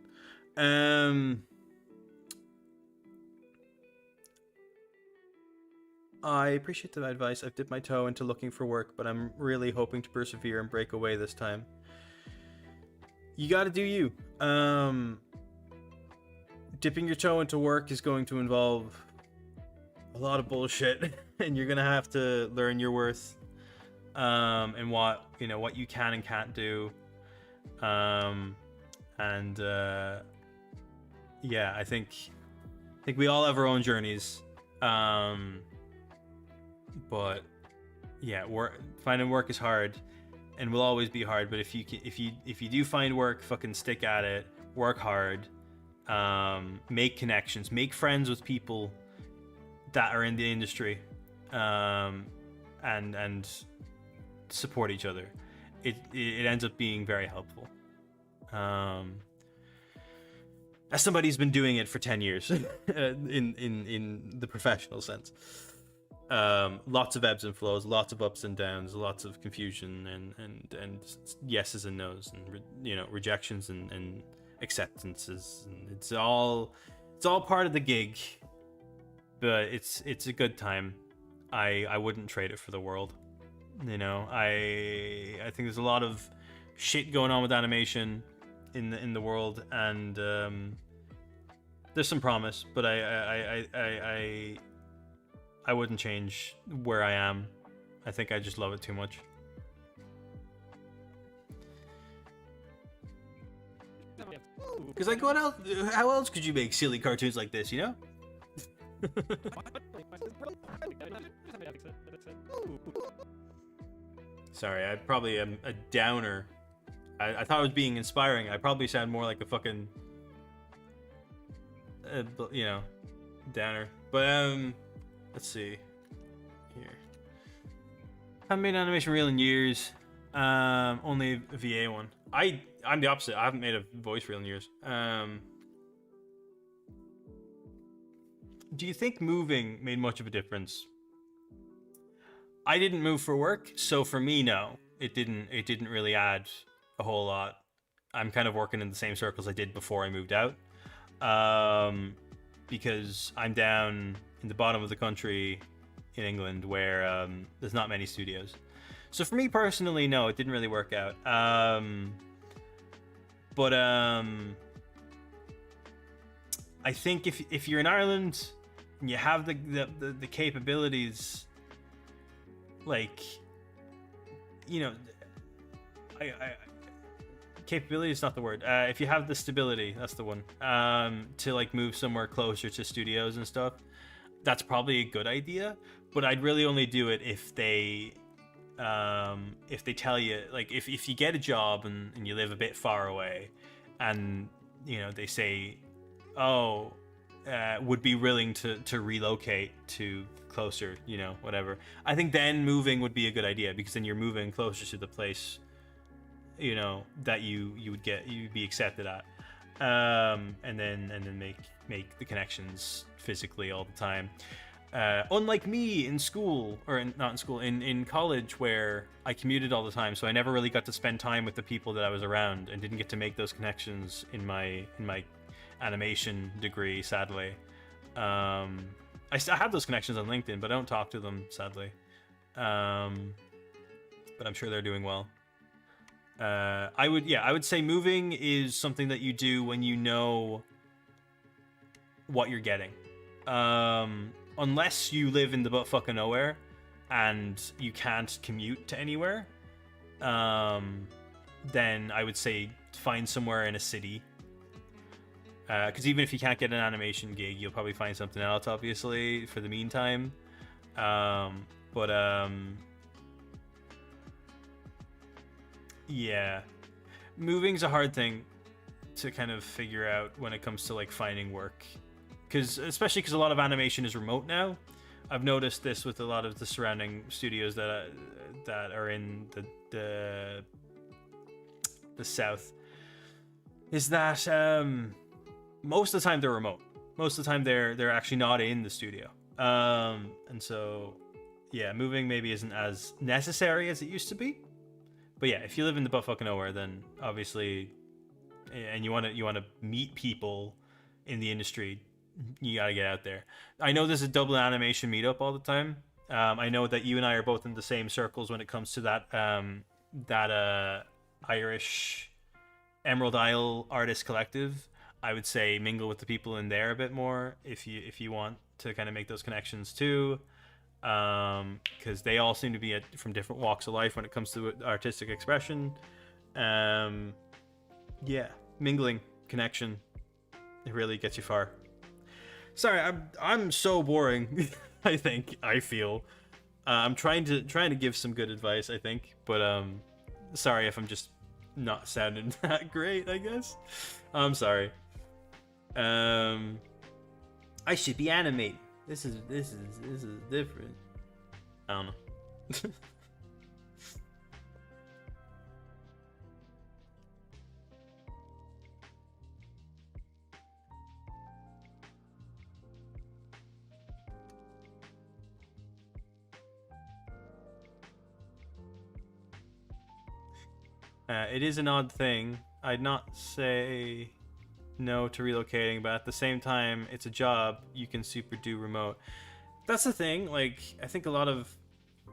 I appreciate the advice. I've dipped my toe into looking for work, but I'm really hoping to persevere and break away this time. You gotta do you. Dipping your toe into work is going to involve a lot of bullshit, and you're gonna have to learn your worth, and what you can and can't do. Yeah, I think we all have our own journeys. But yeah, finding work is hard, and will always be hard. But if you do find work, fucking stick at it, work hard, make connections, make friends with people that are in the industry, and support each other. It ends up being very helpful. As somebody who's been doing it for 10 years in the professional sense. Lots of ebbs and flows, lots of ups and downs, lots of confusion and yeses and nos, and rejections and acceptances, and it's all part of the gig, but it's a good time. I wouldn't trade it for the world. I think there's a lot of shit going on with animation in the world, and there's some promise, but I wouldn't change where I am. I think I just love it too much. Because like, what else? How else could you make silly cartoons like this? You know? Sorry, I probably am a downer. I thought I was being inspiring. I probably sound more like a fucking, downer. But let's see here. Haven't made an animation reel in years. Only a VA one. I'm the opposite. I haven't made a voice reel in years. Do you think moving made much of a difference? I didn't move for work, so for me, no. It didn't really add a whole lot. I'm kind of working in the same circles I did before I moved out. Because I'm down in the bottom of the country in England, where there's not many studios. So for me personally, no, it didn't really work out. But I think if you're in Ireland and you have the capabilities, like, capability is not the word. If you have the stability, that's the one. To like move somewhere closer to studios and stuff, that's probably a good idea. But I'd really only do it if they if they tell you, like, if you get a job and you live a bit far away, and they say, oh, would be willing to relocate to closer, whatever. I think then moving would be a good idea, because then you're moving closer to the place, that you'd be accepted at, and then make the connections physically all the time. Unlike me in school, or not in school, in college, where I commuted all the time, so I never really got to spend time with the people that I was around, and didn't get to make those connections in my animation degree, sadly. I have those connections on LinkedIn, but I don't talk to them, sadly. But I'm sure they're doing well. I would say moving is something that you do when you know what you're getting. Unless you live in the butt fucking nowhere and you can't commute to anywhere, then I would say find somewhere in a city. Because even if you can't get an animation gig, you'll probably find something else, obviously, for the meantime. Yeah. Moving's a hard thing to kind of figure out when it comes to, like, finding work. Especially because a lot of animation is remote now. I've noticed this with a lot of the surrounding studios that are in the South. Is that most of the time they're remote. Most of the time they're actually not in the studio. And so, yeah, moving maybe isn't as necessary as it used to be. But yeah, if you live in the butt fucking nowhere, then obviously, and you want to meet people in the industry, you gotta get out there. I know there's a Dublin animation meetup all the time. I know that you and I are both in the same circles when it comes to that Irish Emerald Isle Artist Collective. I would say mingle with the people in there a bit more if you want to kind of make those connections too, because they all seem to be from different walks of life when it comes to artistic expression. Yeah, mingling, connection, it really gets you far. Sorry, I'm so boring. I feel I'm trying to give some good advice, I think, but sorry if I'm just not sounding that great, I guess. I'm sorry. I should be animated. This is different. I don't know. It is an odd thing. I'd not say no to relocating, but at the same time, it's a job you can super do remote. That's the thing. Like, I think a lot of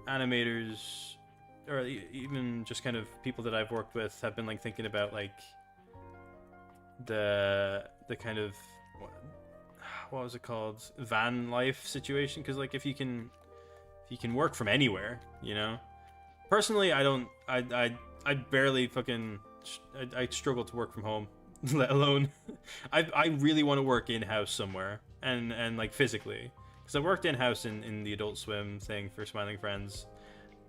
animators, or even just kind of people that I've worked with, have been like thinking about like the kind of what was it called, van life situation. Because like if you can work from anywhere, Personally, I barely fucking I struggle to work from home, let alone I really want to work in-house somewhere and like physically, because I worked in-house in the Adult Swim thing for Smiling Friends,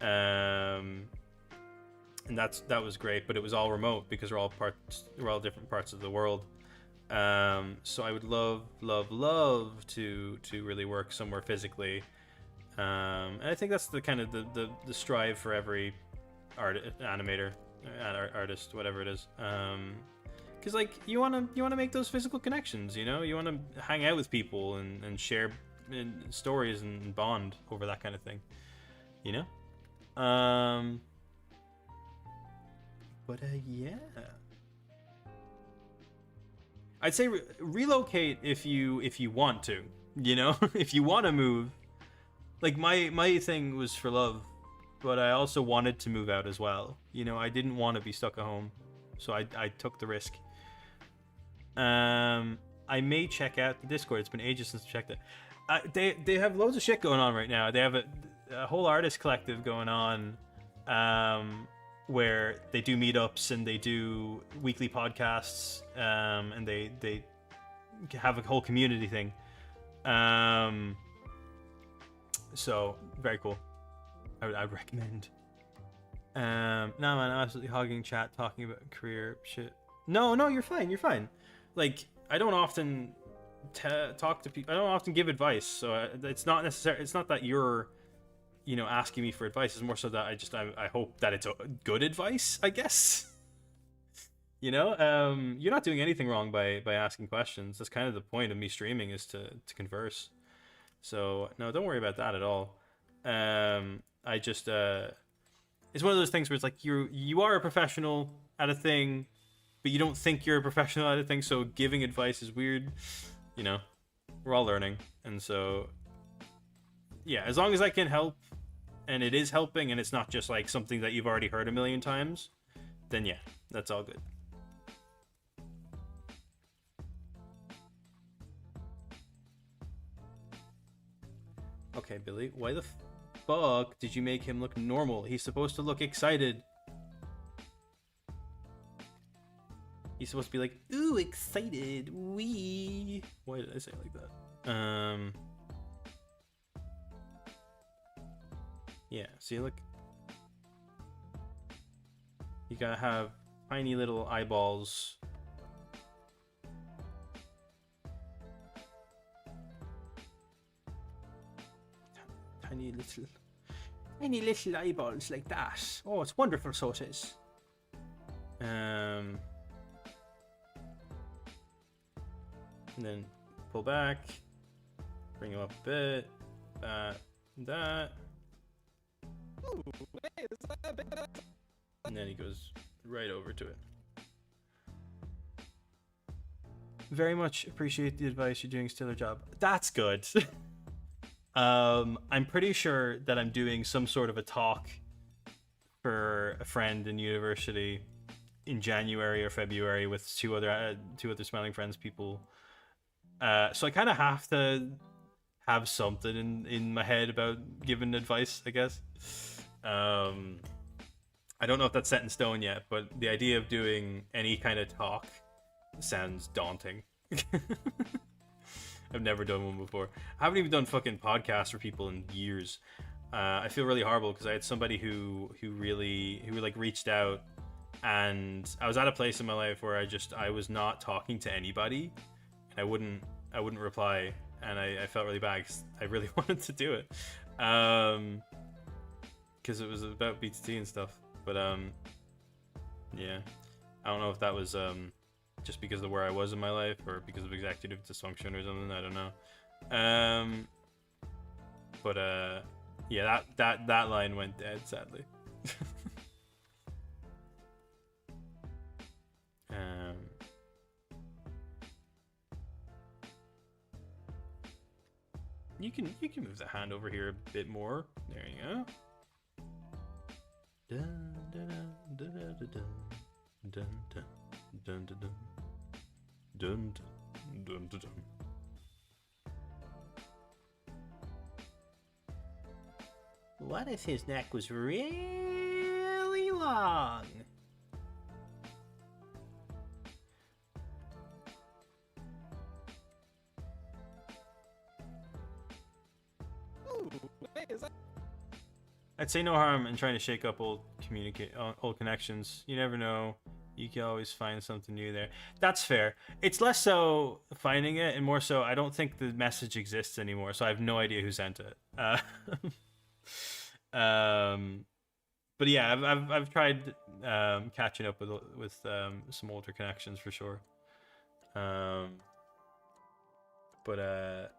and that was great, but it was all remote because we're all different parts of the world. So I would love to really work somewhere physically, and I think that's the kind of the strive for every animator, artist, whatever it is, because like you want to make those physical connections, you want to hang out with people and share stories and bond over that kind of thing, but yeah, I'd say relocate if you want to, if you want to move. Like my thing was for love, but I also wanted to move out as well. I didn't want to be stuck at home, so I took the risk. I may check out the Discord. It's been ages since I checked it. They have loads of shit going on right now. They have a whole artist collective going on, where they do meetups and they do weekly podcasts, and they have a whole community thing. So very cool. I would recommend No, man, I'm absolutely hogging chat, talking about career shit. No, you're fine. You're fine. Like, I don't often talk to people. I don't often give advice, so it's not necessary. It's not that you're, asking me for advice. It's more so that I hope that it's a good advice, I guess. You're not doing anything wrong by asking questions. That's kind of the point of me streaming, is to converse. So no, don't worry about that at all. I just it's one of those things where it's like you are a professional at a thing, but you don't think you're a professional at a thing. So giving advice is weird. We're all learning, and so yeah, as long as I can help, and it is helping, and it's not just like something that you've already heard a million times, then yeah, that's all good. Okay, Billy, why the fuck did you make him look normal? He's supposed to look excited. He's supposed to be like, ooh, excited, wee. Why did I say it like that? Yeah, see, look. You gotta have tiny little eyeballs. Tiny little eyeballs like that. Oh, it's wonderful, so it is. And then pull back, bring him up a bit, that. Ooh, hey, is that big? And then he goes right over to it. Very much appreciate the advice. You're doing a stellar job. That's good. I'm pretty sure that I'm doing some sort of a talk for a friend in university in January or February with two other Smiling Friends people. So I kind of have to have something in my head about giving advice, I guess. I don't know if that's set in stone yet, but the idea of doing any kind of talk sounds daunting. I've never done one before. I haven't even done fucking podcasts for people in years. I feel really horrible because I had somebody who like reached out, and I was at a place in my life where I was not talking to anybody, and I wouldn't reply, and I felt really bad because I really wanted to do it, because it was about BTT and stuff. But yeah, I don't know if that was just because of where I was in my life or because of executive dysfunction or something. I don't know. But yeah, that line went dead, sadly. You can move the hand over here a bit more. There you go. Dun dun dun dun dun dun dun dun dun dun dun dun dun. What if his neck was really long? Ooh, hey, is that? I'd say no harm in trying to shake up old connections. You never know. You can always find something new there. That's fair. It's less so finding it and more so I don't think the message exists anymore, so I have no idea who sent it. But yeah, I've tried catching up with some older connections for sure. But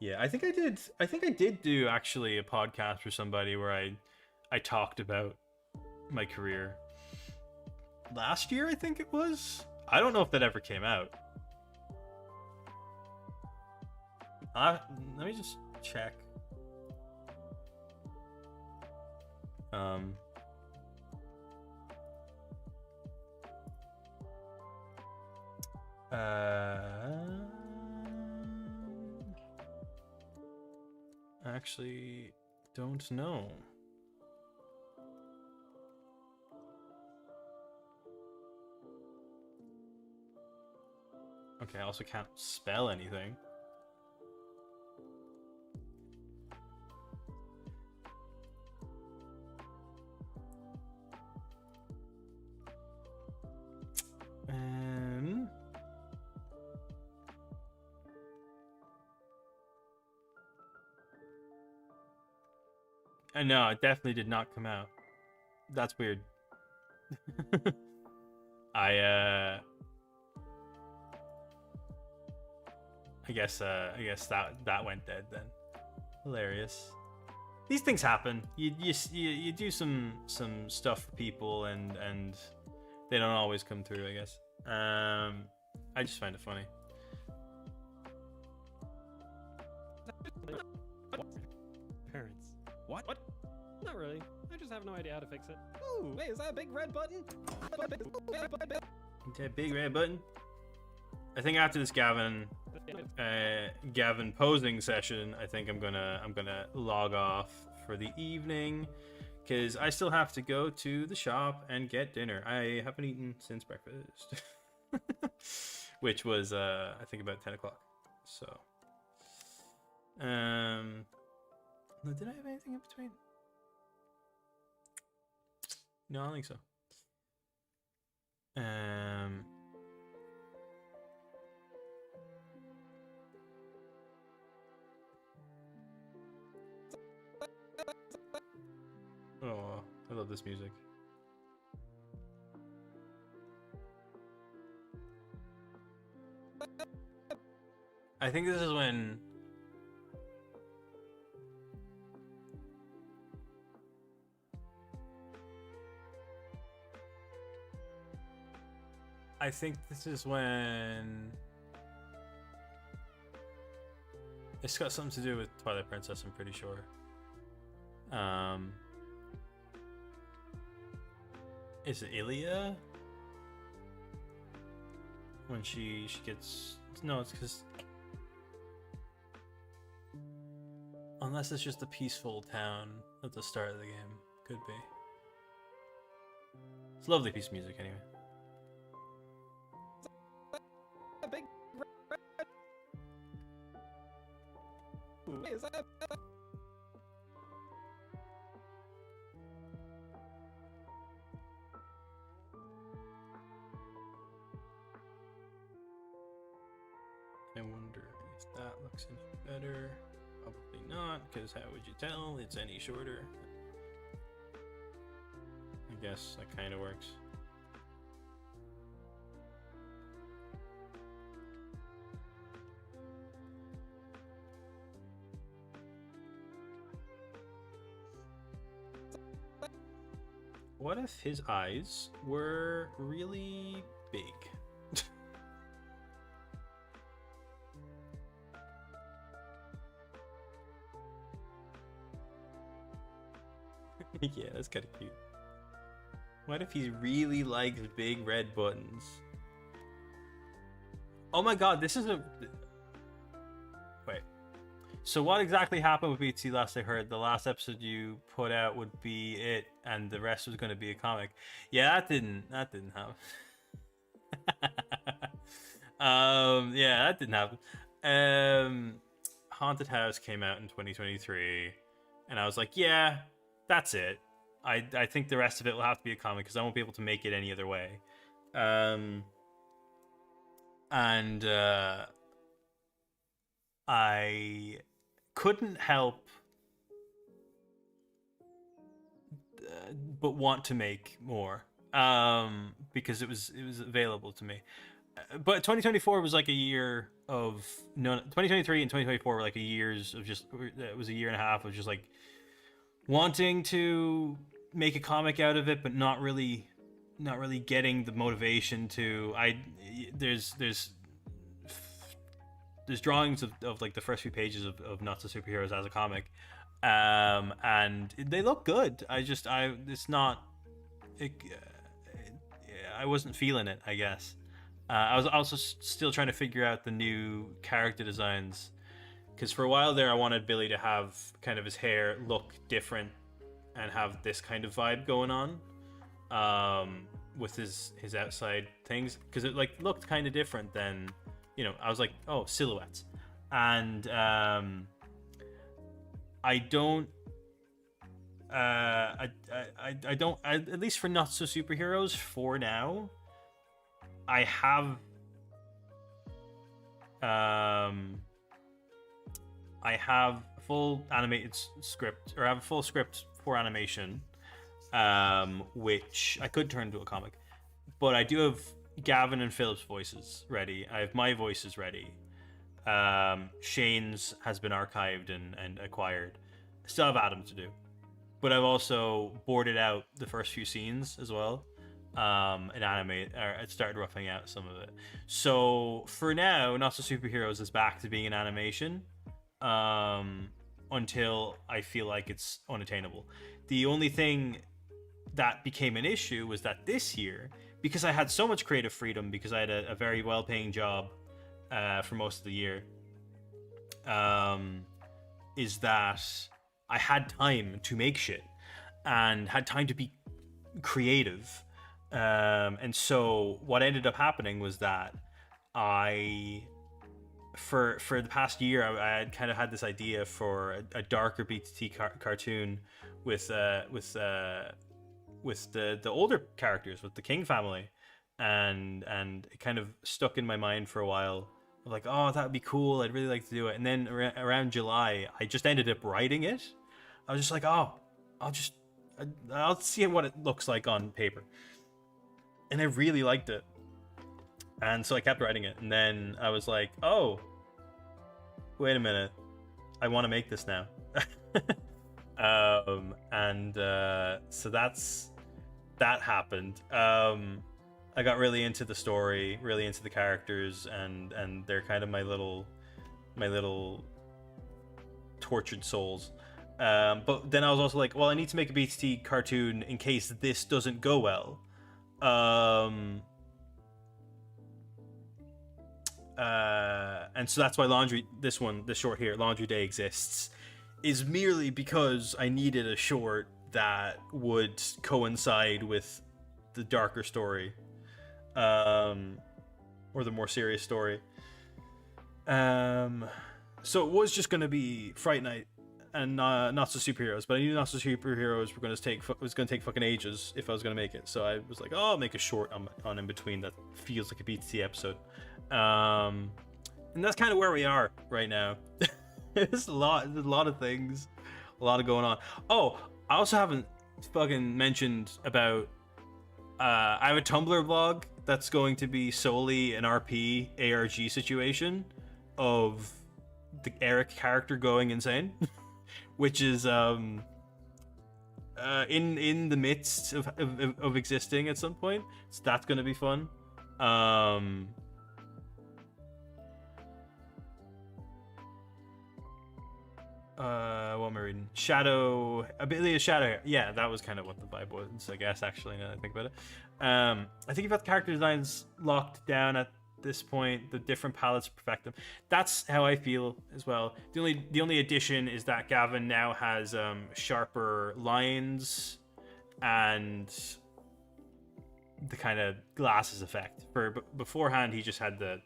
yeah, I think I did do actually a podcast for somebody where I talked about my career last year, I think it was. I don't know if that ever came out. Let me just check. Actually don't know. Okay, I also can't spell anything. No, it definitely did not come out. That's weird. I guess that went dead then. Hilarious. These things happen. You do some stuff for people and they don't always come through, I guess. I just find it funny. Parents. What? Not really. I just have no idea how to fix it. Ooh, wait, is that a big red button? Okay, big red button. I think after this Gavin posing session, I think I'm gonna log off for the evening, because I still have to go to the shop and get dinner. I haven't eaten since breakfast, which was I think about 10 o'clock. So, did I have anything in between? No, I don't think so. Oh, I love this music. I think this is when it's got something to do with Twilight Princess, I'm pretty sure. Is it Ilia? When she gets... No, it's because... Unless it's just a peaceful town at the start of the game. Could be. It's a lovely piece of music anyway. A big red... Ooh, wait, is that... I wonder if that looks any better. Probably not, because how would you tell it's any shorter? I guess that kind of works. What if his eyes were really big? Yeah, that's kind of cute. What if he really likes big red buttons? Oh my god, this is a... Wait. So what exactly happened with BT last I heard? The last episode you put out would be it, and the rest was going to be a comic. Yeah, that didn't happen. Yeah, that didn't happen. Haunted House came out in 2023, and I was like, yeah, that's it. I think the rest of it will have to be a comic because I won't be able to make it any other way. I couldn't help but want to make more because it was available to me. But 2024 was like a year of 2023 and 2024 were like a years of just, it was a year and a half of just like wanting to make a comic out of it, but not really getting the motivation to. There's drawings of like the first few pages of Not So Superheroes as a comic, and they look good. I wasn't feeling it, I guess. I was also still trying to figure out the new character designs, because for a while there I wanted Billy to have kind of his hair look different and have this kind of vibe going on with his outside things, because it like looked kind of different than, you know, I was like, oh, silhouettes. And I don't at least for Not So Superheroes for now, I have full animated script, or I have a full script for animation, which I could turn into a comic. But I do have Gavin and Philip's voices ready. I have my voices ready. Shane's has been archived and acquired. I still have Adam to do. But I've also boarded out the first few scenes as well. And animate, or it started roughing out some of it. So for now, Not So Superheroes is back to being an animation until I feel like it's unattainable. The only thing that became an issue was that this year, because I had so much creative freedom, because I had a very well-paying job for most of the year, is that I had time to make shit and had time to be creative. And so what ended up happening was that I, for the past year, I had kind of had this idea for a darker BTT cartoon with the older characters, with the King family, and it kind of stuck in my mind for a while. I'm like, oh, that would be cool. I'd really like to do it. And then around July, I just ended up writing it. I was just like, oh, I'll see what it looks like on paper. And I really liked it. And so I kept writing it. And then I was like, oh, wait a minute. I want to make this now. So that happened. I got really into the story, really into the characters, and they're kind of my little tortured souls. But then I was also like, well, I need to make a BTT cartoon in case this doesn't go well. And so that's why this short here, Laundry Day, exists, is merely because I needed a short that would coincide with the darker story, or the more serious story. So it was just going to be Fright Night and Not So Superheroes, but I knew Not So Superheroes was going to take fucking ages if I was going to make it. So I was like, oh, I'll make a short on in between that feels like a BTT episode. And that's kind of where we are right now. There's a lot of things, a lot of going on. Oh, I also haven't fucking mentioned about I have a Tumblr blog that's going to be solely an RP ARG situation of the Eric character going insane. Which is in the midst of existing at some point. So that's gonna be fun. What am I reading? Ability of Shadow. Yeah, that was kind of what the vibe was, I guess, actually, now that I think about it. I think you've got the character designs locked down at this point, the different palettes perfect them. That's how I feel as well. The only addition is that Gavin now has sharper lines and the kind of glasses effect. Beforehand he just had that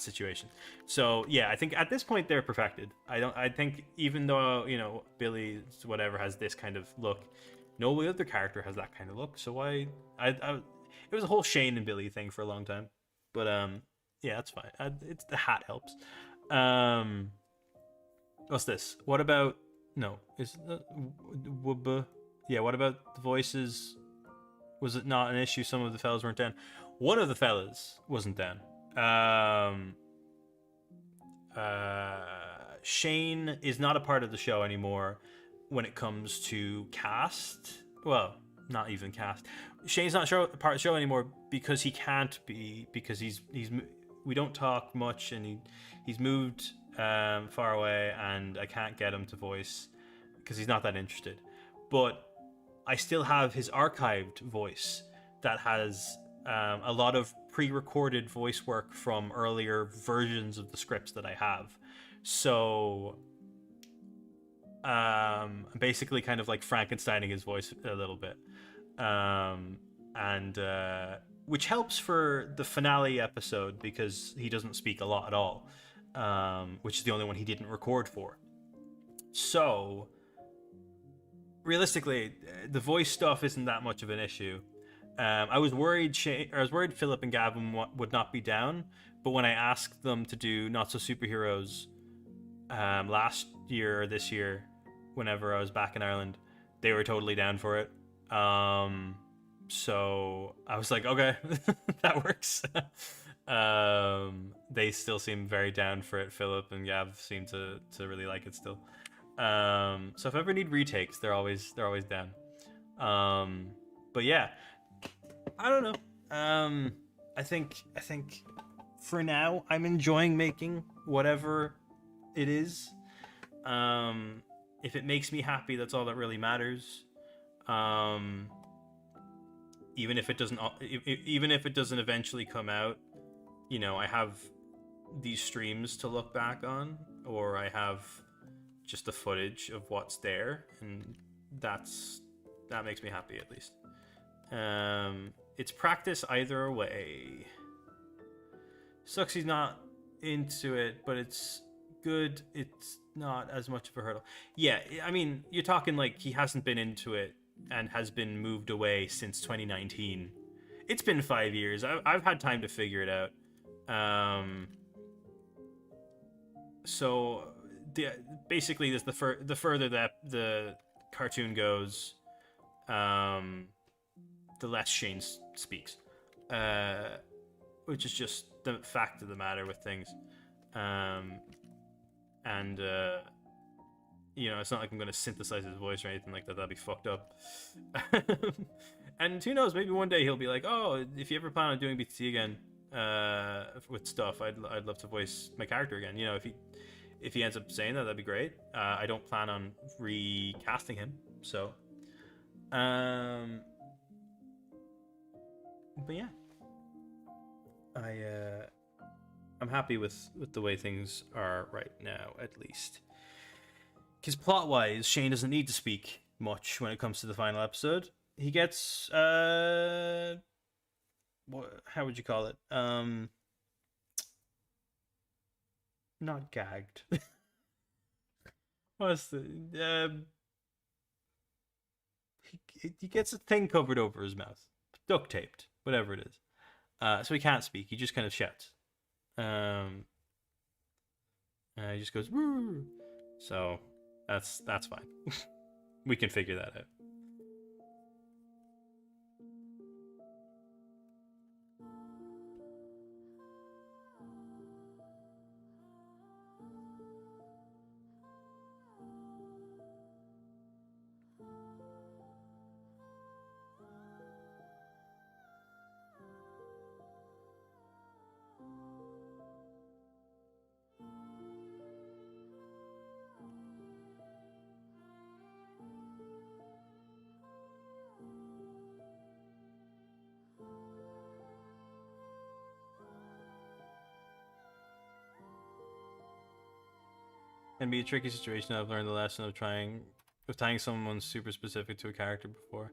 situation. So yeah, I think at this point they're perfected. I think even though, you know, Billy whatever has this kind of look, no other character has that kind of look. So it was a whole Shane and Billy thing for a long time. But yeah, that's fine. It's the hat helps. What's this? What about yeah, what about the voices? Was it not an issue? Some of the fellas weren't down. One of the fellas wasn't down. Shane is not a part of the show anymore when it comes to cast. Well, not even cast. Shane's not part of the show anymore because he can't be, because we don't talk much, and he's moved far away, and I can't get him to voice because he's not that interested. But I still have his archived voice that has a lot of pre-recorded voice work from earlier versions of the scripts that I have. So basically kind of like Frankensteining his voice a little bit. Which helps for the finale episode because he doesn't speak a lot at all, which is the only one he didn't record for. So realistically, the voice stuff isn't that much of an issue. I was worried Philip and Gavin would not be down, but when I asked them to do Not So Superheroes last year or this year, whenever I was back in Ireland, they were totally down for it. So I was like, okay, that works. They still seem very down for it. Philip and Gav seem to really like it still. So if I ever need retakes, they're always down. But yeah, I don't know. I think for now I'm enjoying making whatever it is. If it makes me happy, that's all that really matters. Even if it doesn't eventually come out, you know, I have these streams to look back on, or I have just the footage of what's there, and that makes me happy at least. It's practice either way. Sucks he's not into it, but it's good. It's not as much of a hurdle. Yeah, I mean, you're talking like he hasn't been into it and has been moved away since 2019. It's been 5 years. I've had time to figure it out. So basically, this the further that the cartoon goes, the less Shane speaks, which is just the fact of the matter with things. And you know, it's not like I'm going to synthesize his voice or anything like that. That'd be fucked up. And who knows? Maybe one day he'll be like, "Oh, if you ever plan on doing BTT again with stuff, I'd love to voice my character again." You know, if he ends up saying that, that'd be great. I don't plan on recasting him, so. But yeah, I'm happy with the way things are right now, at least. Because plot-wise, Shane doesn't need to speak much when it comes to the final episode. He gets how would you call it? Not gagged. What's the he gets a thing covered over his mouth, duct taped, whatever it is. So he can't speak. He just kind of shouts. He just goes. Woo! So that's fine. We can figure that out. Can be a tricky situation. I've learned the lesson of tying someone super specific to a character before.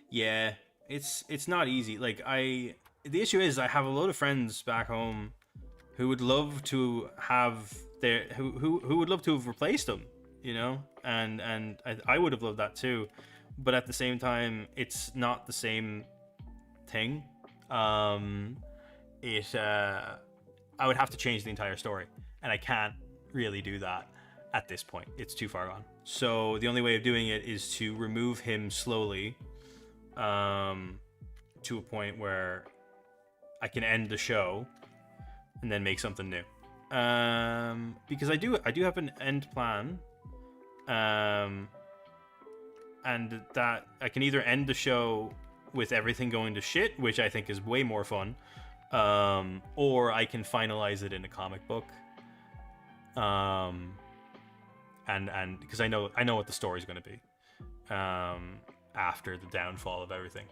Yeah, it's not easy. Like the issue is I have a lot of friends back home who would love to have who would love to have replaced them, you know, and I would have loved that too, but at the same time, it's not the same thing. I would have to change the entire story, and I can't really do that. At this point, it's too far gone. So the only way of doing it is to remove him slowly, to a point where I can end the show and then make something new. Because I do have an end plan, and that I can either end the show with everything going to shit, which I think is way more fun, or I can finalize it in a comic book. And because I know what the story's going to be after the downfall of everything.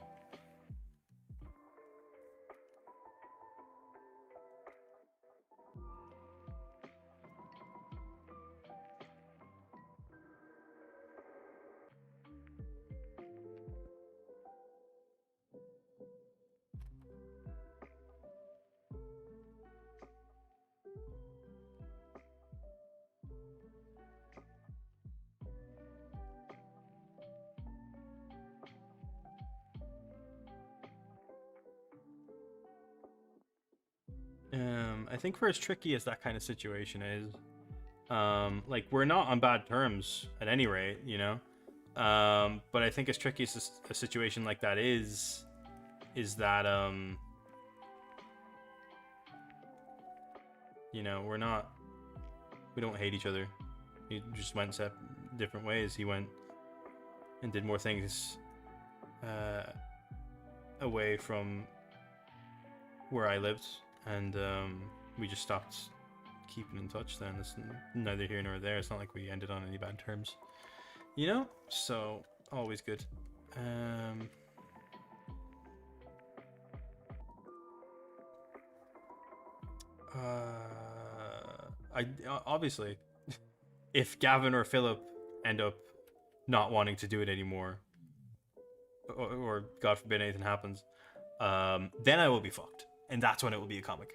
I think for as tricky as that kind of situation is, Like, we're not on bad terms at any rate, you know. But I think as tricky as a situation like that is that you know, we don't hate each other. He just went different ways. He went and did more things away from where I lived, and we just stopped keeping in touch then. It's neither here nor there. It's not like we ended on any bad terms, you know. So always good. I obviously, if Gavin or Philip end up not wanting to do it anymore, or God forbid anything happens, then I will be fucked, and that's when it will be a comic.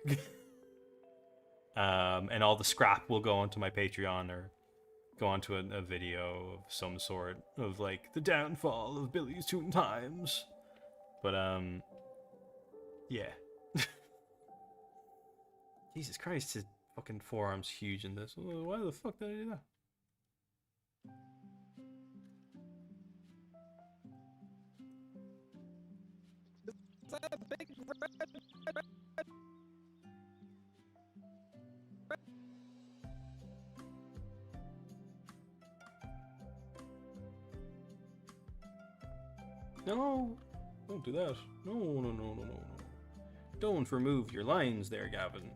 And all the scrap will go onto my Patreon or go onto a video of some sort of like the downfall of Billy's Toon Times. But yeah. Jesus Christ, his fucking forearm's huge in this. Why the fuck did I do that? No, don't do that. No. Don't remove your lines there, Gavin.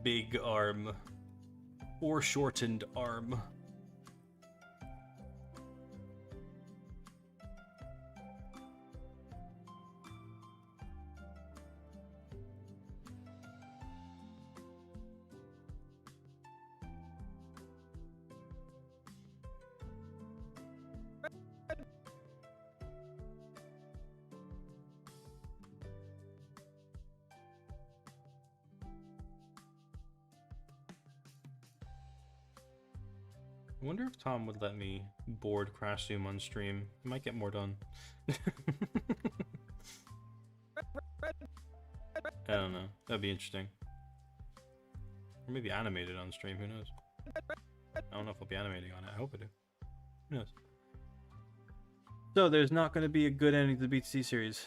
Big arm. Or shortened arm. I wonder if Tom would let me board Crash Zoom on stream. I might get more done. I don't know. That'd be interesting. Or maybe animated on stream, who knows? I don't know if I'll be animating on it. I hope I do. Who knows? So there's not going to be a good ending to the BTC series.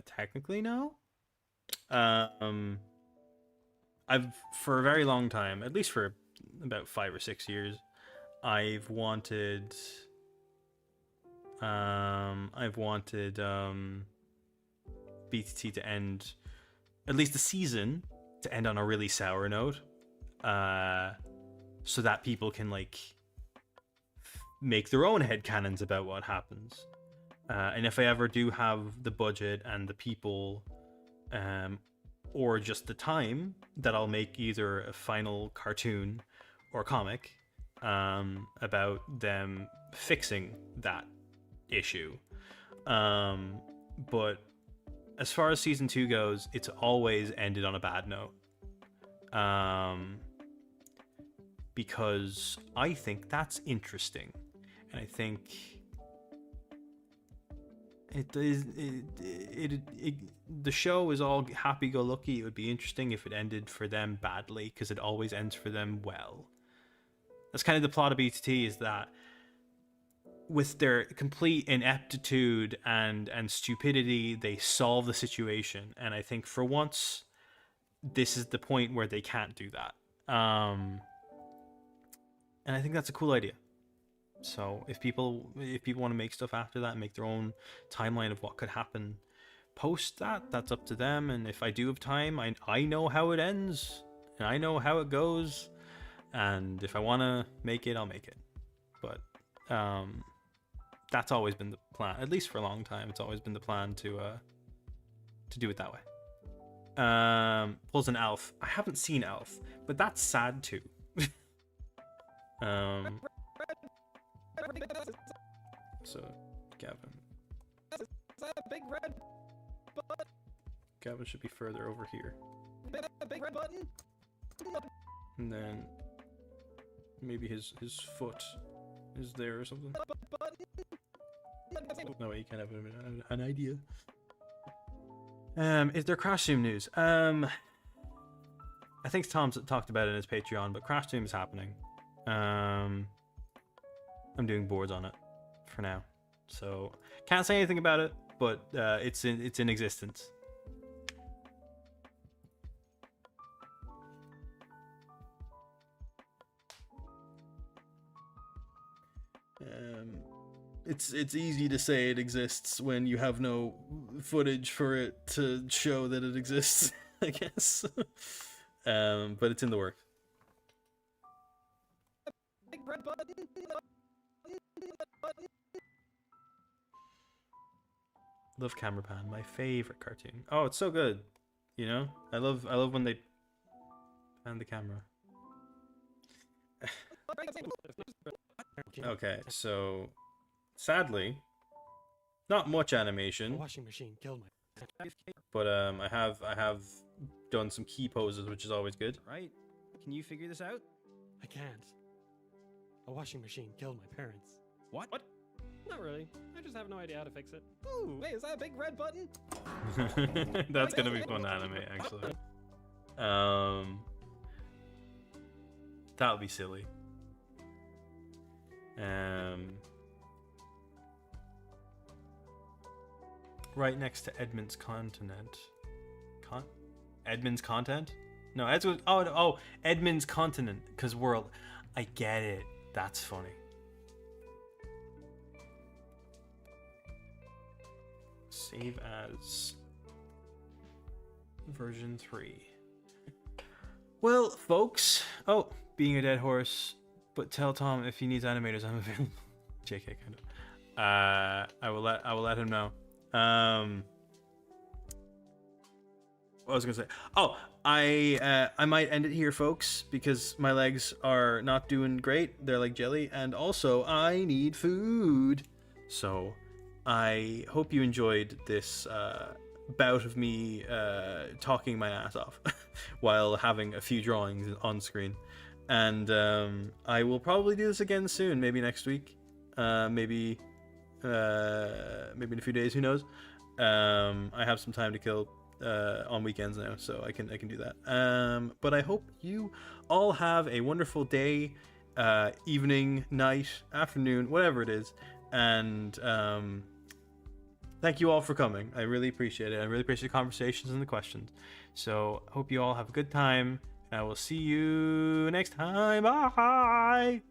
Technically no. I've, for a very long time, at least for about 5 or 6 years, I've wanted BTT to end, at least the season, to end on a really sour note, so that people can like make their own headcanons about what happens. And if I ever do have the budget and the people, or just the time, that I'll make either a final cartoon or comic about them fixing that issue. But as far as season 2 goes, it's always ended on a bad note. Because I think that's interesting. And I think the show is all happy-go-lucky. It would be interesting if it ended for them badly, because it always ends for them well. That's kind of the plot of BTT, is that with their complete ineptitude and stupidity, they solve the situation. And I think for once, this is the point where they can't do that. And I think that's a cool idea. So if people want to make stuff after that and make their own timeline of what could happen post that, that's up to them. And if I do have time, I know how it ends and I know how it goes. And if I want to make it, I'll make it. But that's always been the plan, at least for a long time. It's always been the plan to do it that way. Pulls an elf. I haven't seen elf, but that's sad too. So Gavin. Big red button. Gavin should be further over here. Big red button. And then maybe his foot is there or something. No way, you can't have an idea. Is there Crash Zoom news? I think Tom's talked about it in his Patreon, but Crash Zoom is happening. I'm doing boards on it for now, so can't say anything about it, but it's in existence. It's easy to say it exists when you have no footage for it to show that it exists, I guess. But it's in the works. Big red button. Love Camera Pan, my favorite cartoon. Oh, it's so good. You know, I love when they pan the camera. Okay, so sadly, not much A animation, washing machine killed my. but I have done some key poses, which is always good. Right? Can you figure this out? I can't. A washing machine killed my parents. What? Not really. I just have no idea how to fix it. Ooh, wait, is that a big red button? That's gonna be fun to animate, actually. That'll be silly. Right next to Edmund's continent. Edmund's content? No, Edmund's continent, because world. I get it. That's funny. Save as version 3. Well, folks. Oh, being a dead horse. But tell Tom if he needs animators, I'm available. JK, kind of. I will let him know. What was I gonna say? Oh, I might end it here, folks, because my legs are not doing great. They're like jelly, and also I need food. So I hope you enjoyed this bout of me talking my ass off while having a few drawings on screen. And I will probably do this again soon, maybe next week, maybe in a few days, who knows. I have some time to kill on weekends now, so I can do that. But I hope you all have a wonderful day, evening, night, afternoon, whatever it is. And thank you all for coming. I really appreciate it. I really appreciate the conversations and the questions. So hope you all have a good time. I will see you next time. Bye.